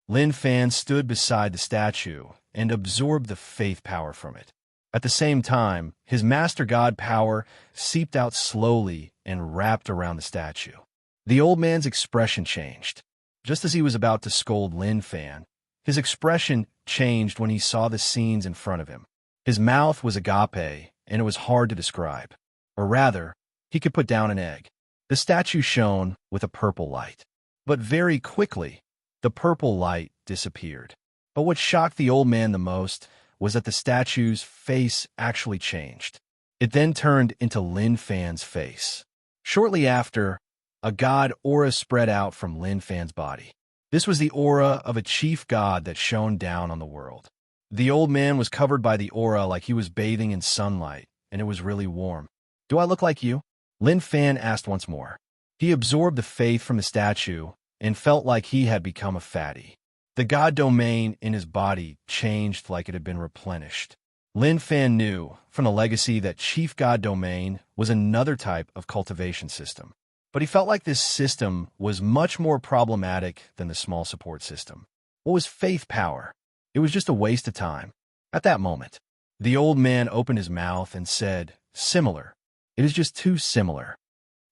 Lin Fan stood beside the statue and absorbed the faith power from it. At the same time, his master god power seeped out slowly and wrapped around the statue. The old man's expression changed. Just as he was about to scold Lin Fan, his expression changed when he saw the scenes in front of him. His mouth was agape, and it was hard to describe. Or rather, he could put down an egg. The statue shone with a purple light. But very quickly, the purple light disappeared. But what shocked the old man the most was that the statue's face actually changed. It then turned into Lin Fan's face. Shortly after, a god aura spread out from Lin Fan's body. This was the aura of a chief god that shone down on the world. The old man was covered by the aura like he was bathing in sunlight, and it was really warm. Do I look like you? Lin Fan asked once more. He absorbed the faith from the statue and felt like he had become a fatty. The god domain in his body changed like it had been replenished. Lin Fan knew from the legacy that chief god domain was another type of cultivation system. But he felt like this system was much more problematic than the small support system. What was faith power? It was just a waste of time. At that moment, The old man opened his mouth and said, "Similar. It is just too similar."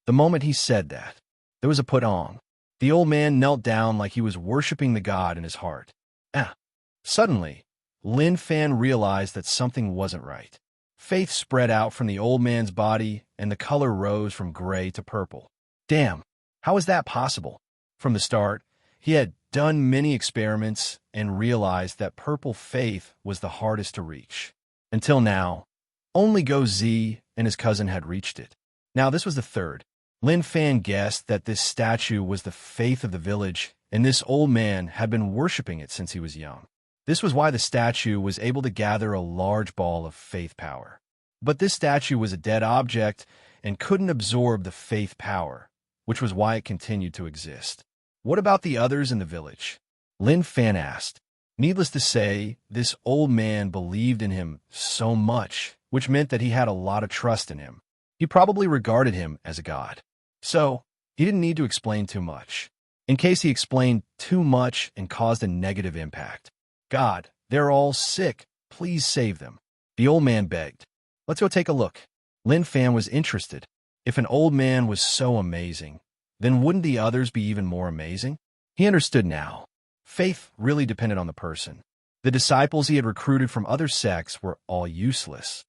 The moment he said that, there was a put-on. The old man knelt down like he was worshipping the god in his heart. Ah! Suddenly, Lin Fan realized that something wasn't right. Faith spread out from the old man's body, and the color rose from gray to purple. Damn, how is that possible? From the start, he had done many experiments and realized that purple faith was the hardest to reach. Until now, only Go Z and his cousin had reached it. Now this was the third. Lin Fan guessed that this statue was the faith of the village, and this old man had been worshipping it since he was young. This was why the statue was able to gather a large ball of faith power. But this statue was a dead object and couldn't absorb the faith power, which was why it continued to exist. What about the others in the village? Lin Fan asked. Needless to say, this old man believed in him so much, which meant that he had a lot of trust in him. He probably regarded him as a god. So, he didn't need to explain too much, in case he explained too much and caused a negative impact. "God, they're all sick. Please save them," the old man begged. "Let's go take a look." Lin Fan was interested. If an old man was so amazing, then wouldn't the others be even more amazing? He understood now. Faith really depended on the person. The disciples he had recruited from other sects were all useless.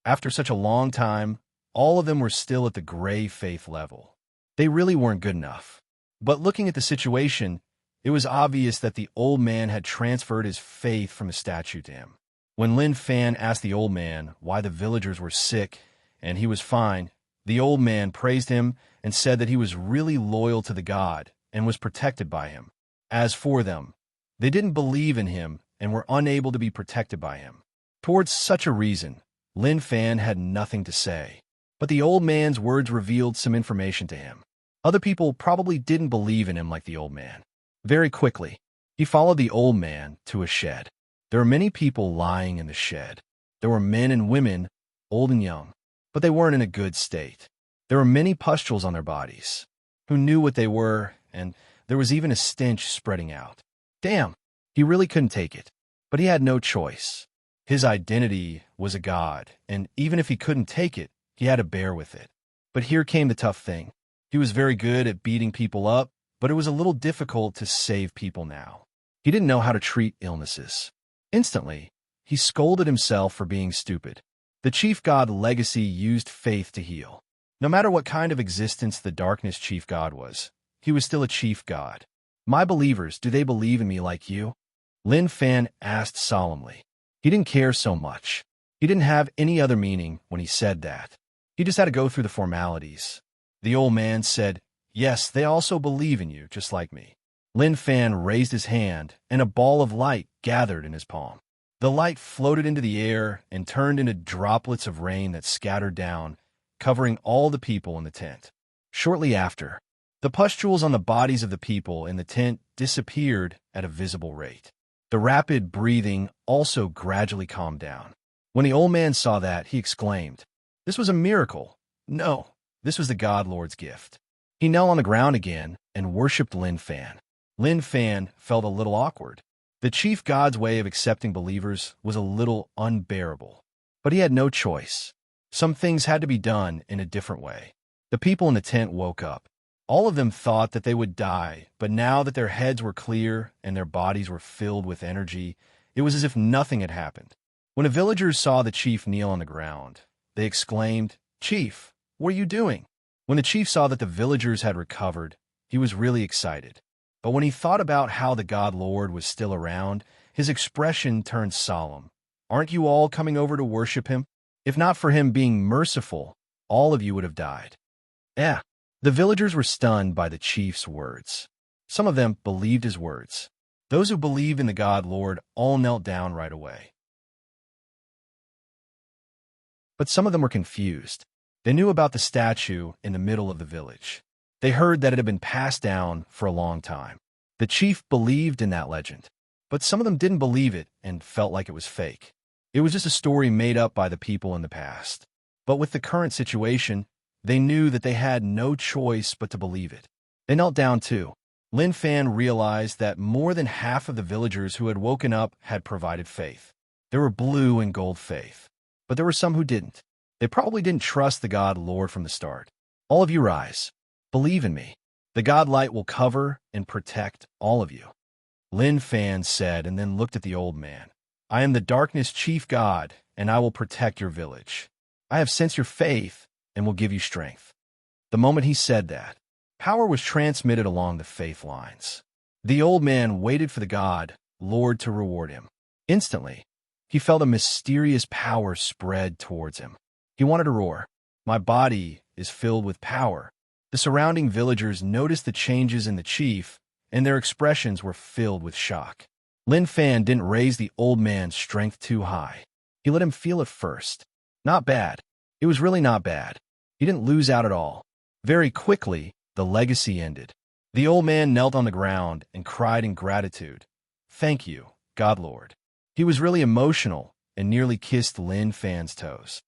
After such a long time, all of them were still at the gray faith level. They really weren't good enough. But looking at the situation, it was obvious that the old man had transferred his faith from the statue to him. When Lin Fan asked the old man why the villagers were sick and he was fine, the old man praised him and said that he was really loyal to the god and was protected by him. As for them, they didn't believe in him and were unable to be protected by him. Towards such a reason, Lin Fan had nothing to say. But the old man's words revealed some information to him. Other people probably didn't believe in him like the old man. Very quickly, he followed the old man to a shed. There were many people lying in the shed. There were men and women, old and young, but they weren't in a good state. There were many pustules on their bodies. Who knew what they were, and there was even a stench spreading out. Damn, he really couldn't take it. But he had no choice. His identity was a god, and even if he couldn't take it, he had to bear with it. But here came the tough thing. He was very good at beating people up, but it was a little difficult to save people now. He didn't know how to treat illnesses. Instantly, he scolded himself for being stupid. The chief god legacy used faith to heal. No matter what kind of existence the darkness chief god was, he was still a chief god. "My believers, do they believe in me like you?" Lin Fan asked solemnly. He didn't care so much. He didn't have any other meaning when he said that. He just had to go through the formalities. The old man said, "Yes, they also believe in you, just like me." Lin Fan raised his hand, and a ball of light gathered in his palm. The light floated into the air and turned into droplets of rain that scattered down, covering all the people in the tent. Shortly after, the pustules on the bodies of the people in the tent disappeared at a visible rate. The rapid breathing also gradually calmed down. When the old man saw that, he exclaimed, "This was a miracle. No, this was the God Lord's gift." He knelt on the ground again and worshipped Lin Fan. Lin Fan felt a little awkward. The chief god's way of accepting believers was a little unbearable. But he had no choice. Some things had to be done in a different way. The people in the tent woke up. All of them thought that they would die, but now that their heads were clear and their bodies were filled with energy, it was as if nothing had happened. When the villagers saw the chief kneel on the ground, they exclaimed, "Chief, what are you doing?" When the chief saw that the villagers had recovered, he was really excited. But when he thought about how the God Lord was still around, his expression turned solemn. "Aren't you all coming over to worship him? If not for him being merciful, all of you would have died." Yeah, the villagers were stunned by the chief's words. Some of them believed his words. Those who believed in the God Lord all knelt down right away. But some of them were confused. They knew about the statue in the middle of the village. They heard that it had been passed down for a long time. The chief believed in that legend, but some of them didn't believe it and felt like it was fake. It was just a story made up by the people in the past. But with the current situation, they knew that they had no choice but to believe it. They knelt down too. Lin Fan realized that more than half of the villagers who had woken up had provided faith. There were blue and gold faith, but there were some who didn't. They probably didn't trust the God Lord from the start. All of you rise. Believe in me. The God Light will cover and protect all of you. Lin Fan said and then looked at the old man. I am the darkness chief god, and I will protect your village. I have sensed your faith and will give you strength. The moment he said that, power was transmitted along the faith lines. The old man waited for the God, Lord, to reward him. Instantly, he felt a mysterious power spread towards him. He wanted to roar. My body is filled with power. The surrounding villagers noticed the changes in the chief, and their expressions were filled with shock. Lin Fan didn't raise the old man's strength too high. He let him feel it first. Not bad. It was really not bad. He didn't lose out at all. Very quickly, the legacy ended. The old man knelt on the ground and cried in gratitude. Thank you, God Lord. He was really emotional and nearly kissed Lin Fan's toes.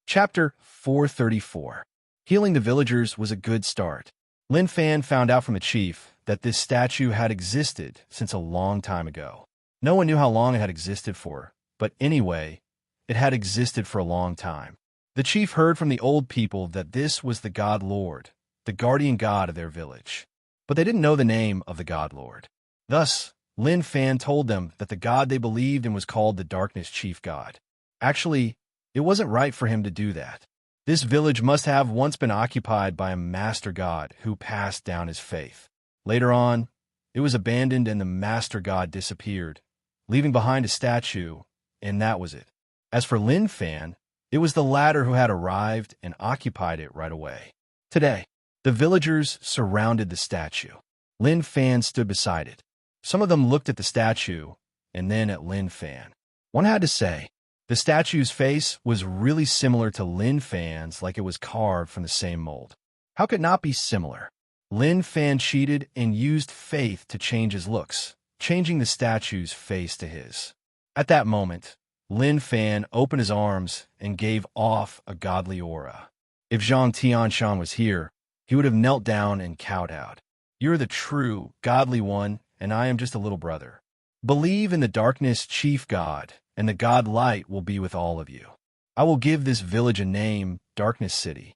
Chapter 434. Healing the villagers was a good start. Lin Fan found out from the chief that this statue had existed since a long time ago. No one knew how long it had existed for, but anyway, it had existed for a long time. The chief heard from the old people that this was the God Lord, the guardian god of their village. But they didn't know the name of the God Lord. Thus, Lin Fan told them that the god they believed in was called the Darkness Chief God. Actually, it wasn't right for him to do that. This village must have once been occupied by a master god who passed down his faith. Later on, it was abandoned and the master god disappeared, leaving behind a statue, and that was it. As for Lin Fan, it was the latter who had arrived and occupied it right away. Today, the villagers surrounded the statue. Lin Fan stood beside it. Some of them looked at the statue and then at Lin Fan. One had to say, the statue's face was really similar to Lin Fan's, like it was carved from the same mold. How could it not be similar? Lin Fan cheated and used faith to change his looks, changing the statue's face to his. At that moment, Lin Fan opened his arms and gave off a godly aura. If Zhang Tianshan was here, he would have knelt down and kowtowed. You're the true, godly one, and I am just a little brother. Believe in the darkness chief god, and the God Light will be with all of you. I will give this village a name, Darkness City.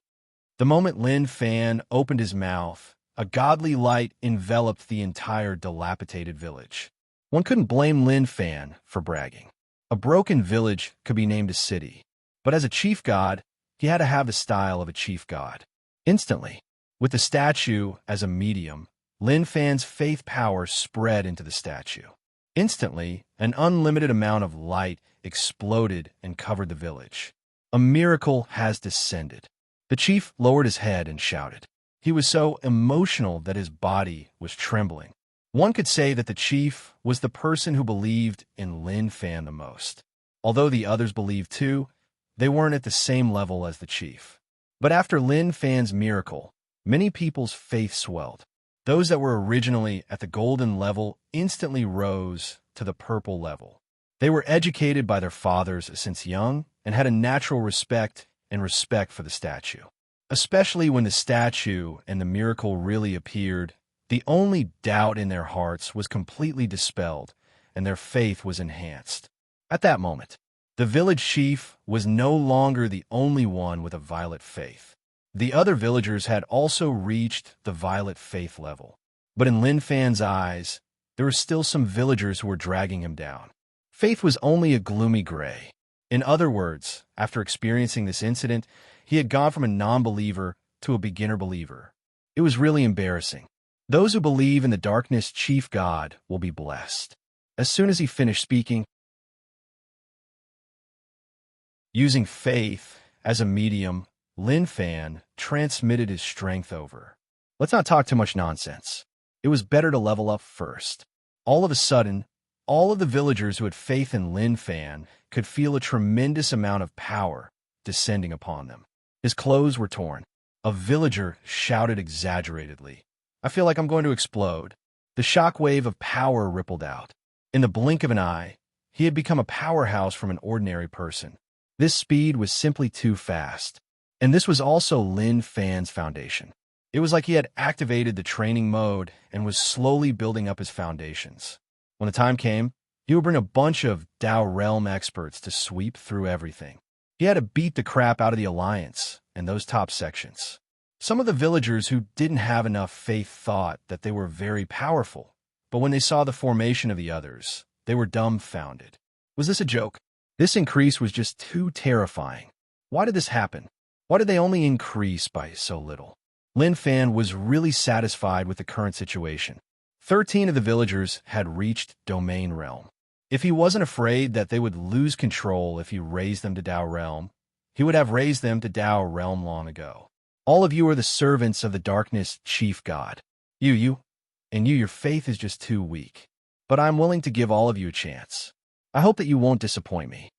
The moment Lin Fan opened his mouth, a godly light enveloped the entire dilapidated village. One couldn't blame Lin Fan for bragging. A broken village could be named a city, but as a chief god, he had to have the style of a chief god. Instantly, with the statue as a medium, Lin Fan's faith power spread into the statue. Instantly, an unlimited amount of light exploded and covered the village. A miracle has descended. The chief lowered his head and shouted. He was so emotional that his body was trembling. One could say that the chief was the person who believed in Lin Fan the most. Although the others believed too, they weren't at the same level as the chief. But after Lin Fan's miracle, many people's faith swelled. Those that were originally at the golden level instantly rose to the purple level. They were educated by their fathers since young and had a natural respect for the statue. Especially when the statue and the miracle really appeared, the only doubt in their hearts was completely dispelled and their faith was enhanced. At that moment, the village chief was no longer the only one with a violet faith. The other villagers had also reached the violet faith level. But in Lin Fan's eyes, there were still some villagers who were dragging him down. Faith was only a gloomy gray. In other words, after experiencing this incident, he had gone from a non-believer to a beginner believer. It was really embarrassing. Those who believe in the darkness chief god will be blessed. As soon as he finished speaking, using faith as a medium, Lin Fan transmitted his strength over. Let's not talk too much nonsense. It was better to level up first. All of a sudden, all of the villagers who had faith in Lin Fan could feel a tremendous amount of power descending upon them. His clothes were torn. A villager shouted exaggeratedly, I feel like I'm going to explode. The shockwave of power rippled out. In the blink of an eye, he had become a powerhouse from an ordinary person. This speed was simply too fast. And this was also Lin Fan's foundation. It was like he had activated the training mode and was slowly building up his foundations. When the time came, he would bring a bunch of Dao Realm experts to sweep through everything. He had to beat the crap out of the Alliance and those top sections. Some of the villagers who didn't have enough faith thought that they were very powerful, but when they saw the formation of the others, they were dumbfounded. Was this a joke? This increase was just too terrifying. Why did this happen? Why did they only increase by so little? Lin Fan was really satisfied with the current situation. 13 of the villagers had reached Domain Realm. If he wasn't afraid that they would lose control if he raised them to Dao Realm, he would have raised them to Dao Realm long ago. All of you are the servants of the Darkness Chief God. Your faith is just too weak. But I'm willing to give all of you a chance. I hope that you won't disappoint me.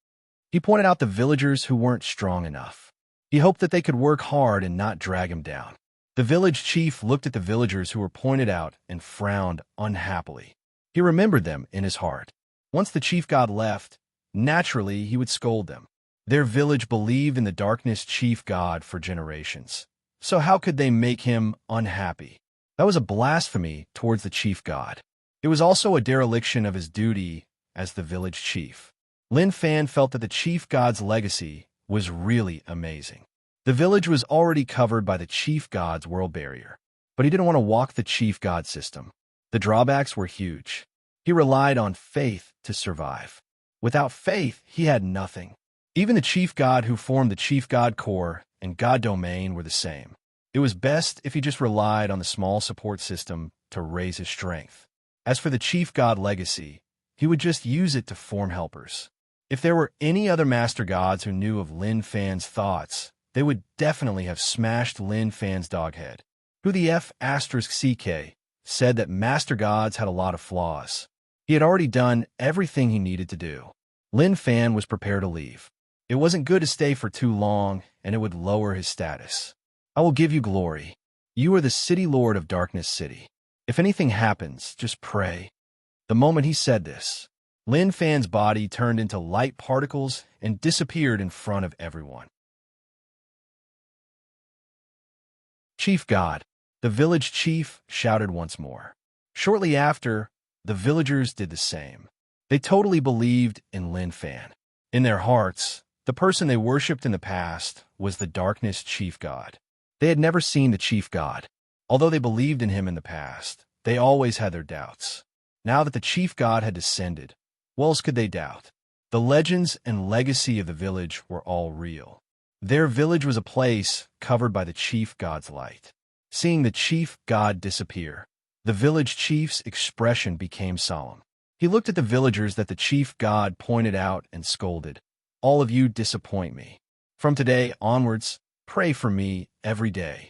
He pointed out the villagers who weren't strong enough. He hoped that they could work hard and not drag him down. The village chief looked at the villagers who were pointed out and frowned unhappily. He remembered them in his heart. Once the chief god left, naturally he would scold them. Their village believed in the Darkness Chief God for generations. So how could they make him unhappy? That was a blasphemy towards the chief god. It was also a dereliction of his duty as the village chief. Lin Fan felt that the chief god's legacy was really amazing. The village was already covered by the chief god's world barrier, but he didn't want to walk the chief god system. The drawbacks were huge. He relied on faith to survive. Without faith, he had nothing. Even the chief god who formed the chief god core and god domain were the same. It was best if he just relied on the small support system to raise his strength. As for the chief god legacy, he would just use it to form helpers. If there were any other master gods who knew of Lin Fan's thoughts, they would definitely have smashed Lin Fan's doghead. Who the F***CK said that master gods had a lot of flaws. He had already done everything he needed to do. Lin Fan was prepared to leave. It wasn't good to stay for too long, and it would lower his status. I will give you glory. You are the city lord of Darkness City. If anything happens, just pray. The moment he said this, Lin Fan's body turned into light particles and disappeared in front of everyone. Chief God, the village chief shouted once more. Shortly after, the villagers did the same. They totally believed in Lin Fan. In their hearts, the person they worshipped in the past was the Darkness Chief God. They had never seen the Chief God. Although they believed in him in the past, they always had their doubts. Now that the Chief God had descended, what else could they doubt? The legends and legacy of the village were all real. Their village was a place covered by the Chief God's light. Seeing the Chief God disappear, the village chief's expression became solemn. He looked at the villagers that the Chief God pointed out and scolded. All of you disappoint me. From today onwards, pray for me every day.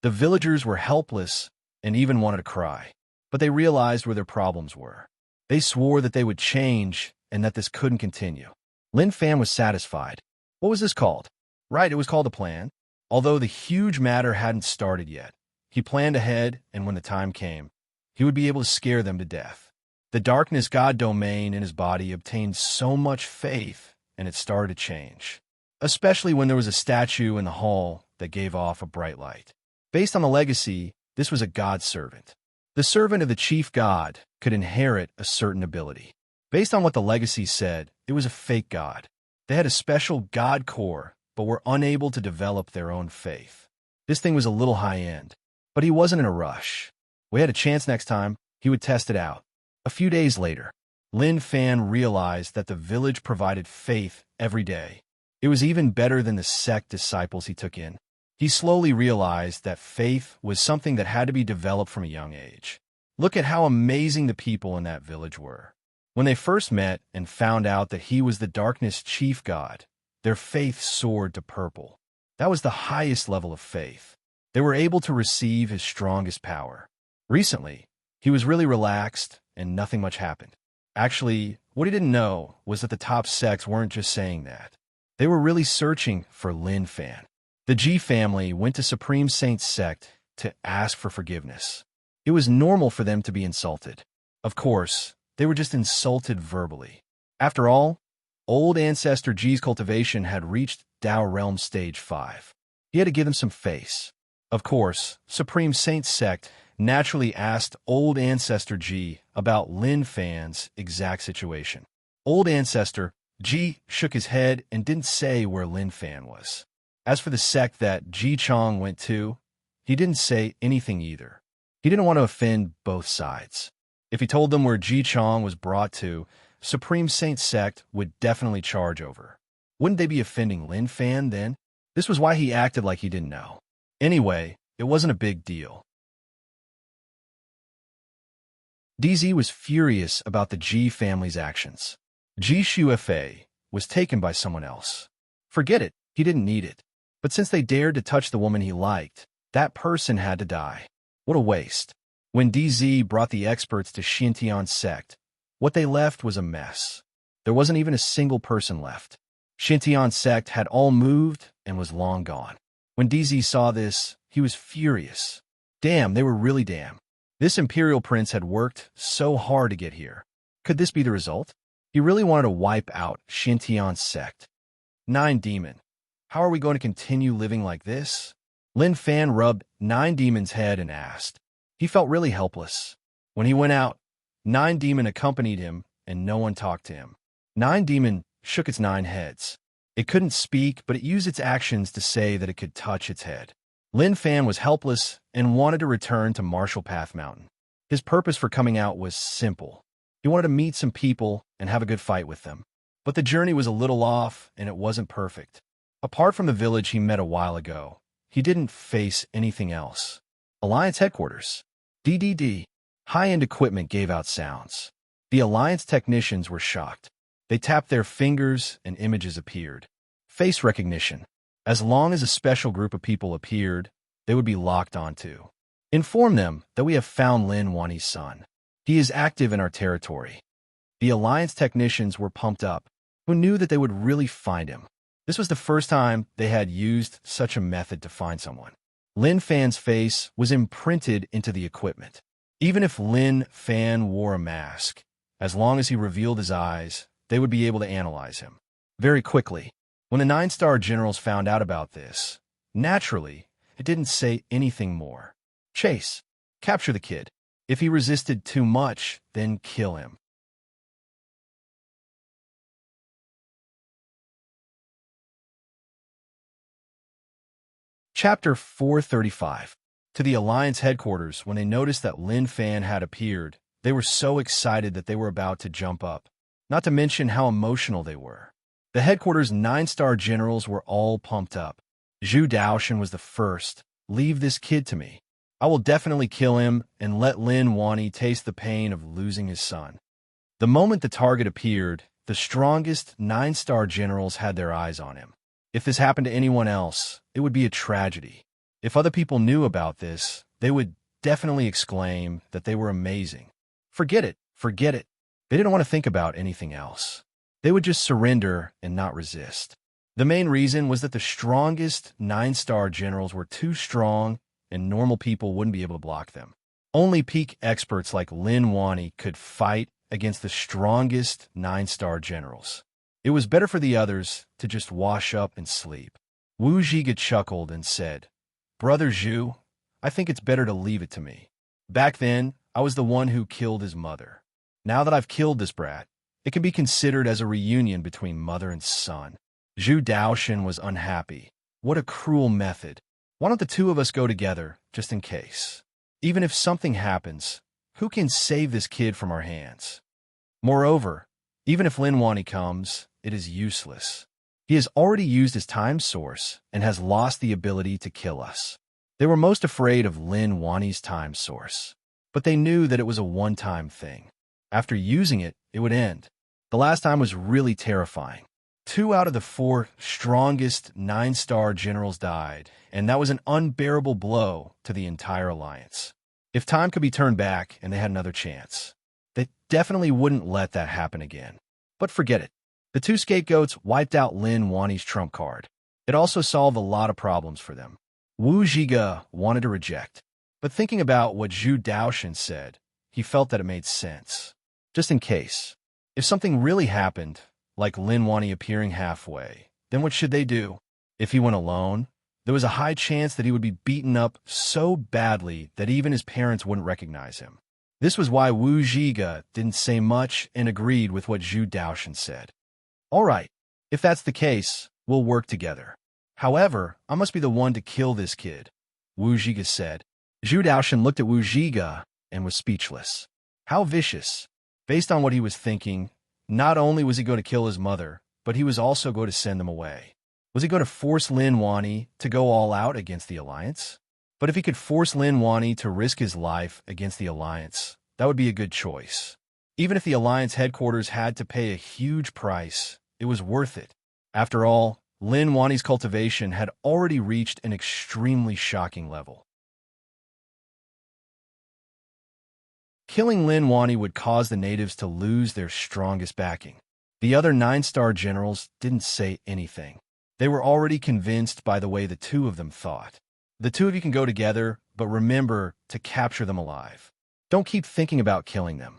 The villagers were helpless and even wanted to cry, but they realized where their problems were. They swore that they would change and that this couldn't continue. Lin Fan was satisfied. What was this called? Right, it was called a plan. Although the huge matter hadn't started yet, he planned ahead, and when the time came, he would be able to scare them to death. The Darkness God domain in his body obtained so much faith, and it started to change, especially when there was a statue in the hall that gave off a bright light. Based on the legacy, this was a god servant. The servant of the chief god could inherit a certain ability. Based on what the legacy said, it was a fake god. They had a special god core, but were unable to develop their own faith. This thing was a little high-end, but he wasn't in a rush. We had a chance next time, he would test it out. A few days later, Lin Fan realized that the village provided faith every day. It was even better than the sect disciples he took in. He slowly realized that faith was something that had to be developed from a young age. Look at how amazing the people in that village were. When they first met and found out that he was the Darkness Chief God, their faith soared to purple. That was the highest level of faith. They were able to receive his strongest power. Recently, he was really relaxed and nothing much happened. Actually, what he didn't know was that the top sects weren't just saying that. They were really searching for Lin Fan. The G family went to Supreme Saint's sect to ask for forgiveness. It was normal for them to be insulted. Of course, they were just insulted verbally. After all, old ancestor G's cultivation had reached Dao Realm Stage 5. He had to give them some face. Of course, Supreme Saint Sect naturally asked Old Ancestor G about Lin Fan's exact situation. Old Ancestor G shook his head and didn't say where Lin Fan was. As for the sect that Ji Chong went to, he didn't say anything either. He didn't want to offend both sides. If he told them where Ji Chong was brought to, Supreme Saint Sect would definitely charge over. Wouldn't they be offending Lin Fan then? This was why he acted like he didn't know. Anyway, it wasn't a big deal. DZ was furious about the Ji family's actions. Ji Shuefei was taken by someone else. Forget it, he didn't need it. But since they dared to touch the woman he liked, that person had to die. What a waste. When DZ brought the experts to Xintian sect, what they left was a mess. There wasn't even a single person left. Xintian sect had all moved and was long gone. When DZ saw this, he was furious. Damn, they were really damn. This imperial prince had worked so hard to get here. Could this be the result? He really wanted to wipe out Xintian sect. 9 Demon. How are we going to continue living like this? Lin Fan rubbed 9 Demon's head and asked. He felt really helpless. When he went out, 9 Demon accompanied him, and no one talked to him. 9 Demon shook its 9 heads. It couldn't speak, but it used its actions to say that it could touch its head. Lin Fan was helpless and wanted to return to Marshall Path Mountain. His purpose for coming out was simple. He wanted to meet some people and have a good fight with them. But the journey was a little off, and it wasn't perfect. Apart from the village he met a while ago, he didn't face anything else. Alliance headquarters. DDD. High-end equipment gave out sounds. The Alliance technicians were shocked. They tapped their fingers and images appeared. Face recognition. As long as a special group of people appeared, they would be locked onto. Inform them that we have found Lin Wani's son. He is active in our territory. The Alliance technicians were pumped up, who knew that they would really find him. This was the first time they had used such a method to find someone. Lin Fan's face was imprinted into the equipment. Even if Lin Fan wore a mask, as long as he revealed his eyes, they would be able to analyze him. Very quickly, when the 9-star generals found out about this, naturally, it didn't say anything more. Chase. Capture the kid. If he resisted too much, then kill him. Chapter 435. To the Alliance headquarters, when they noticed that Lin Fan had appeared, they were so excited that they were about to jump up. Not to mention how emotional they were. The headquarters 9-star generals were all pumped up. Zhu Daoshan was the first. Leave this kid to me. I will definitely kill him and let Lin Wani taste the pain of losing his son. The moment the target appeared, the strongest 9-star generals had their eyes on him. If this happened to anyone else, it would be a tragedy. If other people knew about this, they would definitely exclaim that they were amazing. Forget it, forget it. They didn't want to think about anything else. They would just surrender and not resist. The main reason was that the strongest 9-star generals were too strong and normal people wouldn't be able to block them. Only peak experts like Lin Wani could fight against the strongest 9-star generals. It was better for the others to just wash up and sleep. Wu Zhiga chuckled and said, Brother Zhu, I think it's better to leave it to me. Back then, I was the one who killed his mother. Now that I've killed this brat, it can be considered as a reunion between mother and son. Zhu Daoshan was unhappy. What a cruel method. Why don't the two of us go together, just in case? Even if something happens, who can save this kid from our hands? Moreover, even if Lin Wani comes, it is useless. He has already used his time source and has lost the ability to kill us. They were most afraid of Lin Wani's time source, but they knew that it was a one-time thing. After using it, it would end. The last time was really terrifying. 2 out of the 4 strongest 9-star generals died, and that was an unbearable blow to the entire alliance. If time could be turned back and they had another chance, they definitely wouldn't let that happen again. But forget it. The 2 scapegoats wiped out Lin Wani's trump card. It also solved a lot of problems for them. Wu Zhiga wanted to reject, but thinking about what Zhu Daoshan said, he felt that it made sense. Just in case. If something really happened, like Lin Wani appearing halfway, then what should they do? If he went alone, There was a high chance that he would be beaten up so badly that even his parents wouldn't recognize him. This was why Wu Zhiga didn't say much and agreed with what Zhu Daoshan said. All right, if that's the case, we'll work together. However, I must be the one to kill this kid, Wu Zhiga said. Zhu Daoshan looked at Wu Zhiga and was speechless. How vicious. Based on what he was thinking, not only was he going to kill his mother, but he was also going to send them away. Was he going to force Lin Wani to go all out against the Alliance? But if he could force Lin Wani to risk his life against the Alliance, that would be a good choice. Even if the Alliance headquarters had to pay a huge price, it was worth it. After all, Lin Wani's cultivation had already reached an extremely shocking level. Killing Lin Wani would cause the natives to lose their strongest backing. The other 9-star generals didn't say anything. They were already convinced by the way the two of them thought. The two of you can go together, but remember to capture them alive. Don't keep thinking about killing them,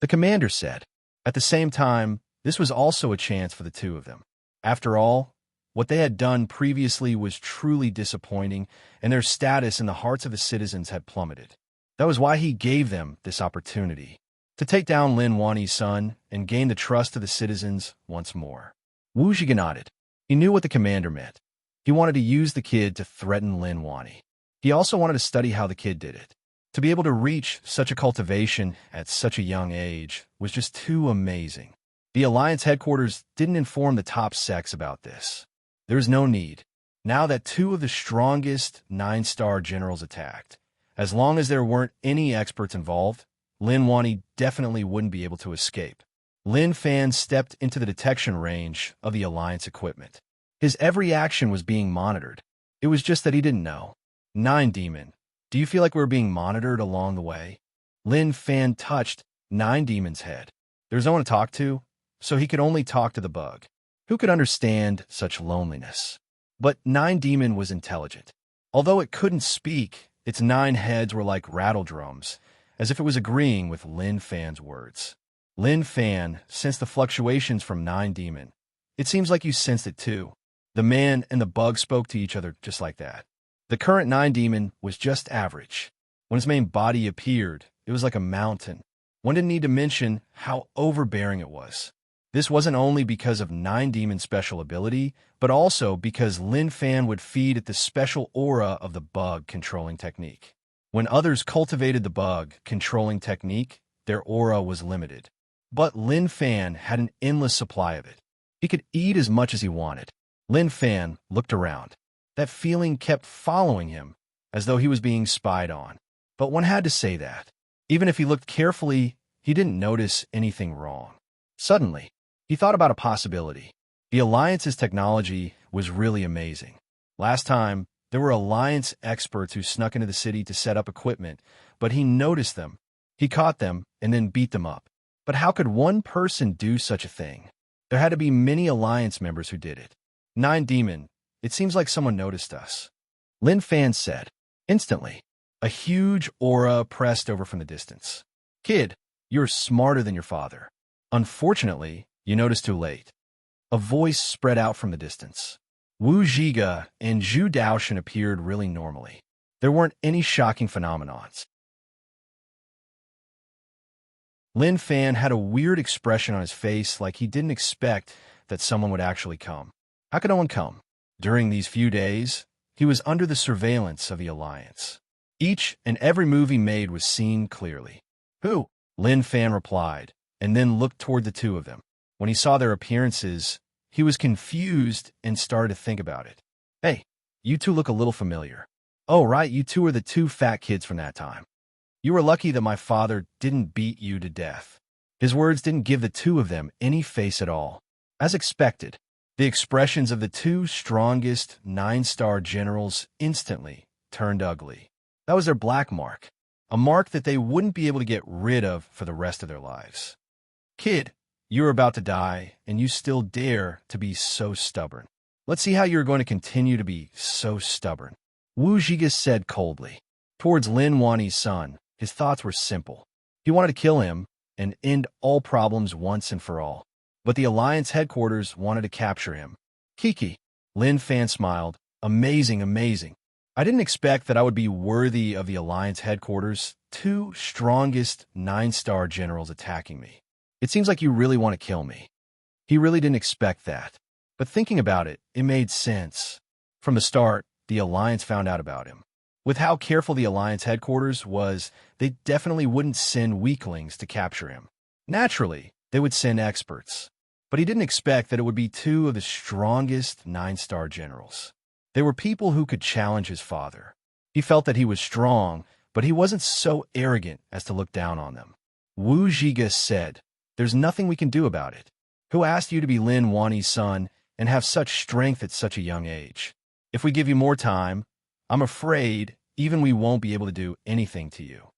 the commander said. At the same time, this was also a chance for the two of them. After all, what they had done previously was truly disappointing, and their status in the hearts of the citizens had plummeted. That was why he gave them this opportunity, to take down Lin Wani's son and gain the trust of the citizens once more. Wu Zhiga nodded. He knew what the commander meant. He wanted to use the kid to threaten Lin Wani. He also wanted to study how the kid did it. To be able to reach such a cultivation at such a young age was just too amazing. The Alliance headquarters didn't inform the top sex about this. There was no need. Now that two of the strongest 9-star generals attacked, as long as there weren't any experts involved, Lin Wani definitely wouldn't be able to escape. Lin Fan stepped into the detection range of the Alliance equipment. His every action was being monitored. It was just that he didn't know. 9 Demon, do you feel like we're being monitored along the way? Lin Fan touched 9 Demon's head. There's no one to talk to, so he could only talk to the bug. Who could understand such loneliness? But 9 Demon was intelligent. Although it couldn't speak, its 9 heads were like rattle drums, as if it was agreeing with Lin Fan's words. Lin Fan sensed the fluctuations from 9 Demon. It seems like you sensed it too. The man and the bug spoke to each other just like that. The current 9 Demon was just average. When its main body appeared, it was like a mountain. One didn't need to mention how overbearing it was. This wasn't only because of 9 Demon's special ability, but also because Lin Fan would feed it the special aura of the bug controlling technique. When others cultivated the bug controlling technique, their aura was limited. But Lin Fan had an endless supply of it. He could eat as much as he wanted. Lin Fan looked around. That feeling kept following him, as though he was being spied on. But one had to say that. Even if he looked carefully, he didn't notice anything wrong. Suddenly, he thought about a possibility. The Alliance's technology was really amazing. Last time, there were Alliance experts who snuck into the city to set up equipment, but he noticed them. He caught them and then beat them up. But how could one person do such a thing? There had to be many Alliance members who did it. 9 Demon, it seems like someone noticed us, Lin Fan said. Instantly, a huge aura pressed over from the distance. Kid, you're smarter than your father. Unfortunately, you noticed too late. A voice spread out from the distance. Wu Zhiga and Zhu Daoshan appeared really normally. There weren't any shocking phenomenons. Lin Fan had a weird expression on his face, like he didn't expect that someone would actually come. How could no one come? During these few days, he was under the surveillance of the Alliance. Each and every move he made was seen clearly. Who? Lin Fan replied, and then looked toward the two of them. When he saw their appearances, he was confused and started to think about it. Hey, you two look a little familiar. Oh, right, you two are the 2 fat kids from that time. You were lucky that my father didn't beat you to death. His words didn't give the two of them any face at all. As expected, the expressions of the 2 strongest 9-star generals instantly turned ugly. That was their black mark, a mark that they wouldn't be able to get rid of for the rest of their lives. Kid, you're about to die, and you still dare to be so stubborn. Let's see how you're going to continue to be so stubborn, Wu Zhiga said coldly. Towards Lin Wani's son, his thoughts were simple. He wanted to kill him and end all problems once and for all. But the Alliance headquarters wanted to capture him. Kiki, Lin Fan smiled. Amazing, amazing. I didn't expect that I would be worthy of the Alliance headquarters, two strongest 9-star generals attacking me. It seems like you really want to kill me. He really didn't expect that. But thinking about it, it made sense. From the start, the Alliance found out about him. With how careful the Alliance headquarters was, they definitely wouldn't send weaklings to capture him. Naturally, they would send experts. But he didn't expect that it would be two of the strongest 9-star generals. They were people who could challenge his father. He felt that he was strong, but he wasn't so arrogant as to look down on them. Wu Zhiga said, "There's nothing we can do about it. Who asked you to be Lin Wani's son and have such strength at such a young age? If we give you more time, I'm afraid even we won't be able to do anything to you."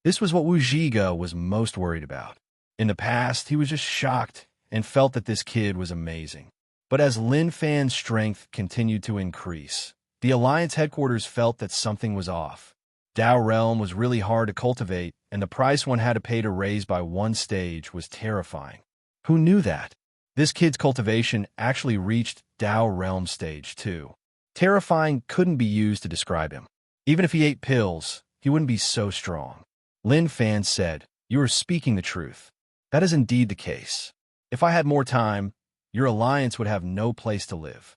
This was what Wu Zhiga was most worried about. In the past, he was just shocked and felt that this kid was amazing. But as Lin Fan's strength continued to increase, the Alliance headquarters felt that something was off. Dao Realm was really hard to cultivate, and the price one had to pay to raise by one stage was terrifying. Who knew that? This kid's cultivation actually reached Dao Realm stage 2. Terrifying couldn't be used to describe him. Even if he ate pills, he wouldn't be so strong. Lin Fan said, "You are speaking the truth. That is indeed the case. If I had more time, your Alliance would have no place to live."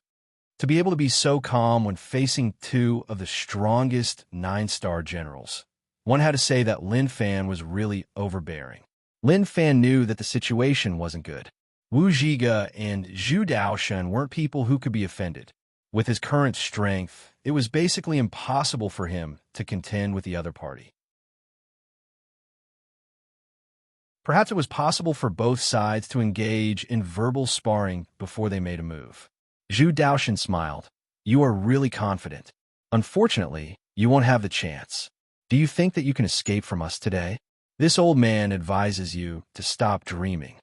To be able to be so calm when facing two of the strongest 9-star generals, one had to say that Lin Fan was really overbearing. Lin Fan knew that the situation wasn't good. Wu Zhiga and Zhu Daoshan weren't people who could be offended. With his current strength, it was basically impossible for him to contend with the other party. Perhaps it was possible for both sides to engage in verbal sparring before they made a move. Zhu Daoshan smiled. "You are really confident. Unfortunately, you won't have the chance. Do you think that you can escape from us today? This old man advises you to stop dreaming.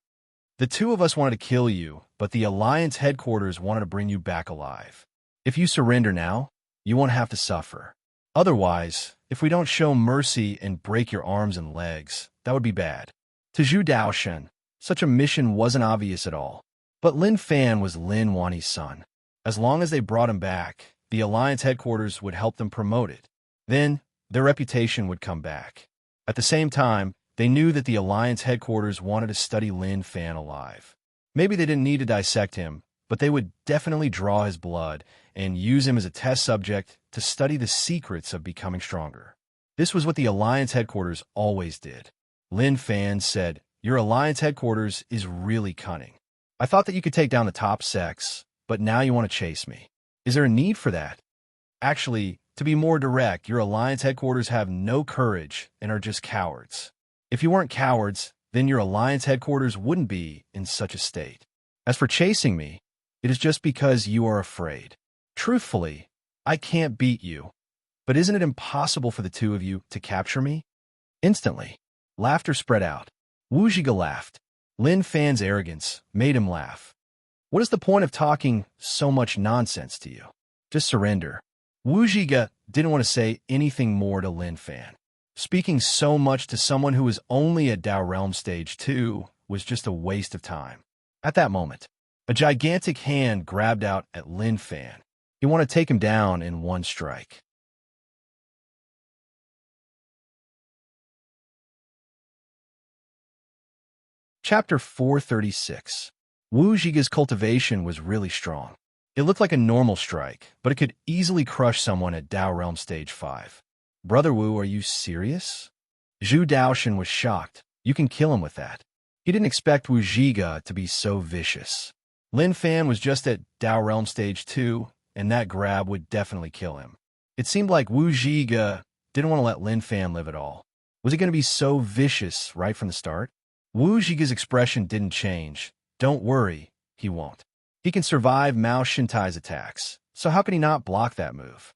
The two of us wanted to kill you, but the Alliance headquarters wanted to bring you back alive. If you surrender now, you won't have to suffer. Otherwise, if we don't show mercy and break your arms and legs, that would be bad." To Zhu Daoshan, such a mission wasn't obvious at all. But Lin Fan was Lin Wani's son. As long as they brought him back, the Alliance headquarters would help them promote it. Then, their reputation would come back. At the same time, they knew that the Alliance headquarters wanted to study Lin Fan alive. Maybe they didn't need to dissect him, but they would definitely draw his blood and use him as a test subject to study the secrets of becoming stronger. This was what the Alliance headquarters always did. Lin Fan said, "Your Alliance headquarters is really cunning. I thought that you could take down the top sex, but now you want to chase me. Is there a need for that? Actually, to be more direct, your Alliance headquarters have no courage and are just cowards. If you weren't cowards, then your Alliance headquarters wouldn't be in such a state. As for chasing me, it is just because you are afraid. Truthfully, I can't beat you. But isn't it impossible for the two of you to capture me?" Instantly, laughter spread out. Wu Zhiga laughed. Lin Fan's arrogance made him laugh. "What is the point of talking so much nonsense to you? Just surrender." Wu Zhiga didn't want to say anything more to Lin Fan. Speaking so much to someone who was only at Dao Realm Stage 2 was just a waste of time. At that moment, a gigantic hand grabbed out at Lin Fan. He wanted to take him down in one strike. Chapter 436. Wu Zhiga's cultivation was really strong. It looked like a normal strike, but it could easily crush someone at Dao Realm Stage 5. "Brother Wu, are you serious?" Zhu Daoshan was shocked. You can kill him with that. He didn't expect Wu Zhiga to be so vicious. Lin Fan was just at Dao Realm Stage 2, and that grab would definitely kill him. It seemed like Wu Zhiga didn't want to let Lin Fan live at all. Was he going to be so vicious right from the start? Wu Zhiga's expression didn't change. Don't worry, he won't. He can survive Mao Shintai's attacks, so how can he not block that move?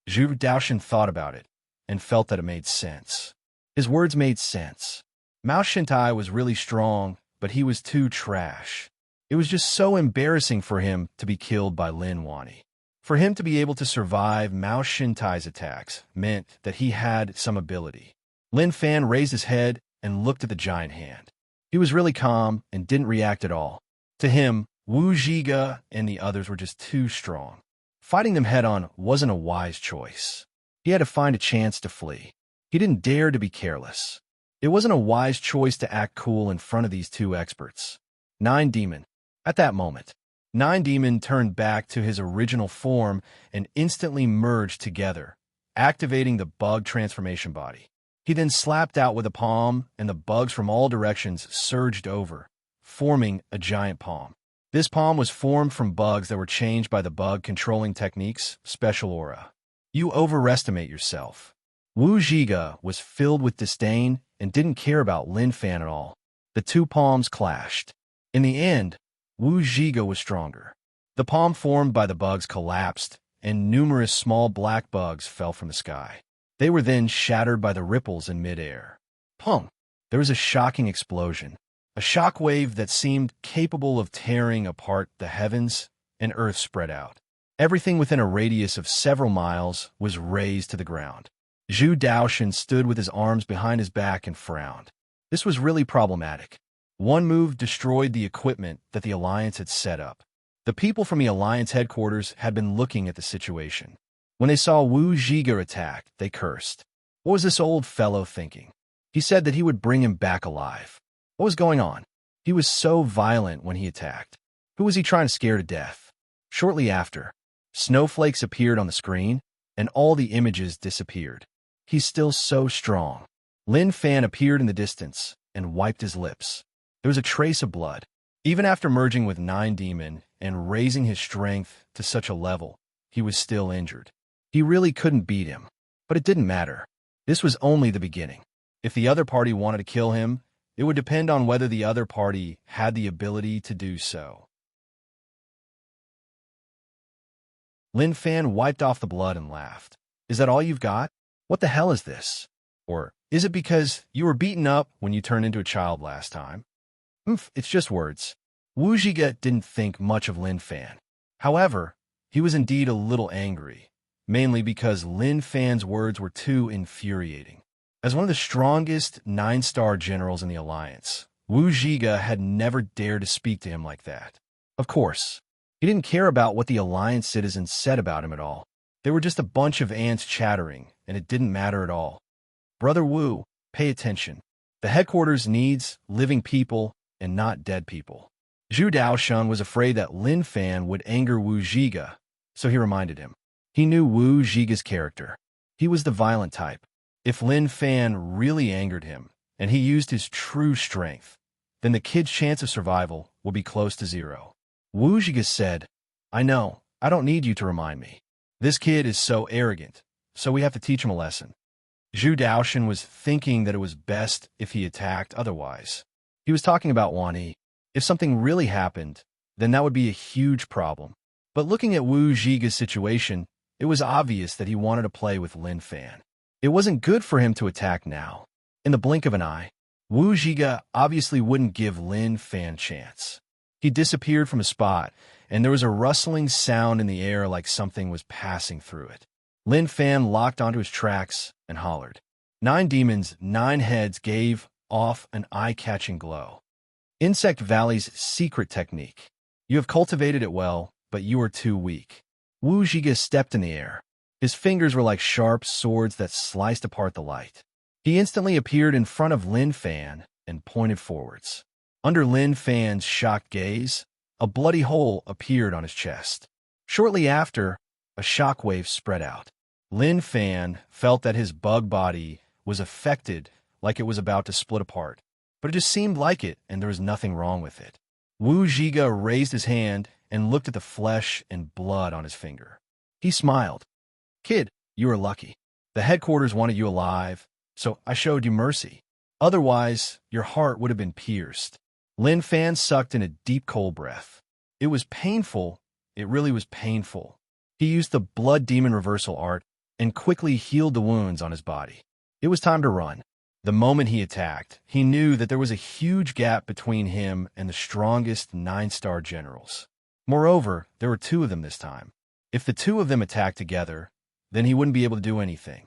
Zhu Daoshan thought about it and felt that it made sense. His words made sense. Mao Shintai was really strong, but he was too trash. It was just so embarrassing for him to be killed by Lin Wani. For him to be able to survive Mao Shintai's attacks meant that he had some ability. Lin Fan raised his head and looked at the giant hand. He was really calm and didn't react at all. To him, Wu Zhiga and the others were just too strong. Fighting them head-on wasn't a wise choice. He had to find a chance to flee. He didn't dare to be careless. It wasn't a wise choice to act cool in front of these two experts. Nine Demon. At that moment, Nine Demon turned back to his original form and instantly merged together, activating the bug transformation body. He then slapped out with a palm, and the bugs from all directions surged over, forming a giant palm. This palm was formed from bugs that were changed by the bug controlling technique's special aura. You overestimate yourself. Wu Zhiga was filled with disdain and didn't care about Lin Fan at all. The two palms clashed. In the end, Wu Zhiga was stronger. The palm formed by the bugs collapsed, and numerous small black bugs fell from the sky. They were then shattered by the ripples in midair. Pong! There was a shocking explosion. A shock wave that seemed capable of tearing apart the heavens, and earth spread out. Everything within a radius of several miles was razed to the ground. Zhu Daoshan stood with his arms behind his back and frowned. This was really problematic. One move destroyed the equipment that the Alliance had set up. The people from the Alliance headquarters had been looking at the situation. When they saw Wu Zhiga attack, they cursed. What was this old fellow thinking? He said that he would bring him back alive. What was going on? He was so violent when he attacked. Who was he trying to scare to death? Shortly after, snowflakes appeared on the screen, and all the images disappeared. He's still so strong. Lin Fan appeared in the distance and wiped his lips. There was a trace of blood. Even after merging with Nine Demon and raising his strength to such a level, he was still injured. He really couldn't beat him, but it didn't matter. This was only the beginning. If the other party wanted to kill him, it would depend on whether the other party had the ability to do so. Lin Fan wiped off the blood and laughed. Is that all you've got? What the hell is this? Or is it because you were beaten up when you turned into a child last time? It's just words. Wu Zhiga didn't think much of Lin Fan. However, he was indeed a little angry, mainly because Lin Fan's words were too infuriating. As one of the strongest 9-star generals in the Alliance, Wu Zhiga had never dared to speak to him like that. Of course, he didn't care about what the Alliance citizens said about him at all. They were just a bunch of ants chattering, and it didn't matter at all. Brother Wu, pay attention. The headquarters needs living people and not dead people. Zhu Daoshan was afraid that Lin Fan would anger Wu Zhiga, so he reminded him. He knew Wu Zhiga's character. He was the violent type. If Lin Fan really angered him, and he used his true strength, then the kid's chance of survival would be close to zero. Wu Zhiga said, I know, I don't need you to remind me. This kid is so arrogant, so we have to teach him a lesson. Zhu Daoshan was thinking that it was best if he attacked otherwise. He was talking about Wan Yi. If something really happened, then that would be a huge problem. But looking at Wu Zhiga's situation, it was obvious that he wanted to play with Lin Fan. It wasn't good for him to attack now. In the blink of an eye, Wu Zhiga obviously wouldn't give Lin Fan chance. He disappeared from a spot, and there was a rustling sound in the air like something was passing through it. Lin Fan locked onto his tracks and hollered. 9 demons, 9 heads gave off an eye-catching glow. Insect Valley's secret technique. You have cultivated it well, but you are too weak. Wu Zhiga stepped in the air. His fingers were like sharp swords that sliced apart the light. He instantly appeared in front of Lin Fan and pointed forwards. Under Lin Fan's shocked gaze, a bloody hole appeared on his chest. Shortly after, a shockwave spread out. Lin Fan felt that his bug body was affected, like it was about to split apart. But it just seemed like it, and there was nothing wrong with it. Wu Zhiga raised his hand and looked at the flesh and blood on his finger. He smiled. Kid, you are lucky. The headquarters wanted you alive, so I showed you mercy. Otherwise, your heart would have been pierced. Lin Fan sucked in a deep cold breath. It was painful. It really was painful. He used the blood demon reversal art and quickly healed the wounds on his body. It was time to run. The moment he attacked, he knew that there was a huge gap between him and the strongest 9-star generals. Moreover, there were 2 of them this time. If the 2 of them attacked together, then he wouldn't be able to do anything.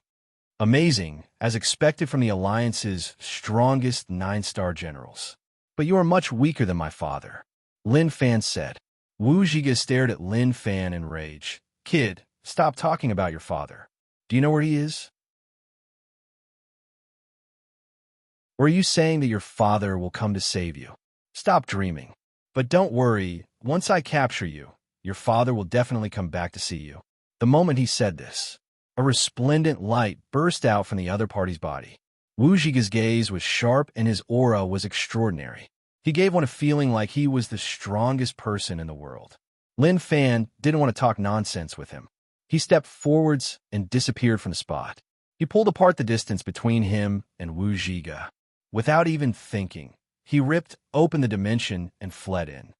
Amazing, as expected from the Alliance's strongest 9-star generals. But you are much weaker than my father, Lin Fan said. Wu Zhiga stared at Lin Fan in rage. Kid, stop talking about your father. Do you know where he is? Or are you saying that your father will come to save you? Stop dreaming. But don't worry, once I capture you, your father will definitely come back to see you. The moment he said this, a resplendent light burst out from the other party's body. Wu Zhiga's gaze was sharp and his aura was extraordinary. He gave one a feeling like he was the strongest person in the world. Lin Fan didn't want to talk nonsense with him. He stepped forwards and disappeared from the spot. He pulled apart the distance between him and Wu Zhiga. Without even thinking, he ripped open the dimension and fled in.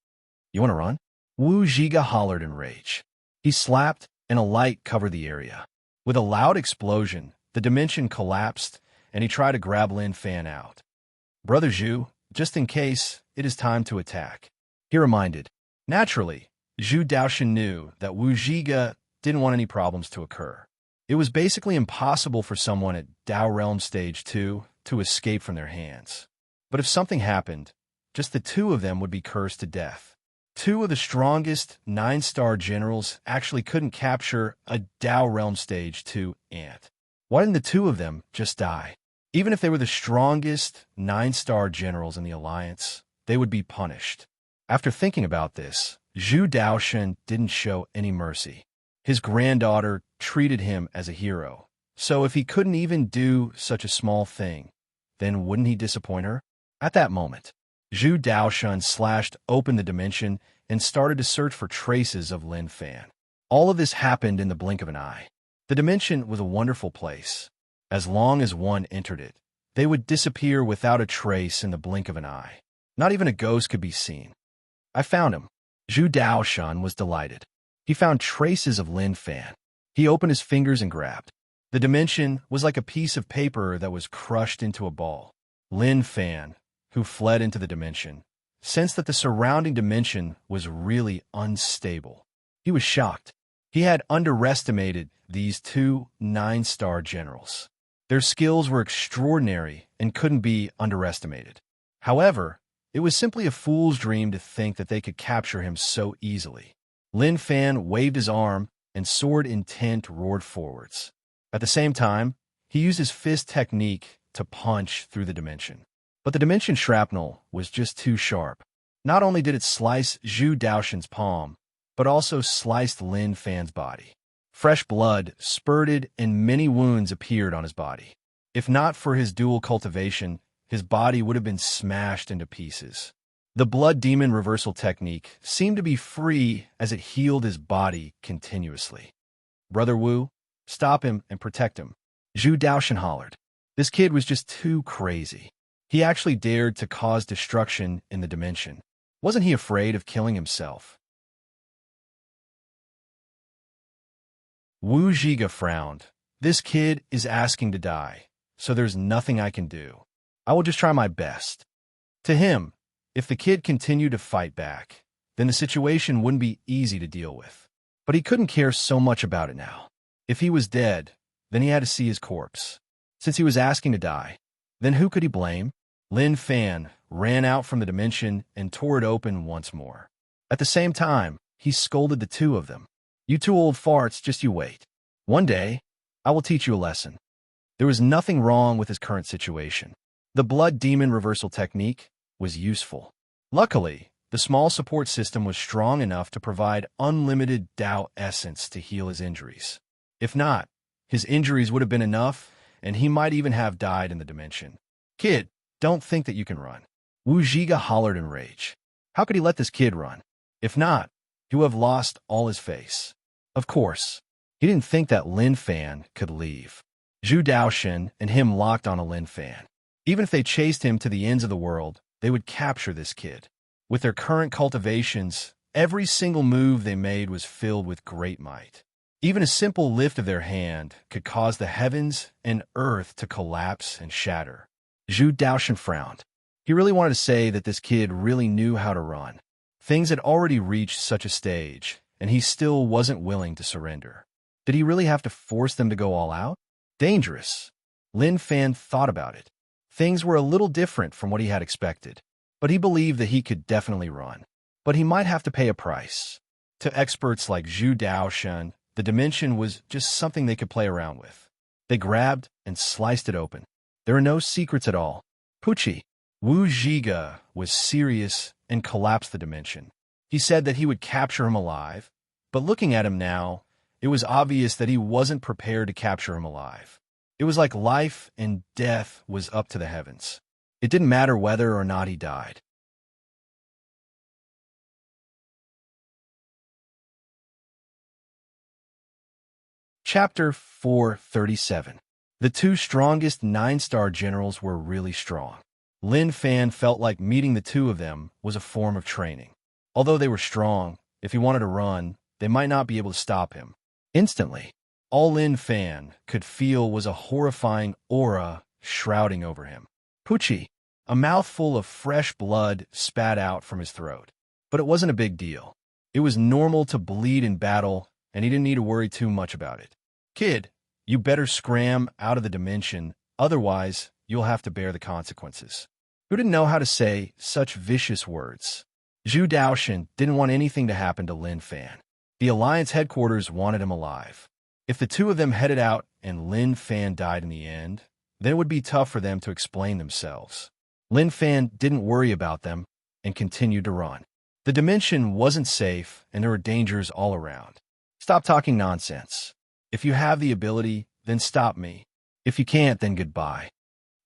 You want to run? Wu Zhiga hollered in rage. He slapped and a light covered the area. With a loud explosion, the dimension collapsed and he tried to grab Lin Fan out. Brother Zhu, just in case, it is time to attack. He reminded. Naturally, Zhu Daoshan knew that Wu Zhiga didn't want any problems to occur. It was basically impossible for someone at Dao Realm Stage 2 to escape from their hands. But if something happened, just the two of them would be cursed to death. Two of the strongest 9-star generals actually couldn't capture a Dao Realm Stage 2 ant. Why didn't the two of them just die? Even if they were the strongest 9-star generals in the Alliance, they would be punished. After thinking about this, Zhu Daoshan didn't show any mercy. His granddaughter treated him as a hero, so if he couldn't even do such a small thing, then wouldn't he disappoint her? At that moment, Zhu Daoshan slashed open the dimension and started to search for traces of Lin Fan. All of this happened in the blink of an eye. The dimension was a wonderful place. As long as one entered it, they would disappear without a trace in the blink of an eye. Not even a ghost could be seen. I found him. Zhu Daoshan was delighted. He found traces of Lin Fan. He opened his fingers and grabbed. The dimension was like a piece of paper that was crushed into a ball. Lin Fan, who fled into the dimension, sensed that the surrounding dimension was really unstable. He was shocked. He had underestimated these two 9-star generals. Their skills were extraordinary and couldn't be underestimated. However, it was simply a fool's dream to think that they could capture him so easily. Lin Fan waved his arm and sword intent roared forwards. At the same time, he used his fist technique to punch through the dimension. But the dimension shrapnel was just too sharp. Not only did it slice Zhu Daoshan's palm, but also sliced Lin Fan's body. Fresh blood spurted and many wounds appeared on his body. If not for his dual cultivation, his body would have been smashed into pieces. The blood demon reversal technique seemed to be free as it healed his body continuously. Brother Wu, stop him and protect him. Zhu Daoshan hollered. This kid was just too crazy. He actually dared to cause destruction in the dimension. Wasn't he afraid of killing himself? Wu Zhiga frowned. This kid is asking to die, so there's nothing I can do. I will just try my best. To him, if the kid continued to fight back, then the situation wouldn't be easy to deal with. But he couldn't care so much about it now. If he was dead, then he had to see his corpse. Since he was asking to die, then who could he blame? Lin Fan ran out from the dimension and tore it open once more. At the same time, he scolded the two of them. You two old farts, just you wait. One day, I will teach you a lesson. There was nothing wrong with his current situation. The blood demon reversal technique was useful. Luckily, the small support system was strong enough to provide unlimited Dao essence to heal his injuries. If not, his injuries would have been enough, and he might even have died in the dimension. Kid, don't think that you can run. Wu Zhiga hollered in rage. How could he let this kid run? If not, he would have lost all his face. Of course, he didn't think that Lin Fan could leave. Zhu Daoshan and him locked on a Lin Fan. Even if they chased him to the ends of the world, they would capture this kid. With their current cultivations, every single move they made was filled with great might. Even a simple lift of their hand could cause the heavens and earth to collapse and shatter. Zhu Daoshan frowned. He really wanted to say that this kid really knew how to run. Things had already reached such a stage, and he still wasn't willing to surrender. Did he really have to force them to go all out? Dangerous. Lin Fan thought about it. Things were a little different from what he had expected, but he believed that he could definitely run. But he might have to pay a price. To experts like Zhu Daoshan, The dimension was just something they could play around with. They grabbed and sliced it open. There were no secrets at all. Pucci. Wu Zhiga was serious and collapsed the dimension. He said that he would capture him alive, but looking at him now, it was obvious that he wasn't prepared to capture him alive. It was like life and death was up to the heavens. It didn't matter whether or not he died. Chapter 437. The two strongest 9-star generals were really strong. Lin Fan felt like meeting the two of them was a form of training. Although they were strong, if he wanted to run, they might not be able to stop him. Instantly, all Lin Fan could feel was a horrifying aura shrouding over him. Pucci, a mouthful of fresh blood spat out from his throat. But it wasn't a big deal. It was normal to bleed in battle, and he didn't need to worry too much about it. Kid, you better scram out of the dimension, otherwise you'll have to bear the consequences. Who didn't know how to say such vicious words? Zhu Daoshan didn't want anything to happen to Lin Fan. The Alliance headquarters wanted him alive. If the two of them headed out and Lin Fan died in the end, then it would be tough for them to explain themselves. Lin Fan didn't worry about them and continued to run. The dimension wasn't safe and there were dangers all around. Stop talking nonsense. If you have the ability, then stop me. If you can't, then goodbye.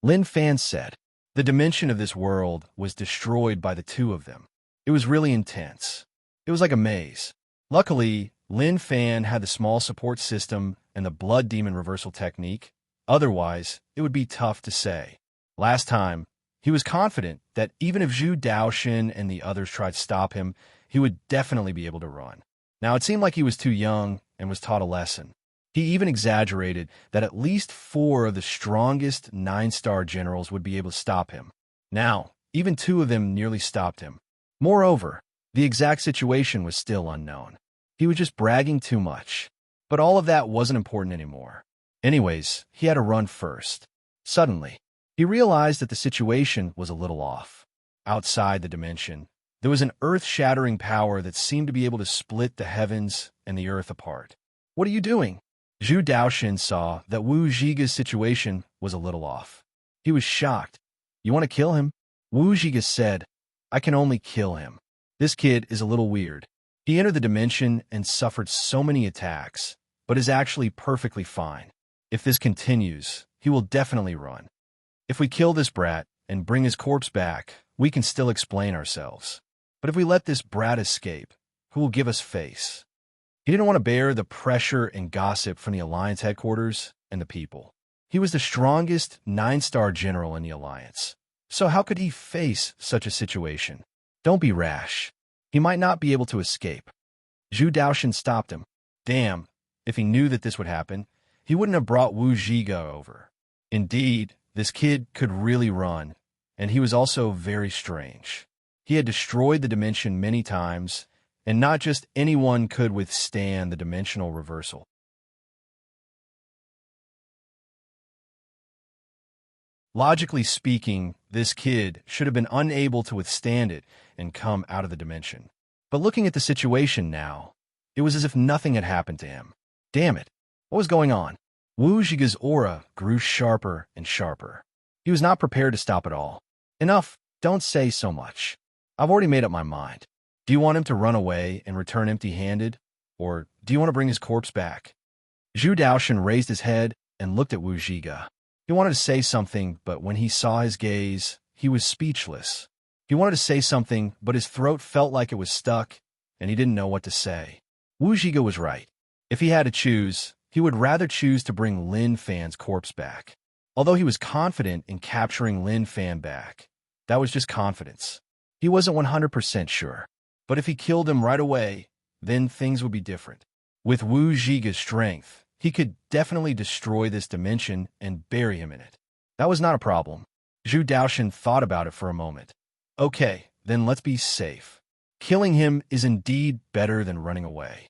Lin Fan said. The dimension of this world was destroyed by the two of them. It was really intense. It was like a maze. Luckily, Lin Fan had the small support system and the blood demon reversal technique. Otherwise, it would be tough to say. Last time, he was confident that even if Zhu Daoshan and the others tried to stop him, he would definitely be able to run. Now, it seemed like he was too young and was taught a lesson. He even exaggerated that at least 4 of the strongest 9-star generals would be able to stop him. Now, even 2 of them nearly stopped him. Moreover, the exact situation was still unknown. He was just bragging too much. But all of that wasn't important anymore. Anyways, he had to run first. Suddenly, he realized that the situation was a little off. Outside the dimension, there was an earth-shattering power that seemed to be able to split the heavens and the earth apart. What are you doing? Zhu Daoshan saw that Wu Zhiga's situation was a little off. He was shocked. You want to kill him? Wu Zhiga said, I can only kill him. This kid is a little weird. He entered the dimension and suffered so many attacks, but is actually perfectly fine. If this continues, he will definitely run. If we kill this brat and bring his corpse back, we can still explain ourselves. But if we let this brat escape, who will give us face? He didn't want to bear the pressure and gossip from the Alliance headquarters and the people. He was the strongest 9-star general in the Alliance. So how could he face such a situation? Don't be rash. He might not be able to escape. Zhu Daoshan stopped him. Damn, if he knew that this would happen, he wouldn't have brought Wu Zhiga over. Indeed, this kid could really run, and he was also very strange. He had destroyed the dimension many times, and not just anyone could withstand the dimensional reversal. Logically speaking, this kid should have been unable to withstand it and come out of the dimension. But looking at the situation now, it was as if nothing had happened to him. Damn it, what was going on? Wu Zhiga's aura grew sharper and sharper. He was not prepared to stop at all. Enough, don't say so much. I've already made up my mind. Do you want him to run away and return empty-handed? Or do you want to bring his corpse back? Zhu Daoshan raised his head and looked at Wu Zhiga. He wanted to say something, but when he saw his gaze, he was speechless. He wanted to say something, but his throat felt like it was stuck, and he didn't know what to say. Wu Zhiga was right. If he had to choose, he would rather choose to bring Lin Fan's corpse back. Although he was confident in capturing Lin Fan back, that was just confidence. He wasn't 100% sure. But if he killed him right away, then things would be different. With Wu Zhiga's strength, he could definitely destroy this dimension and bury him in it. That was not a problem. Zhu Daoshan thought about it for a moment. Okay, then let's be safe. Killing him is indeed better than running away.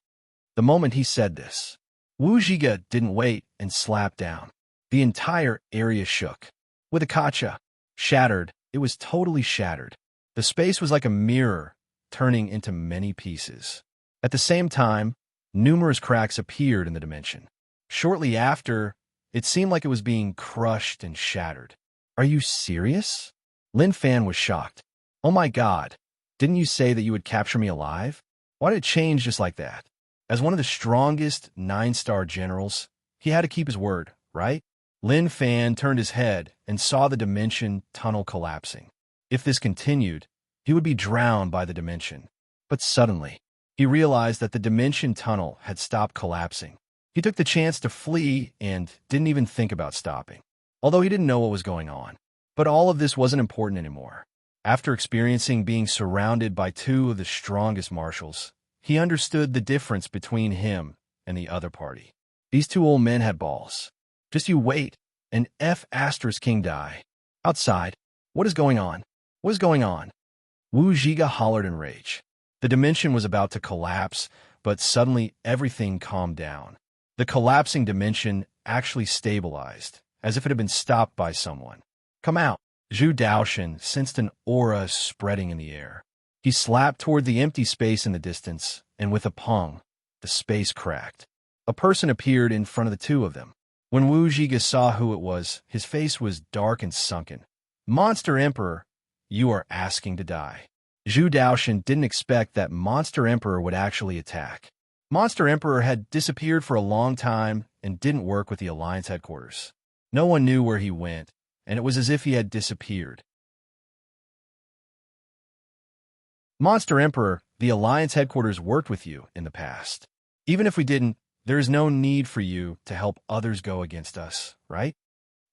The moment he said this, Wu Zhiga didn't wait and slapped down. The entire area shook. With Akacha shattered, it was totally shattered. The space was like a mirror, turning into many pieces. At the same time, Numerous cracks appeared in the dimension. Shortly after, it seemed like it was being crushed and shattered. Are you serious? Lin Fan was shocked. Oh my god, didn't you say that you would capture me alive? Why did it change just like that? As one of the strongest 9-star generals, he had to keep his word, right? Lin Fan turned his head and saw the dimension tunnel collapsing. If this continued, he would be drowned by the dimension. But suddenly, he realized that the dimension tunnel had stopped collapsing. He took the chance to flee and didn't even think about stopping, although he didn't know what was going on. But all of this wasn't important anymore. After experiencing being surrounded by two of the strongest marshals, he understood the difference between him and the other party. These two old men had balls. Just you wait, and King die. Outside, what is going on? What is going on? Wu Zhiga hollered in rage. The dimension was about to collapse, but suddenly everything calmed down. The collapsing dimension actually stabilized, as if it had been stopped by someone. Come out. Zhu Daoshan sensed an aura spreading in the air. He slapped toward the empty space in the distance, and with a pong, the space cracked. A person appeared in front of the two of them. When Wu Zhiga saw who it was, his face was dark and sunken. Monster Emperor, you are asking to die. Zhu Daoshan didn't expect that Monster Emperor would actually attack. Monster Emperor had disappeared for a long time and didn't work with the Alliance headquarters. No one knew where he went, and it was as if he had disappeared. Monster Emperor, the Alliance headquarters worked with you in the past. Even if we didn't, there is no need for you to help others go against us, right?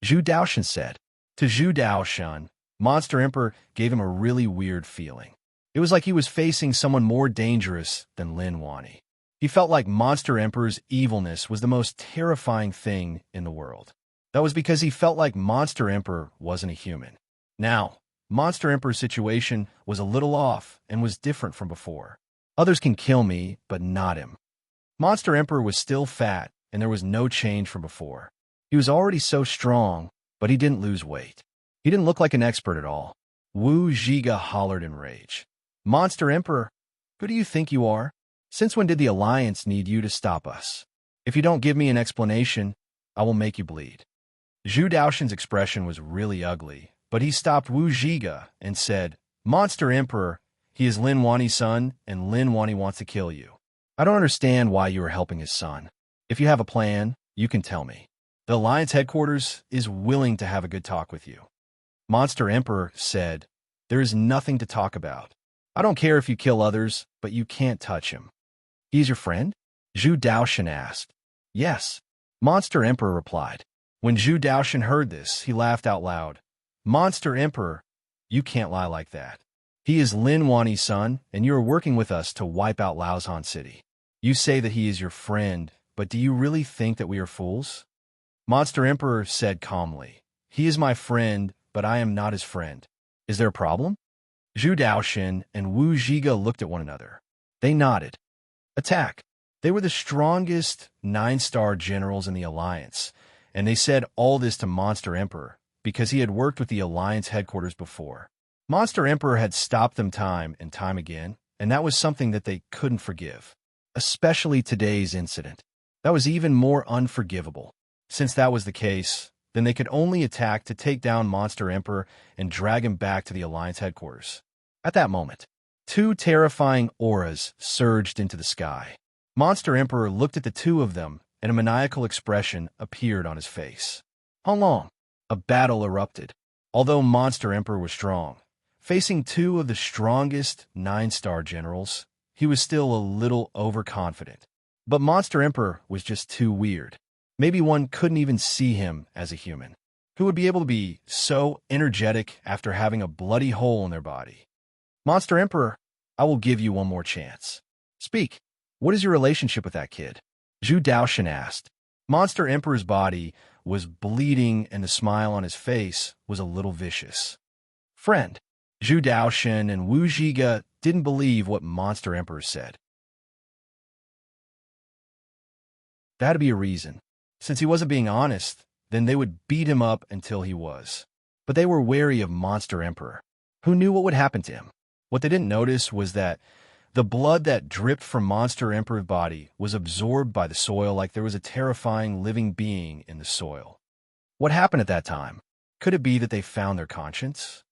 Zhu Daoshan said. To Zhu Daoshan, Monster Emperor gave him a really weird feeling. It was like he was facing someone more dangerous than Lin Wani. He felt like Monster Emperor's evilness was the most terrifying thing in the world. That was because he felt like Monster Emperor wasn't a human. Now, Monster Emperor's situation was a little off and was different from before. Others can kill me, but not him. Monster Emperor was still fat, and there was no change from before. He was already so strong, but he didn't lose weight. He didn't look like an expert at all. Wu Zhiga hollered in rage. Monster Emperor, who do you think you are? Since when did the Alliance need you to stop us? If you don't give me an explanation, I will make you bleed. Zhu Daoshan's expression was really ugly, but he stopped Wu Zhiga and said, Monster Emperor, he is Lin Wani's son, and Lin Wani wants to kill you. I don't understand why you are helping his son. If you have a plan, you can tell me. The Alliance headquarters is willing to have a good talk with you. Monster Emperor said, there is nothing to talk about. I don't care if you kill others, but you can't touch him. He is your friend? Zhu Daoshan asked. Yes. Monster Emperor replied. When Zhu Daoshan heard this, he laughed out loud. Monster Emperor, you can't lie like that. He is Lin Wani's son, and you are working with us to wipe out Laozhan City. You say that he is your friend, but do you really think that we are fools? Monster Emperor said calmly. He is my friend, but I am not his friend. Is there a problem? Zhu Daoshan and Wu Zhiga looked at one another. They nodded. Attack. They were the strongest 9-star generals in the Alliance, and they said all this to Monster Emperor because he had worked with the Alliance headquarters before. Monster Emperor had stopped them time and time again, and that was something that they couldn't forgive. Especially today's incident. That was even more unforgivable. Since that was the case, then they could only attack to take down Monster Emperor and drag him back to the Alliance headquarters. At that moment, two terrifying auras surged into the sky. Monster Emperor looked at the two of them, and a maniacal expression appeared on his face. How long? A battle erupted. Although Monster Emperor was strong, facing two of the strongest 9-star generals, he was still a little overconfident. But Monster Emperor was just too weird. Maybe one couldn't even see him as a human. Who would be able to be so energetic after having a bloody hole in their body? Monster Emperor, I will give you one more chance. Speak. What is your relationship with that kid? Zhu Daoshan asked. Monster Emperor's body was bleeding and the smile on his face was a little vicious. Friend. Zhu Daoshan and Wu Zhiga didn't believe what Monster Emperor said. That had to be a reason. Since he wasn't being honest, then they would beat him up until he was. But they were wary of Monster Emperor. Who knew what would happen to him? What they didn't notice was that The blood that dripped from Monster Emperor's body was absorbed by the soil like there was a terrifying living being in the soil. What happened at that time? Could it be that they found their conscience?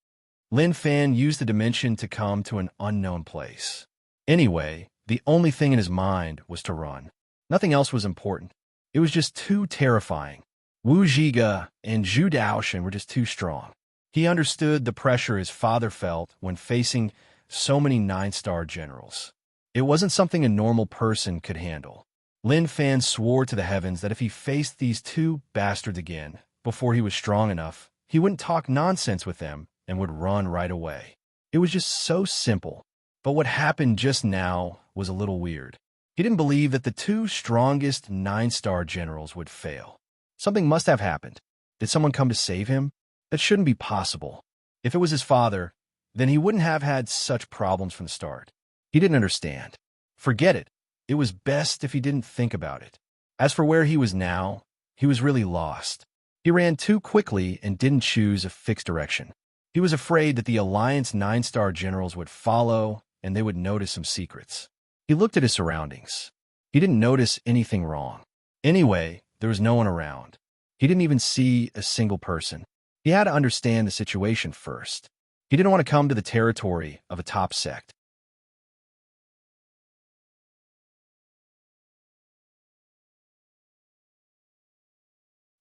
Lin Fan used the dimension to come to an unknown place. Anyway, the only thing in his mind was to run. Nothing else was important. It was just too terrifying. Wu Zhiga and Zhu Daoshan were just too strong. He understood the pressure his father felt when facing so many 9-star generals. It wasn't something a normal person could handle. Lin Fan swore to the heavens that if he faced these two bastards again before he was strong enough, he wouldn't talk nonsense with them and would run right away. It was just so simple. But what happened just now was a little weird. He didn't believe that the two strongest 9-star generals would fail. Something must have happened. Did someone come to save him? That shouldn't be possible. If it was his father, then he wouldn't have had such problems from the start. He didn't understand. Forget it. It was best if he didn't think about it. As for where he was now, he was really lost. He ran too quickly and didn't choose a fixed direction. He was afraid that the Alliance 9-star generals would follow and they would notice some secrets. He looked at his surroundings. He didn't notice anything wrong. Anyway, there was no one around. He didn't even see a single person. He had to understand the situation first. He didn't want to come to the territory of a top sect.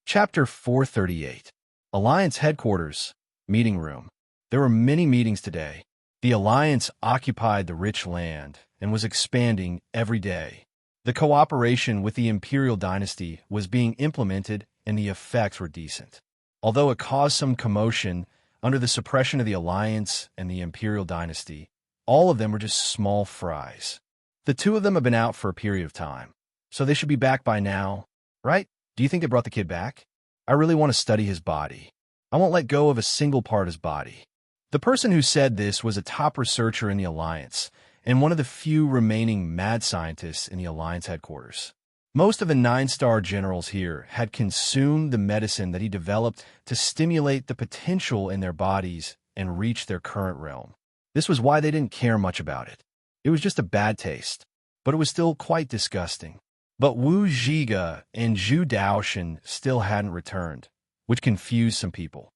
Chapter 438. Alliance Headquarters, Meeting Room. There were many meetings today. The Alliance occupied the rich land and was expanding every day. The cooperation with the Imperial Dynasty was being implemented and the effects were decent. Although it caused some commotion under the suppression of the Alliance and the Imperial Dynasty, all of them were just small fries. The two of them have been out for a period of time, so they should be back by now, right? Do you think they brought the kid back? I really want to study his body. I won't let go of a single part of his body. The person who said this was a top researcher in the Alliance and one of the few remaining mad scientists in the Alliance headquarters. Most of the 9-star generals here had consumed the medicine that he developed to stimulate the potential in their bodies and reach their current realm. This was why they didn't care much about it. It was just a bad taste, but it was still quite disgusting. But Wu Zhiga and Zhu Daoshan still hadn't returned, which confused some people.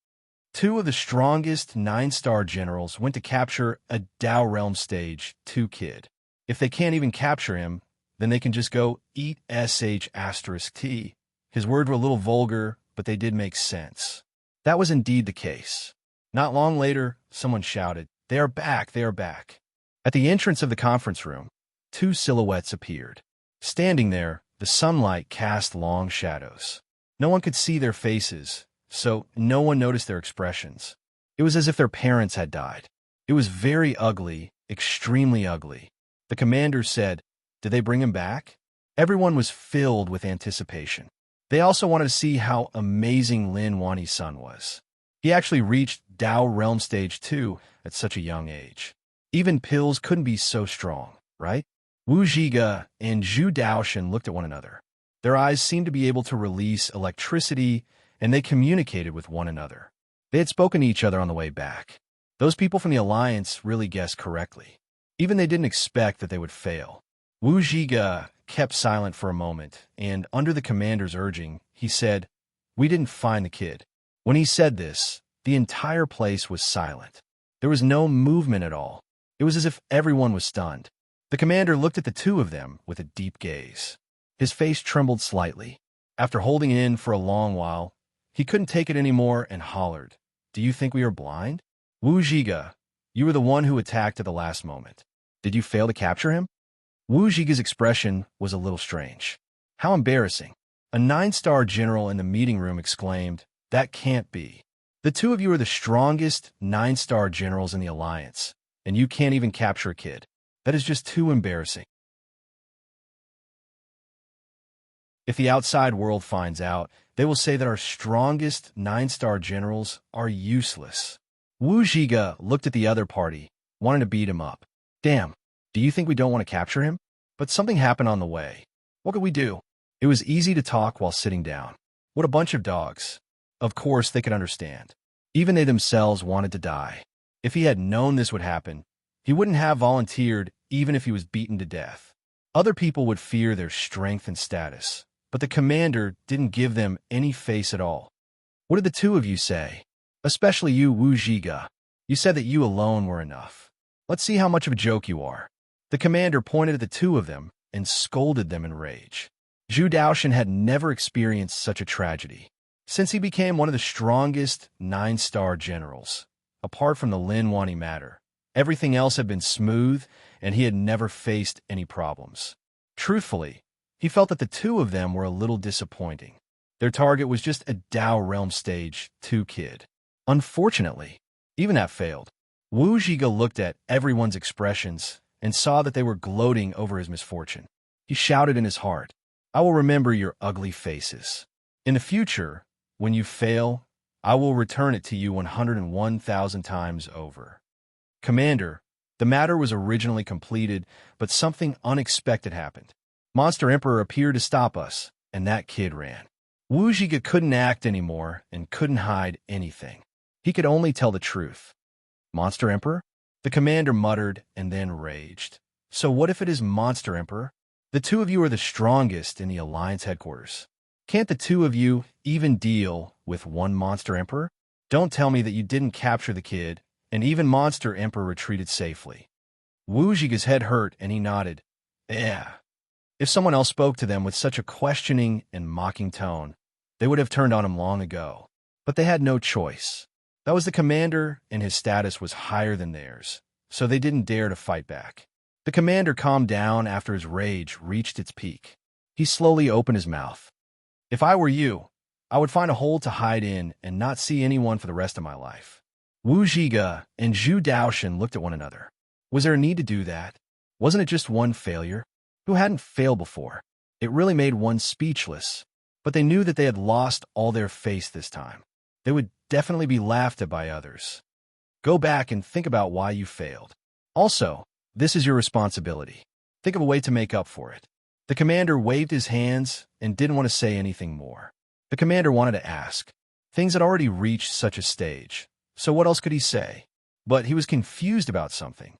Two of the strongest 9-star generals went to capture a Dao Realm Stage 2 kid. If they can't even capture him, then they can just go eat sh*t. His words were a little vulgar, but they did make sense. That was indeed the case. Not long later, someone shouted, "They are back, they are back." At the entrance of the conference room, two silhouettes appeared. Standing there, the sunlight cast long shadows. No one could see their faces, so no one noticed their expressions. It was as if their parents had died. It was very ugly, extremely ugly. The commander said, "Did they bring him back?" Everyone was filled with anticipation. They also wanted to see how amazing Lin Wani's son was. He actually reached Dao Realm Stage 2 at such a young age. Even pills couldn't be so strong, right? Wu Zhiga and Zhu Daoshan looked at one another. Their eyes seemed to be able to release electricity, and they communicated with one another. They had spoken to each other on the way back. Those people from the Alliance really guessed correctly. Even they didn't expect that they would fail. Wu Zhiga kept silent for a moment, and under the commander's urging, he said, "We didn't find the kid." When he said this, the entire place was silent. There was no movement at all. It was as if everyone was stunned. The commander looked at the two of them with a deep gaze. His face trembled slightly. After holding it in for a long while, he couldn't take it anymore and hollered, "Do you think we are blind? Wu Zhiga, you were the one who attacked at the last moment. Did you fail to capture him?" Wu Zhiga's expression was a little strange. How embarrassing. A 9-star general in the meeting room exclaimed, "That can't be. The two of you are the strongest 9-star generals in the Alliance, and you can't even capture a kid. That is just too embarrassing. If the outside world finds out, they will say that our strongest 9-star generals are useless." Wu Zhiga looked at the other party, wanting to beat him up. "Damn, do you think we don't want to capture him?" But something happened on the way. What could we do? It was easy to talk while sitting down. What a bunch of dogs. Of course, they could understand. Even they themselves wanted to die. If he had known this would happen, he wouldn't have volunteered even if he was beaten to death. Other people would fear their strength and status, but the commander didn't give them any face at all. What did the two of you say? Especially you, Wu Zhiga. You said that you alone were enough. Let's see how much of a joke you are. The commander pointed at the two of them and scolded them in rage. Zhu Daoshan had never experienced such a tragedy. Since he became one of the strongest 9-star generals, apart from the Lin Wani matter, everything else had been smooth and he had never faced any problems. Truthfully, he felt that the two of them were a little disappointing. Their target was just a Dao Realm Stage 2 kid. Unfortunately, even that failed. Wu Zhiga looked at everyone's expressions and saw that they were gloating over his misfortune. He shouted in his heart, "I will remember your ugly faces. In the future, when you fail, I will return it to you 101,000 times over." Commander, the matter was originally completed, but something unexpected happened. Monster Emperor appeared to stop us, and that kid ran. Wu Zhiga couldn't act anymore and couldn't hide anything. He could only tell the truth. Monster Emperor? The commander muttered and then raged. So what if it is Monster Emperor? The two of you are the strongest in the Alliance headquarters. Can't the two of you even deal with one Monster Emperor? Don't tell me that you didn't capture the kid, and even Monster Emperor retreated safely. Wu Zhiga's head hurt and he nodded. Yeah. If someone else spoke to them with such a questioning and mocking tone, they would have turned on him long ago. But they had no choice. That was the commander, and his status was higher than theirs, so they didn't dare to fight back. The commander calmed down after his rage reached its peak. He slowly opened his mouth. If I were you, I would find a hole to hide in and not see anyone for the rest of my life. Wu Zhiga and Zhu Daoshan looked at one another. Was there a need to do that? Wasn't it just one failure? Who hadn't failed before? It really made one speechless, but they knew that they had lost all their face this time. They would definitely be laughed at by others. Go back and think about why you failed. Also, this is your responsibility. Think of a way to make up for it. The commander waved his hands and didn't want to say anything more. The commander wanted to ask. Things had already reached such a stage, so what else could he say? But he was confused about something.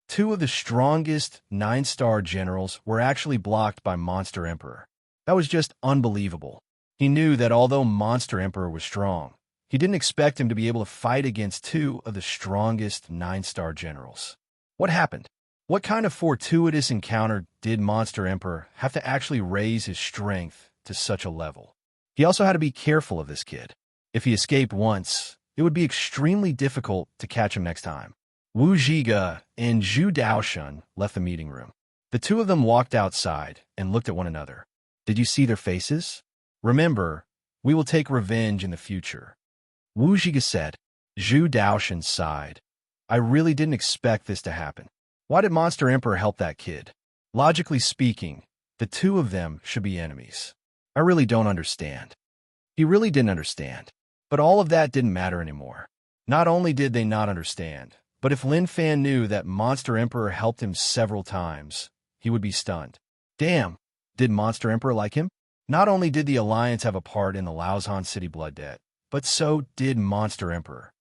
Two of the strongest 9-star generals were actually blocked by Monster Emperor. That was just unbelievable. He knew that although Monster Emperor was strong, he didn't expect him to be able to fight against two of the strongest 9-star generals. What happened? What kind of fortuitous encounter did Monster Emperor have to actually raise his strength to such a level? He also had to be careful of this kid. If he escaped once, it would be extremely difficult to catch him next time. Wu Zhiga and Zhu Daoshan left the meeting room. The two of them walked outside and looked at one another. Did you see their faces? Remember, we will take revenge in the future. Wu Zhiga said. Zhu Daoshan sighed. I really didn't expect this to happen. Why did Monster Emperor help that kid? Logically speaking, the two of them should be enemies. I really don't understand. He really didn't understand. But all of that didn't matter anymore. Not only did they not understand, but if Lin Fan knew that Monster Emperor helped him several times, he would be stunned. Damn, did Monster Emperor like him? Not only did the Alliance have a part in the Laozhan City blood debt, but so did Monster Emperor.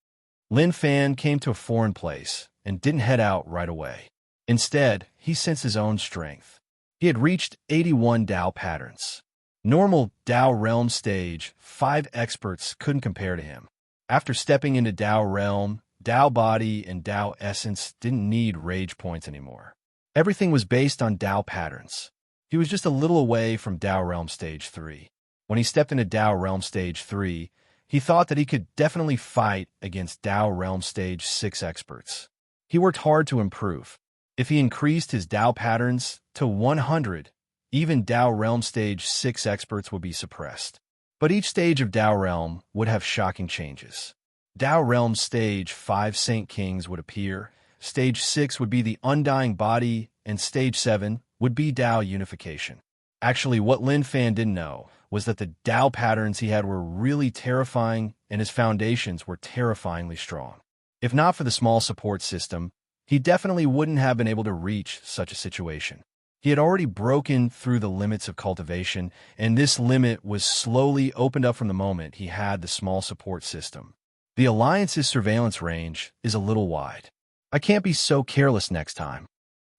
Lin Fan came to a foreign place and didn't head out right away. Instead, he sensed his own strength. He had reached 81 Dao patterns. Normal Dao Realm Stage 5 experts couldn't compare to him. After stepping into Dao Realm, Dao Body and Dao Essence didn't need rage points anymore. Everything was based on Dao patterns. He was just a little away from Dao Realm Stage 3. When he stepped into Dao Realm Stage 3, he thought that he could definitely fight against Dao Realm Stage 6 experts. He worked hard to improve. If he increased his Dao patterns to 100, even Dao Realm Stage 6 experts would be suppressed. But each stage of Dao Realm would have shocking changes. Dao Realm Stage 5 Saint Kings would appear, Stage 6 would be the Undying Body, and Stage 7 would be Dao Unification. Actually, what Lin Fan didn't know was that the Dao patterns he had were really terrifying and his foundations were terrifyingly strong. If not for the small support system, he definitely wouldn't have been able to reach such a situation. He had already broken through the limits of cultivation, and this limit was slowly opened up from the moment he had the small support system. The Alliance's surveillance range is a little wide. I can't be so careless next time,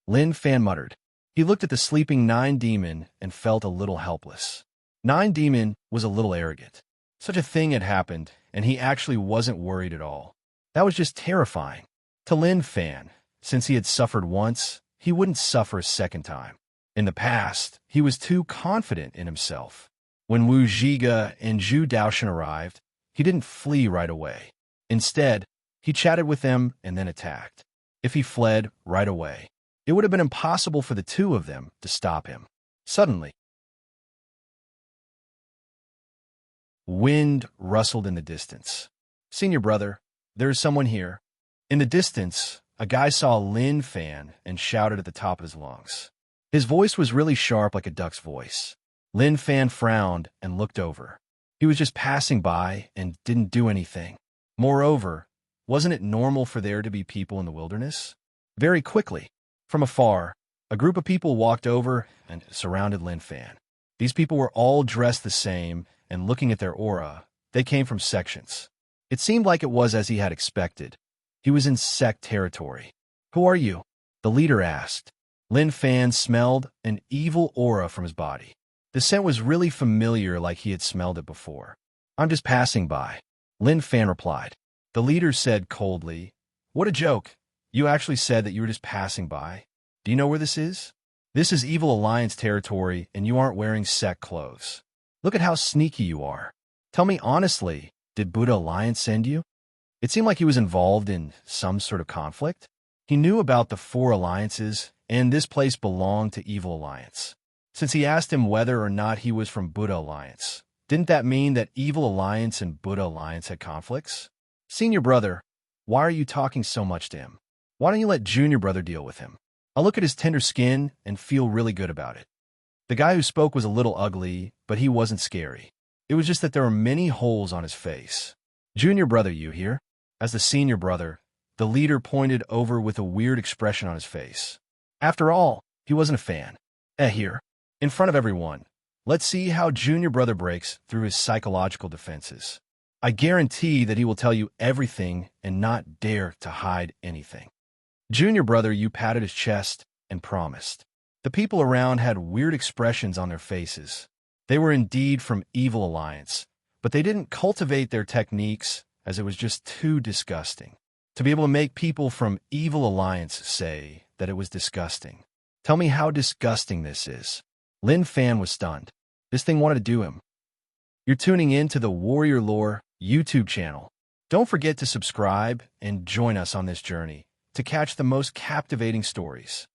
Lin Fan muttered. He looked at the sleeping Nine Demon and felt a little helpless. Nine Demon was a little arrogant. Such a thing had happened, and he actually wasn't worried at all. That was just terrifying. To Lin Fan, since he had suffered once, he wouldn't suffer a second time. In the past, he was too confident in himself. When Wu Zhiga and Zhu Daoshan arrived, he didn't flee right away. Instead, he chatted with them and then attacked. If he fled right away, it would have been impossible for the two of them to stop him. Suddenly, wind rustled in the distance. Senior brother, there is someone here. In the distance, a guy saw Lin Fan and shouted at the top of his lungs. His voice was really sharp like a duck's voice. Lin Fan frowned and looked over. He was just passing by and didn't do anything. Moreover, wasn't it normal for there to be people in the wilderness? Very quickly, from afar, a group of people walked over and surrounded Lin Fan. These people were all dressed the same, and looking at their aura, they came from sections. It seemed like it was as he had expected. He was in sect territory. Who are you? The leader asked. Lin Fan smelled an evil aura from his body. The scent was really familiar, like he had smelled it before. I'm just passing by, Lin Fan replied. The leader said coldly, What a joke. You actually said that you were just passing by. Do you know where this is? This is Evil Alliance territory, and you aren't wearing sect clothes. Look at how sneaky you are. Tell me honestly, did Buddha Alliance send you? It seemed like he was involved in some sort of conflict. He knew about the 4 alliances, and this place belonged to Evil Alliance. Since he asked him whether or not he was from Buddha Alliance, didn't that mean that Evil Alliance and Buddha Alliance had conflicts? Senior brother, why are you talking so much to him? Why don't you let Junior brother deal with him? I'll look at his tender skin and feel really good about it. The guy who spoke was a little ugly, but he wasn't scary. It was just that there were many holes on his face. Junior brother, you here? As the senior brother, the leader pointed over with a weird expression on his face. After all, he wasn't a fan. Here, in front of everyone, let's see how Junior brother breaks through his psychological defenses. I guarantee that he will tell you everything and not dare to hide anything. Junior brother, you patted his chest and promised. The people around had weird expressions on their faces. They were indeed from Evil Alliance, but they didn't cultivate their techniques as it was just too disgusting. To be able to make people from Evil Alliance say that it was disgusting. Tell me how disgusting this is. Lin Fan was stunned. This thing wanted to do him. You're tuning in to the Warrior Lore YouTube channel. Don't forget to subscribe and join us on this journey to catch the most captivating stories.